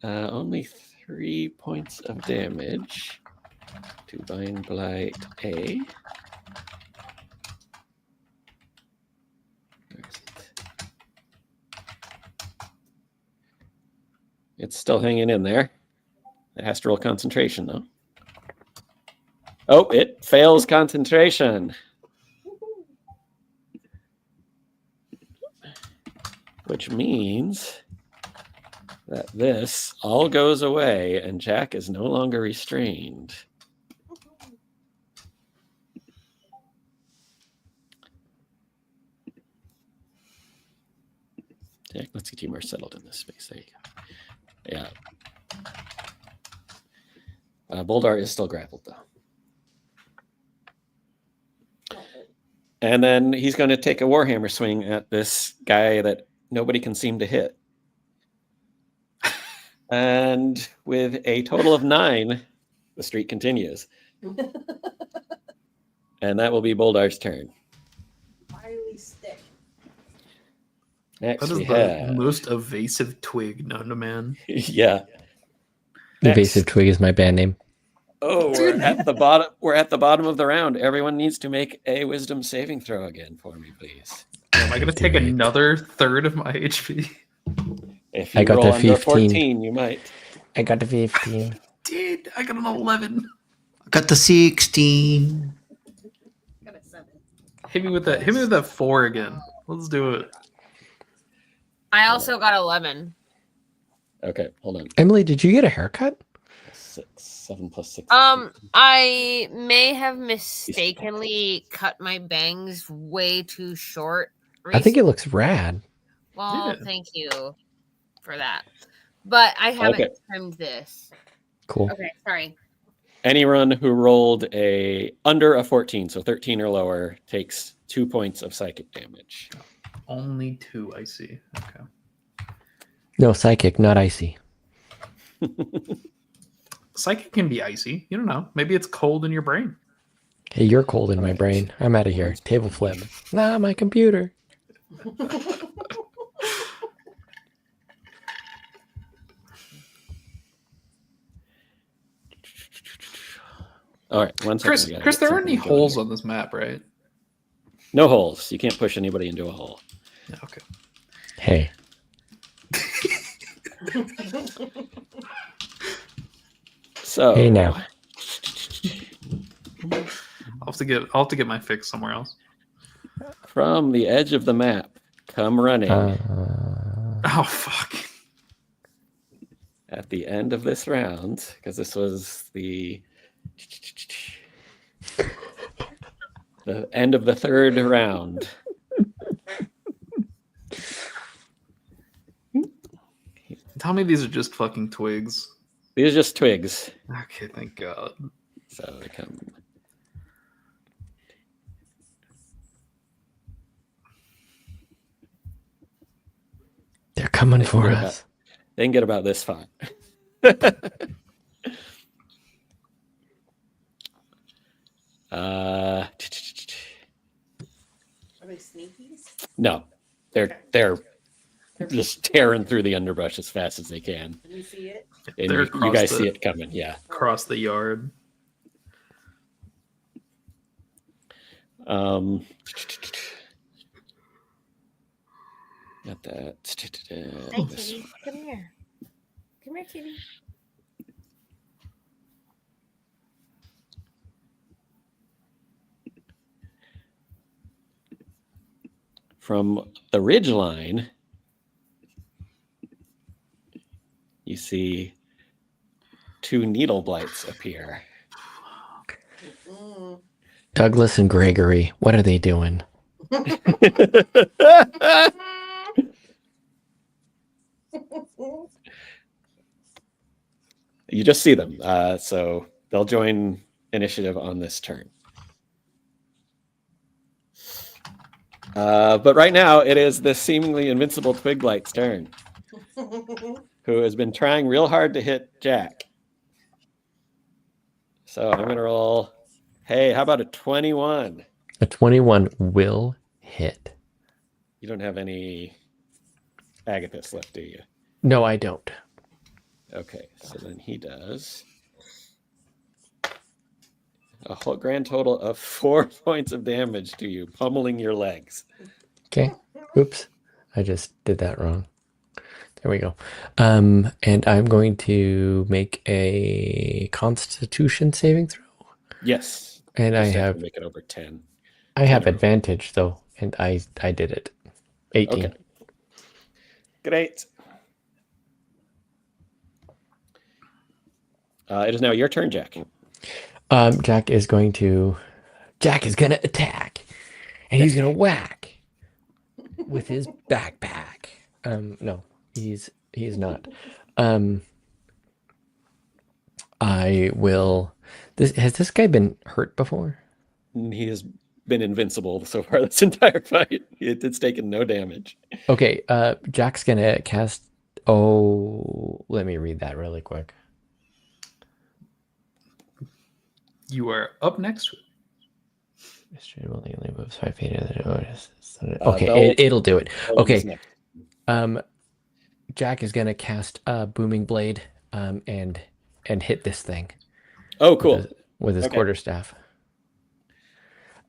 only 3 points of damage to Vine Blight A. Where is it? It's still hanging in there. It has to roll concentration, though. Oh, it fails concentration. Which means that this all goes away and Jack is no longer restrained. Jack, let's get you more settled in this space. There you go. Yeah. Boldar is still grappled, though. And then he's going to take a Warhammer swing at this guy that nobody can seem to hit. And with a total of 9, the streak continues. And that will be Boldar's turn. Wily stick. Next, that is we the have... most evasive twig known to man. Yeah. Evasive Twig is my band name. Oh, we're at the bottom. We're at the bottom of the round. Everyone needs to make a wisdom saving throw again for me, please. Am I going to take another third of my HP? If you I got roll the under 15. 14, you might. I got the 15. Dude, I got an 11. I got the 16. Got a 7. Hit me with that 4 again. Let's do it. I also got 11. Okay, hold on. Emily, did you get a haircut? 7 plus 6. I may have mistakenly cut my bangs way too short. I think it looks rad. Well, Yeah. thank you for that. But I haven't Okay. trimmed this. Cool. Okay, sorry. Anyone who rolled under a 14, so 13 or lower, takes 2 points of psychic damage. Only 2, I see. Okay. No, psychic, not icy. Psychic can be icy. You don't know. Maybe it's cold in your brain. Hey, you're cold in my Alright. brain. I'm out of here. Table flip. Nah, my computer. All right, one second. I gotta Chris, get there aren't any something going holes here. on this map, right? No holes. You can't push anybody into a hole. Yeah, okay. Hey. So Hey now. I'll have to get my fix somewhere else. from the edge of the map, come running Oh fuck. at the end of this round, because this was the end of the third round. Tell me these are just fucking twigs. These are just twigs. Okay, thank God. So they come. They're coming They can for get us. They can get about this far. Are they sneakies? No, they're just tearing through the underbrush as fast as they can. Can you see it? And They're you across guys the- see it coming, yeah. Across the yard. Got that. Hi, kitty. Come here. Come here, kitty. From the ridge line, you see two needle blights appear. Mm. Douglas and Gregory, what are they doing? You just see them, so they'll join initiative on this turn. But right now, it is the seemingly invincible twig blight's turn, who has been trying real hard to hit Jack. So I'm going to roll. Hey, how about a 21? A 21 will hit. You don't have any Agathis left, do you? No, I don't. Okay, so then he does a whole grand total of 4 points of damage to you, pummeling your legs. Okay. Oops. I just did that wrong. There we go. And I'm going to make a Constitution saving throw. Yes. And I Just have have to make it over 10. I have advantage though, and I did it. 18. Okay. Great. It is now your turn, Jack. Jack is going to attack, and he's gonna whack with his backpack. No, he's not. I will. Has this guy been hurt before? He has been invincible so far this entire fight. It's taken no damage. Okay, Jack's gonna cast. Oh, let me read that really quick. You are up next. Mystery will only moves 5 feet. Okay, Okay, it'll do it. Bell is Okay. next. Jack is gonna cast Booming Blade, and hit this thing. Oh, cool. With his Okay. quarterstaff.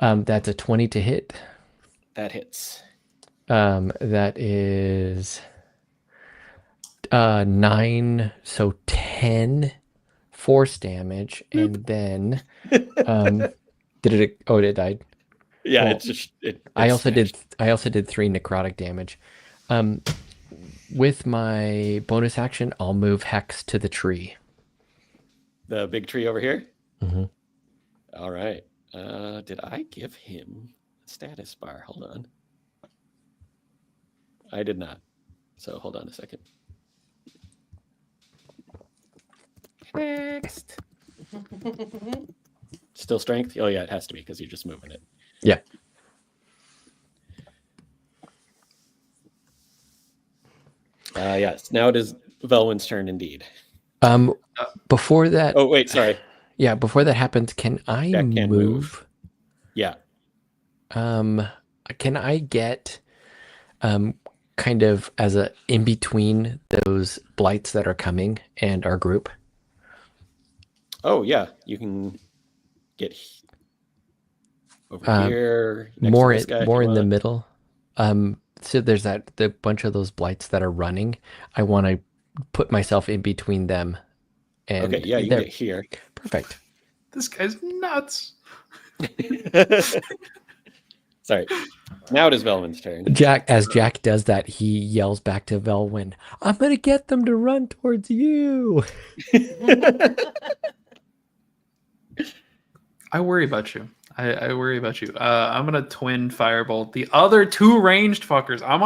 That's a 20 to hit. That hits. That is 9, so 10 force damage, and then did it? Oh, it died. Yeah, Well, it's just. I also did 3 necrotic damage. With my bonus action, I'll move Hex to the tree. The big tree over here. Mm-hmm. All right. Did I give him a status bar? Hold on. I did not. So hold on a second. Next. Still strength? Oh yeah, it has to be because you're just moving it. Yeah. Yes. Now it is Velwyn's turn indeed. Before that, Oh, wait, sorry. yeah, before that happens, can I Jack can't move. Yeah. Can I get kind of as a in between those blights that are coming and our group? Oh, yeah. You can get over here next More to this guy. more in the middle. So there's the bunch of those blights that are running. I want to put myself in between them. And okay, yeah, you can get here. Perfect. This guy's nuts. Sorry. Now it is Velman's turn. As Jack does that, he yells back to Velwyn, "I'm gonna get them to run towards you." I worry about you. I worry about you. I'm gonna twin firebolt the other two ranged fuckers. I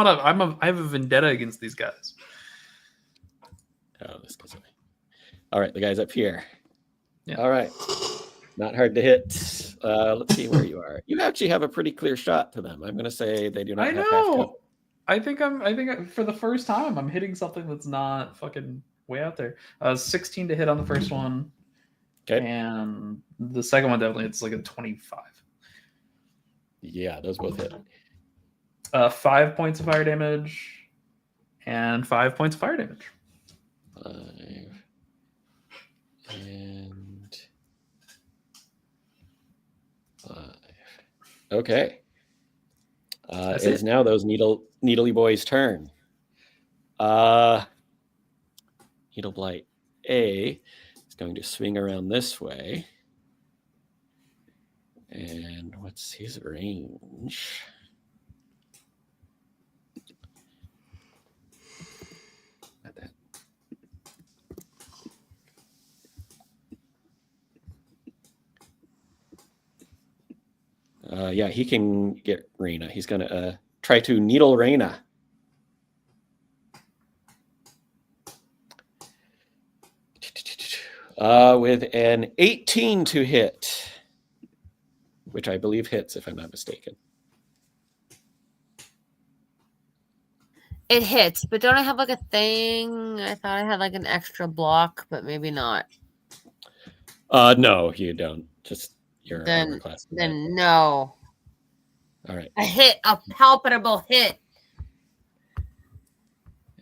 have a vendetta against these guys. Oh, this goes away. All right, the guy's up here. Yeah. All right. Not hard to hit. Let's see where you are. You actually have a pretty clear shot to them. I'm going to say they do not have half cover. I think for the first time I'm hitting something that's not fucking way out there. 16 to hit on the first one. Okay. And the second one definitely it's like a 25. Yeah, those both hit. 5 points of fire damage and 5 points of fire damage. 5 and 5. Okay. It is now those needly boys' turn. Needle Blight A is going to swing around this way. And what's his range? Not that. Yeah, he can get Reyna. He's going to try to needle Reyna. With an 18 to hit, which I believe hits, if I'm not mistaken. It hits, but don't I have like a thing? I thought I had like an extra block, but maybe not. No, you don't. Just your armor class. Then no. All right. A hit, a palpable hit.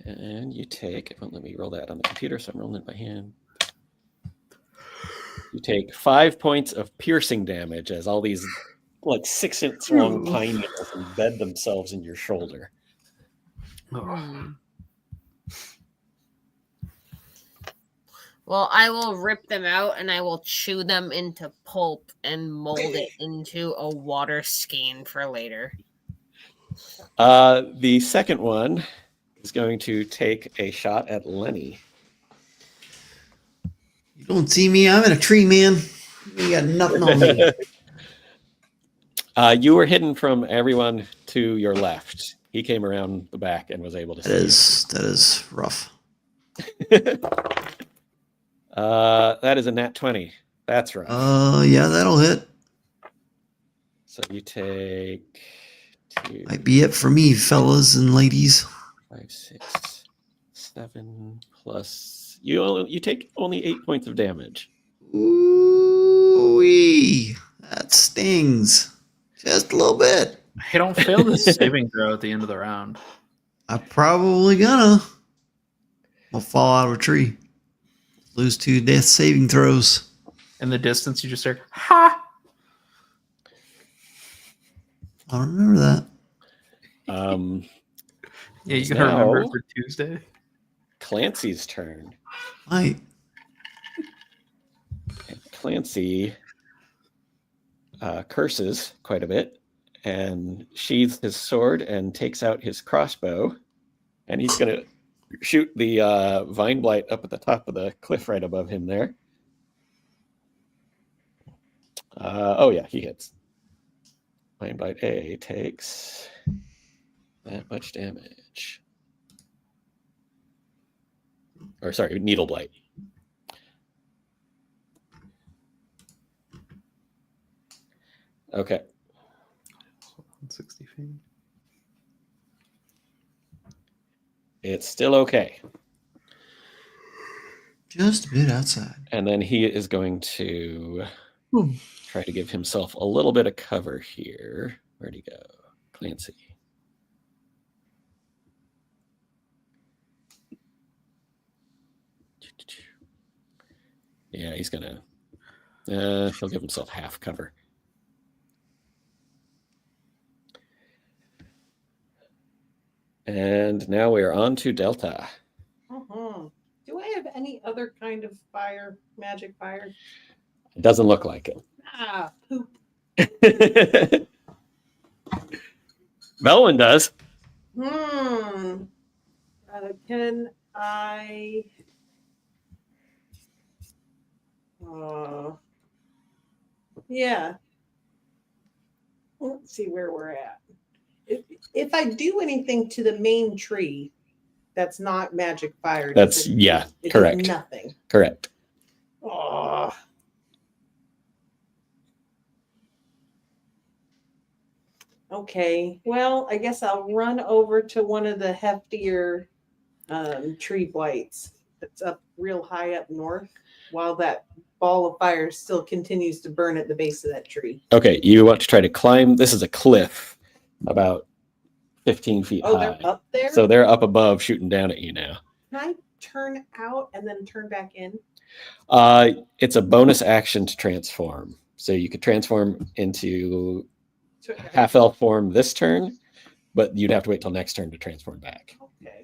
And you take, it won't let me roll that on the computer, so I'm rolling it by hand. You take 5 points of piercing damage as all these like 6-inch long pine needles embed themselves in your shoulder. Well, I will rip them out and I will chew them into pulp and mold it into a water skein for later. The second one is going to take a shot at Lenny. You don't see me. I'm in a tree, man. You got nothing on me. You were hidden from everyone to your left. He came around the back and was able to see. That is rough. That is a nat 20. That's right. Yeah, that'll hit. So you take 2. Might be it for me, fellas and ladies. 5, 6, 7 plus. You take only 8 points of damage. Ooh-wee. That stings. Just a little bit. Hey, don't fail this saving throw at the end of the round. I'm probably gonna. I'll fall out of a tree. Lose 2 death saving throws. In the distance, you just hear, ha! I don't remember that. Yeah, you can remember for Tuesday. Clancy's turn. Right. Clancy curses quite a bit and sheathes his sword and takes out his crossbow. And he's going to shoot the vine blight up at the top of the cliff right above him there. Oh, yeah, he hits. Vine blight A takes that much damage. Or sorry, needle blight. Okay. 160 feet. It's still okay. Just a bit outside. And then he is going to Hmm. try to give himself a little bit of cover here. Where'd he go? Clancy. Yeah, he's gonna. He'll give himself half cover. And now we are on to Delta. Do I have any other kind of fire, magic fire? It doesn't look like it. Poop. Melwin does. Can I? Yeah. Let's see where we're at. If I do anything to the main tree, that's not magic fire. That's it correct. does nothing. Correct. Oh. Okay. Well, I guess I'll run over to one of the heftier tree blights that's up real high up north, while that ball of fire still continues to burn at the base of that tree. Okay, you want to try to climb. This is a cliff about 15 feet high. They're up there? So they're up above shooting down at you now. Can I turn out and then turn back in? It's a bonus action to transform. So you could transform into half elf form this turn, but you'd have to wait till next turn to transform back. Okay.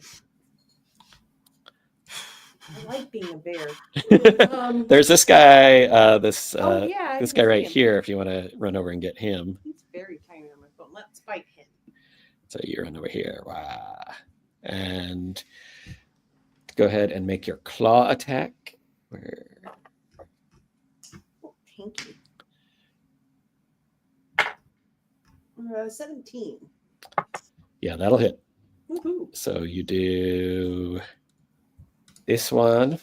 I like being a bear. There's this guy, this I guy can right see him. here, if you want to run over and get him. He's very tiny on my phone. Let's fight him. So you run over here. Wow. And go ahead and make your claw attack. Oh, thank you. 17. Yeah, that'll hit. Woohoo. So you do this one,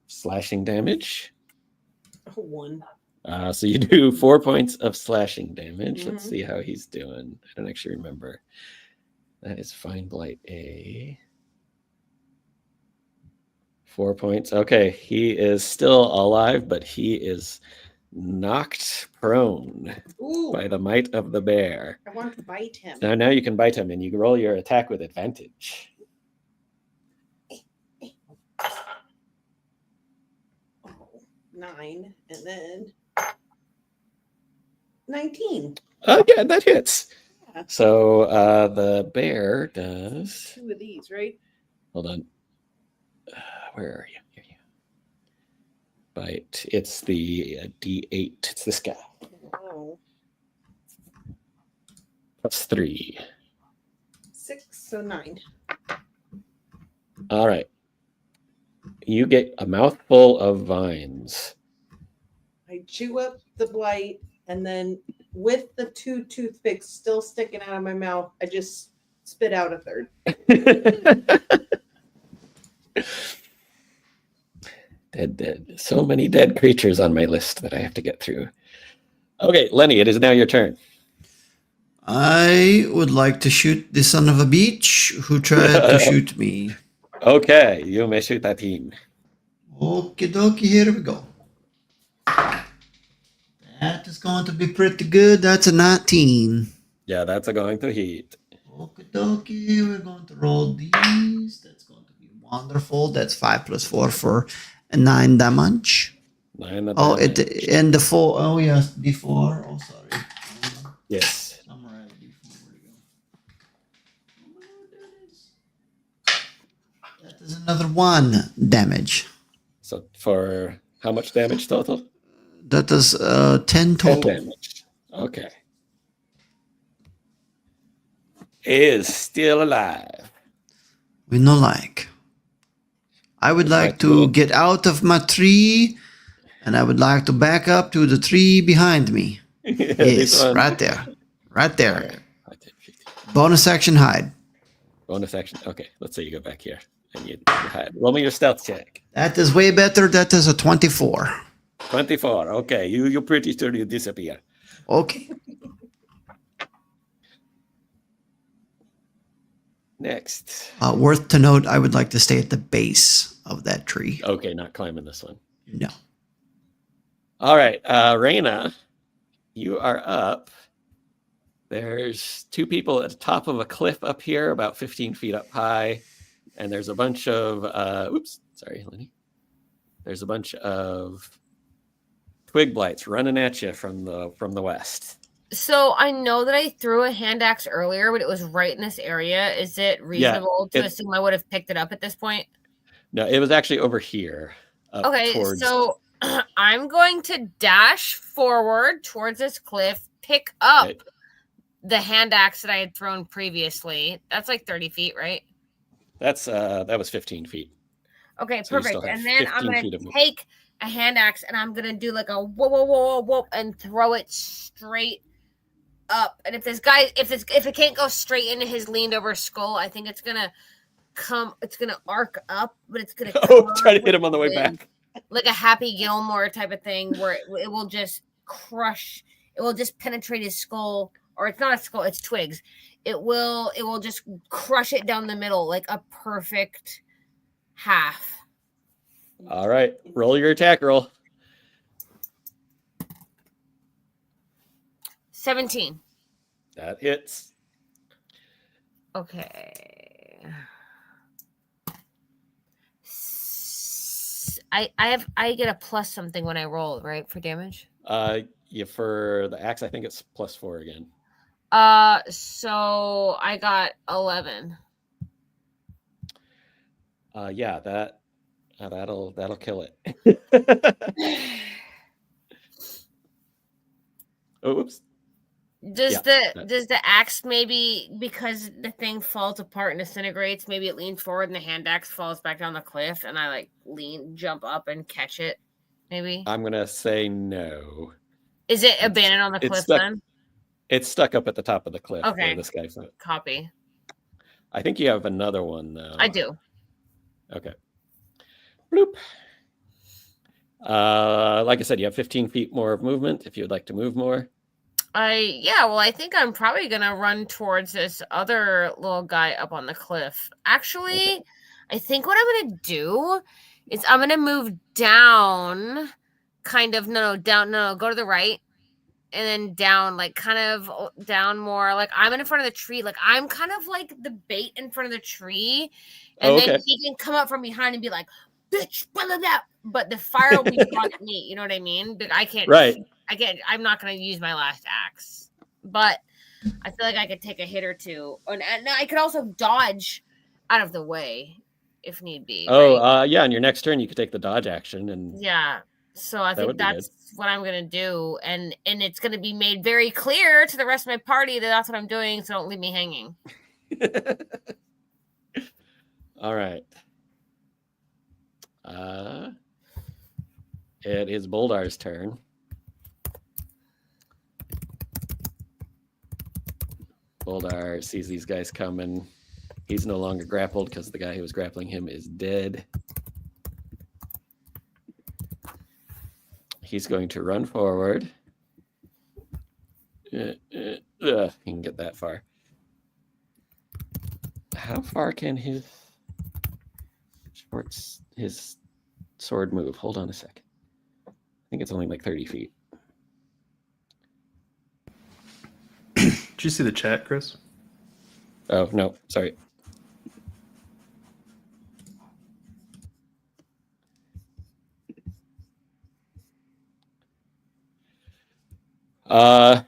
slashing damage. 1. So you do 4 points of slashing damage. Let's Mhm. see how he's doing. I don't actually remember. That is Fine Blight A. 4 points. Okay, he is still alive, but he is knocked prone Ooh, by the might of the bear. I want to bite him. Now you can bite him, and you can roll your attack with advantage. Oh, 9, and then 19. Oh, yeah, that hits. Yeah. So the bear does. 2 of these, right? Hold on. Where are you? Here you go. Bite. It's the D8. It's this guy. Oh. Plus 3. 6, so 9. All right. You get a mouthful of vines. I chew up the blight, and then with the 2 toothpicks still sticking out of my mouth, I just spit out a third. Dead. So many dead creatures on my list that I have to get through. Okay, Lenny, it is now your turn. I would like to shoot the son of a bitch who tried to shoot me. Okay, you may shoot that team. Okie dokie, here we go. That is going to be pretty good. That's a 19. Yeah, that's a going to hit. Okie dokie, we're going to roll these. That's going to be wonderful. That's 5 plus 4 for 9 damage. 9 of Oh, damage. and the 4. Oh, yes, D4. Oh, sorry. Yes. Somewhere I have D4. Where'd it go? Oh, there it is. That is another 1 damage. So for how much damage total? That is 10 10 total. damage. Okay. Is still alive. We no like. I would like to get out of my tree, and I would like to back up to the tree behind me. This Yes, one. right there. Right there. Okay. Bonus action hide. Bonus action. Okay, let's say you go back here and you hide. Roll me your stealth check. That is way better. That is a 24. 24. Okay, you're pretty sure you disappear. Okay. Next. Worth to note, I would like to stay at the base of that tree. Okay, not climbing this one. No. All right, Raina, you are up. There's 2 people at the top of a cliff up here, about 15 feet up high, and there's a bunch of oops, sorry, Lenny. There's a bunch of twig blights running at you from the west. So I know that I threw a hand axe earlier, but it was right in this area. Is it reasonable to assume I would have picked it up at this point? No, it was actually over here. Okay, so I'm going to dash forward towards this cliff, pick up the hand axe that I had thrown previously. That's like 30 feet, right? That was 15 feet. Okay, So perfect. And then I'm going to take a hand axe and I'm going to do like a whoop, whoop, whoop, whoop, and throw it straight up. And if this guy, if it can't go straight into his leaned over skull, I think it's going to arc up, but it's going to try to hit him on the way back. Like a Happy Gilmore type of thing where it will just crush, it will just penetrate his skull, or it's not a skull, it's twigs. It will just crush it down the middle like a perfect half. All right, roll your attack roll. 17. That hits. Okay. I get a plus something when I roll, right, for damage? For the axe, I think it's +4 again. So I got 11. Yeah, that'll kill it. Oops. Does the axe, maybe because the thing falls apart and disintegrates, maybe it leans forward and the hand axe falls back down the cliff and I like jump up and catch it? Maybe I'm gonna say no. Is it abandoned on the cliff then? It's stuck up at the top of the cliff. Okay. Where this guy's at. Copy. I think you have another one though. I do. Okay. Bloop. Like I said, you have 15 feet more of movement if you would like to move more. I think I'm probably gonna run towards this other little guy up on the cliff. Actually, I think what I'm gonna do is I'm gonna move down, go to the right, and then down, like kind of down more. Like I'm in front of the tree, like I'm kind of like the bait in front of the tree, and then he can come up from behind and be like, "Bitch, blah, blah, blah." But the fire will be drawn at me. You know what I mean? But I can't. Right. I'm not going to use my last axe, but I feel like I could take a hit or two, and I could also dodge out of the way if need be. Yeah. On your next turn, you could take the dodge action, and yeah. So I think that's what I'm going to do, and it's going to be made very clear to the rest of my party that that's what I'm doing. So don't leave me hanging. All right. It is Boldar's turn. Boldar sees these guys coming. He's no longer grappled because the guy who was grappling him is dead. He's going to run forward. He can get that far. How far can his sword move? Hold on a second. I think it's only like 30 feet. Did you see the chat, Chris? Oh, no. Sorry. Uh,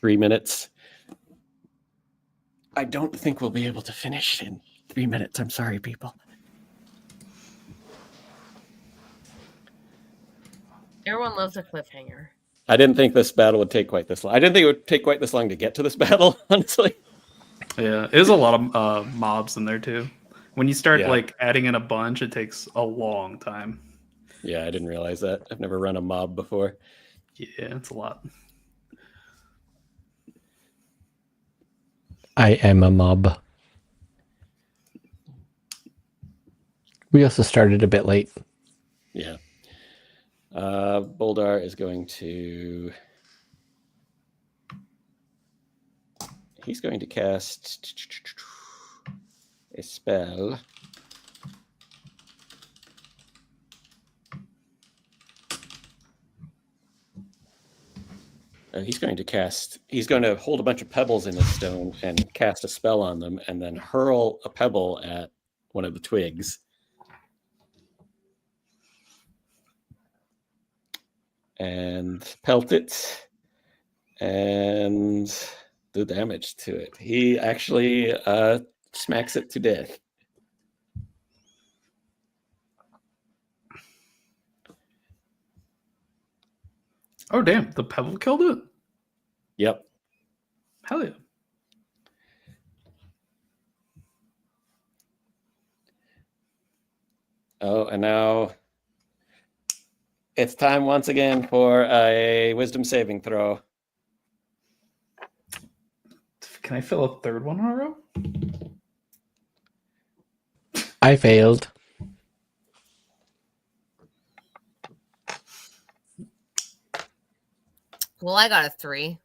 3 minutes. I don't think we'll be able to finish in 3 minutes. I'm sorry, people. Everyone loves a cliffhanger. I didn't think this battle would take quite this long. I didn't think it would take quite this long to get to this battle, honestly. Yeah, there's a lot of mobs in there too. When you start like adding in a bunch, it takes a long time. Yeah, I didn't realize that. I've never run a mob before. Yeah, it's a lot. I am a mob. We also started a bit late. Yeah. Boldar is going to... He's going to cast a spell. He's going to hold a bunch of pebbles in his stone and cast a spell on them, and then hurl a pebble at one of the twigs. And pelt it and do damage to it. He actually smacks it to death. Oh, damn. The pebble killed it? Yep. Hell yeah. Oh, and now it's time once again for a wisdom saving throw. Can I fill a third one in a row? I failed. Well, I got a 3.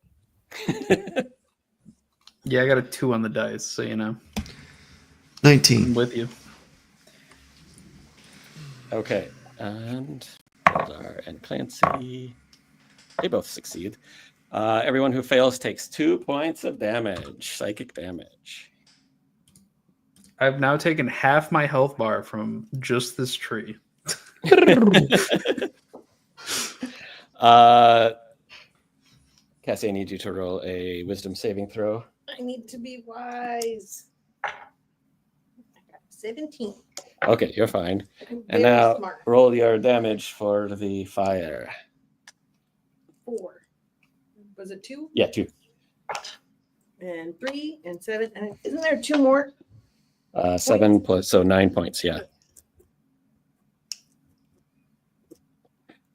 Yeah, I got a 2 on the dice, so you know. 19. I'm with you. Okay, and Eldar and Clancy, they both succeed. Everyone who fails takes 2 points of damage, psychic damage. I've now taken half my health bar from just this tree. Cassie, I need you to roll a wisdom saving throw. I need to be wise. I got 17. Okay, you're fine. I'm And very now smart. roll your damage for the fire. 4. Was it 2? Yeah, 2. And 3 and 7. And isn't there 2 more? 7 plus, so 9 points, yeah.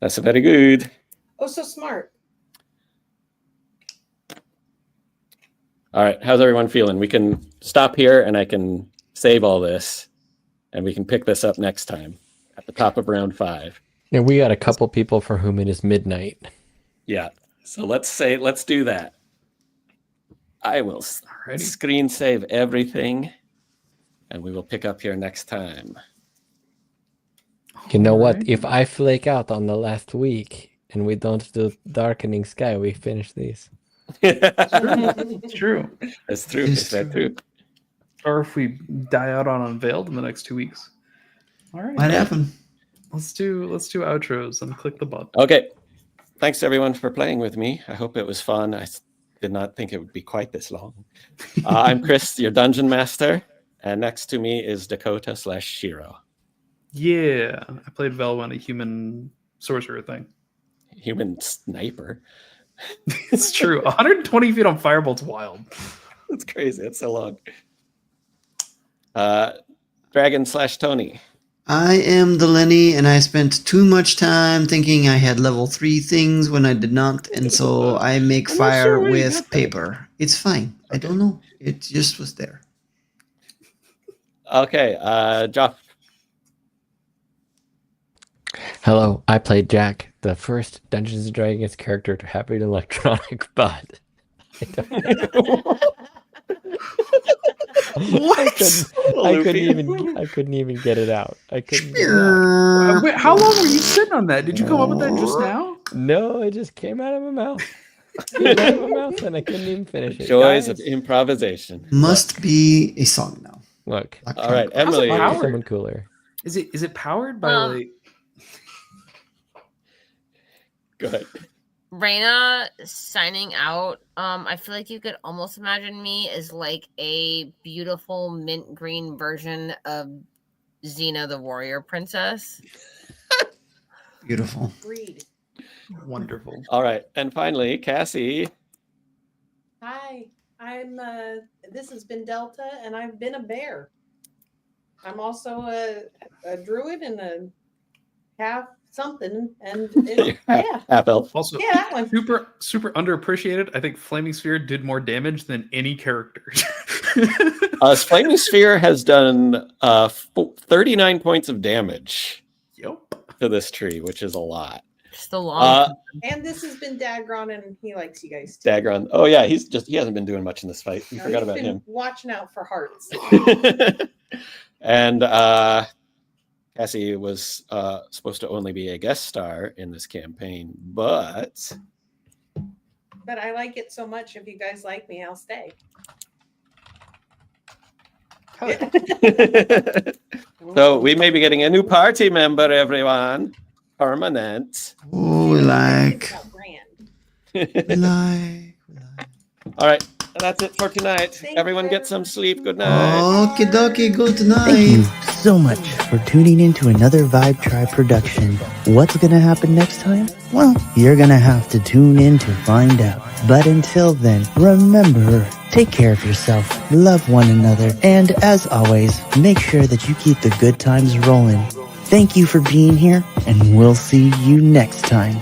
That's very good. Oh, so smart. All right, how's everyone feeling? We can stop here and I can save all this and we can pick this up next time at the top of round 5. And we got a couple people for whom it is midnight. Yeah, so let's do that. I will Alrighty. screen save everything and we will pick up here next time. You know what? Alright. If I flake out on the last week and we don't do Darkening Sky, we finish these. It's true. That's true. It's Is that true. true? Or if we die out on Unveiled in the next 2 weeks. All right. Might happen. Let's do outros and click the button. Okay. Thanks everyone for playing with me. I hope it was fun. I did not think it would be quite this long. I'm Chris, your dungeon master, and next to me is Dakota/Shiro, Yeah. I played Velwan, a human sorcerer thing. human sniper. It's true. 120 feet on Firebolt's wild. That's crazy. It's so long. Dragon/Tony. I am the Lenny, and I spent too much time thinking I had level 3 things when I did not, and so I make I'm not fire sure where you with got that. paper. It's fine. I don't know. It just was there. Okay, Joff. Hello, I played Jack, the first Dungeons and Dragons character to have an electronic bud. I couldn't even get it out. I couldn't get it out. Wait, how long were you sitting on that? Did you come up with that just now? No, it just came out of my mouth. It came out of my mouth and I couldn't even finish it. Joys of Guys, improvisation. Must be a song now. look, All right, How's it Emily. powered? find someone cooler. Is it powered by like? Go ahead. Raina signing out. I feel like you could almost imagine me as like a beautiful mint green version of Xena the Warrior Princess. Beautiful. Read. Wonderful. All right, and finally, Cassie. Hi, I'm. This has been Delta, and I've been a bear. I'm also a druid and a half something, and yeah, Half elf. Also, yeah, that one. super underappreciated. I think Flaming Sphere did more damage than any character. Flaming Sphere has done 39 points of damage Yep. to this tree, which is a lot. Just the long. And this has been Dagron, and he likes you guys too. Dagron. Oh yeah, he hasn't been doing much in this fight. We No, forgot he's about been him. Watching out for hearts. And Cassie was supposed to only be a guest star in this campaign, but but I like it so much. If you guys like me, I'll stay. So we may be getting a new party member, everyone. Permanent. Oh, we like. It's not grand. We like. All right. That's it for tonight. Thank Everyone you, get some everyone. sleep. Good night. Okie dokie, good Thank you night. so much for tuning in to another Vibe Tribe production. What's going to happen next time? Well, you're going to have to tune in to find out. But until then, remember, take care of yourself, love one another, and as always, make sure that you keep the good times rolling. Thank you for being here, and we'll see you next time.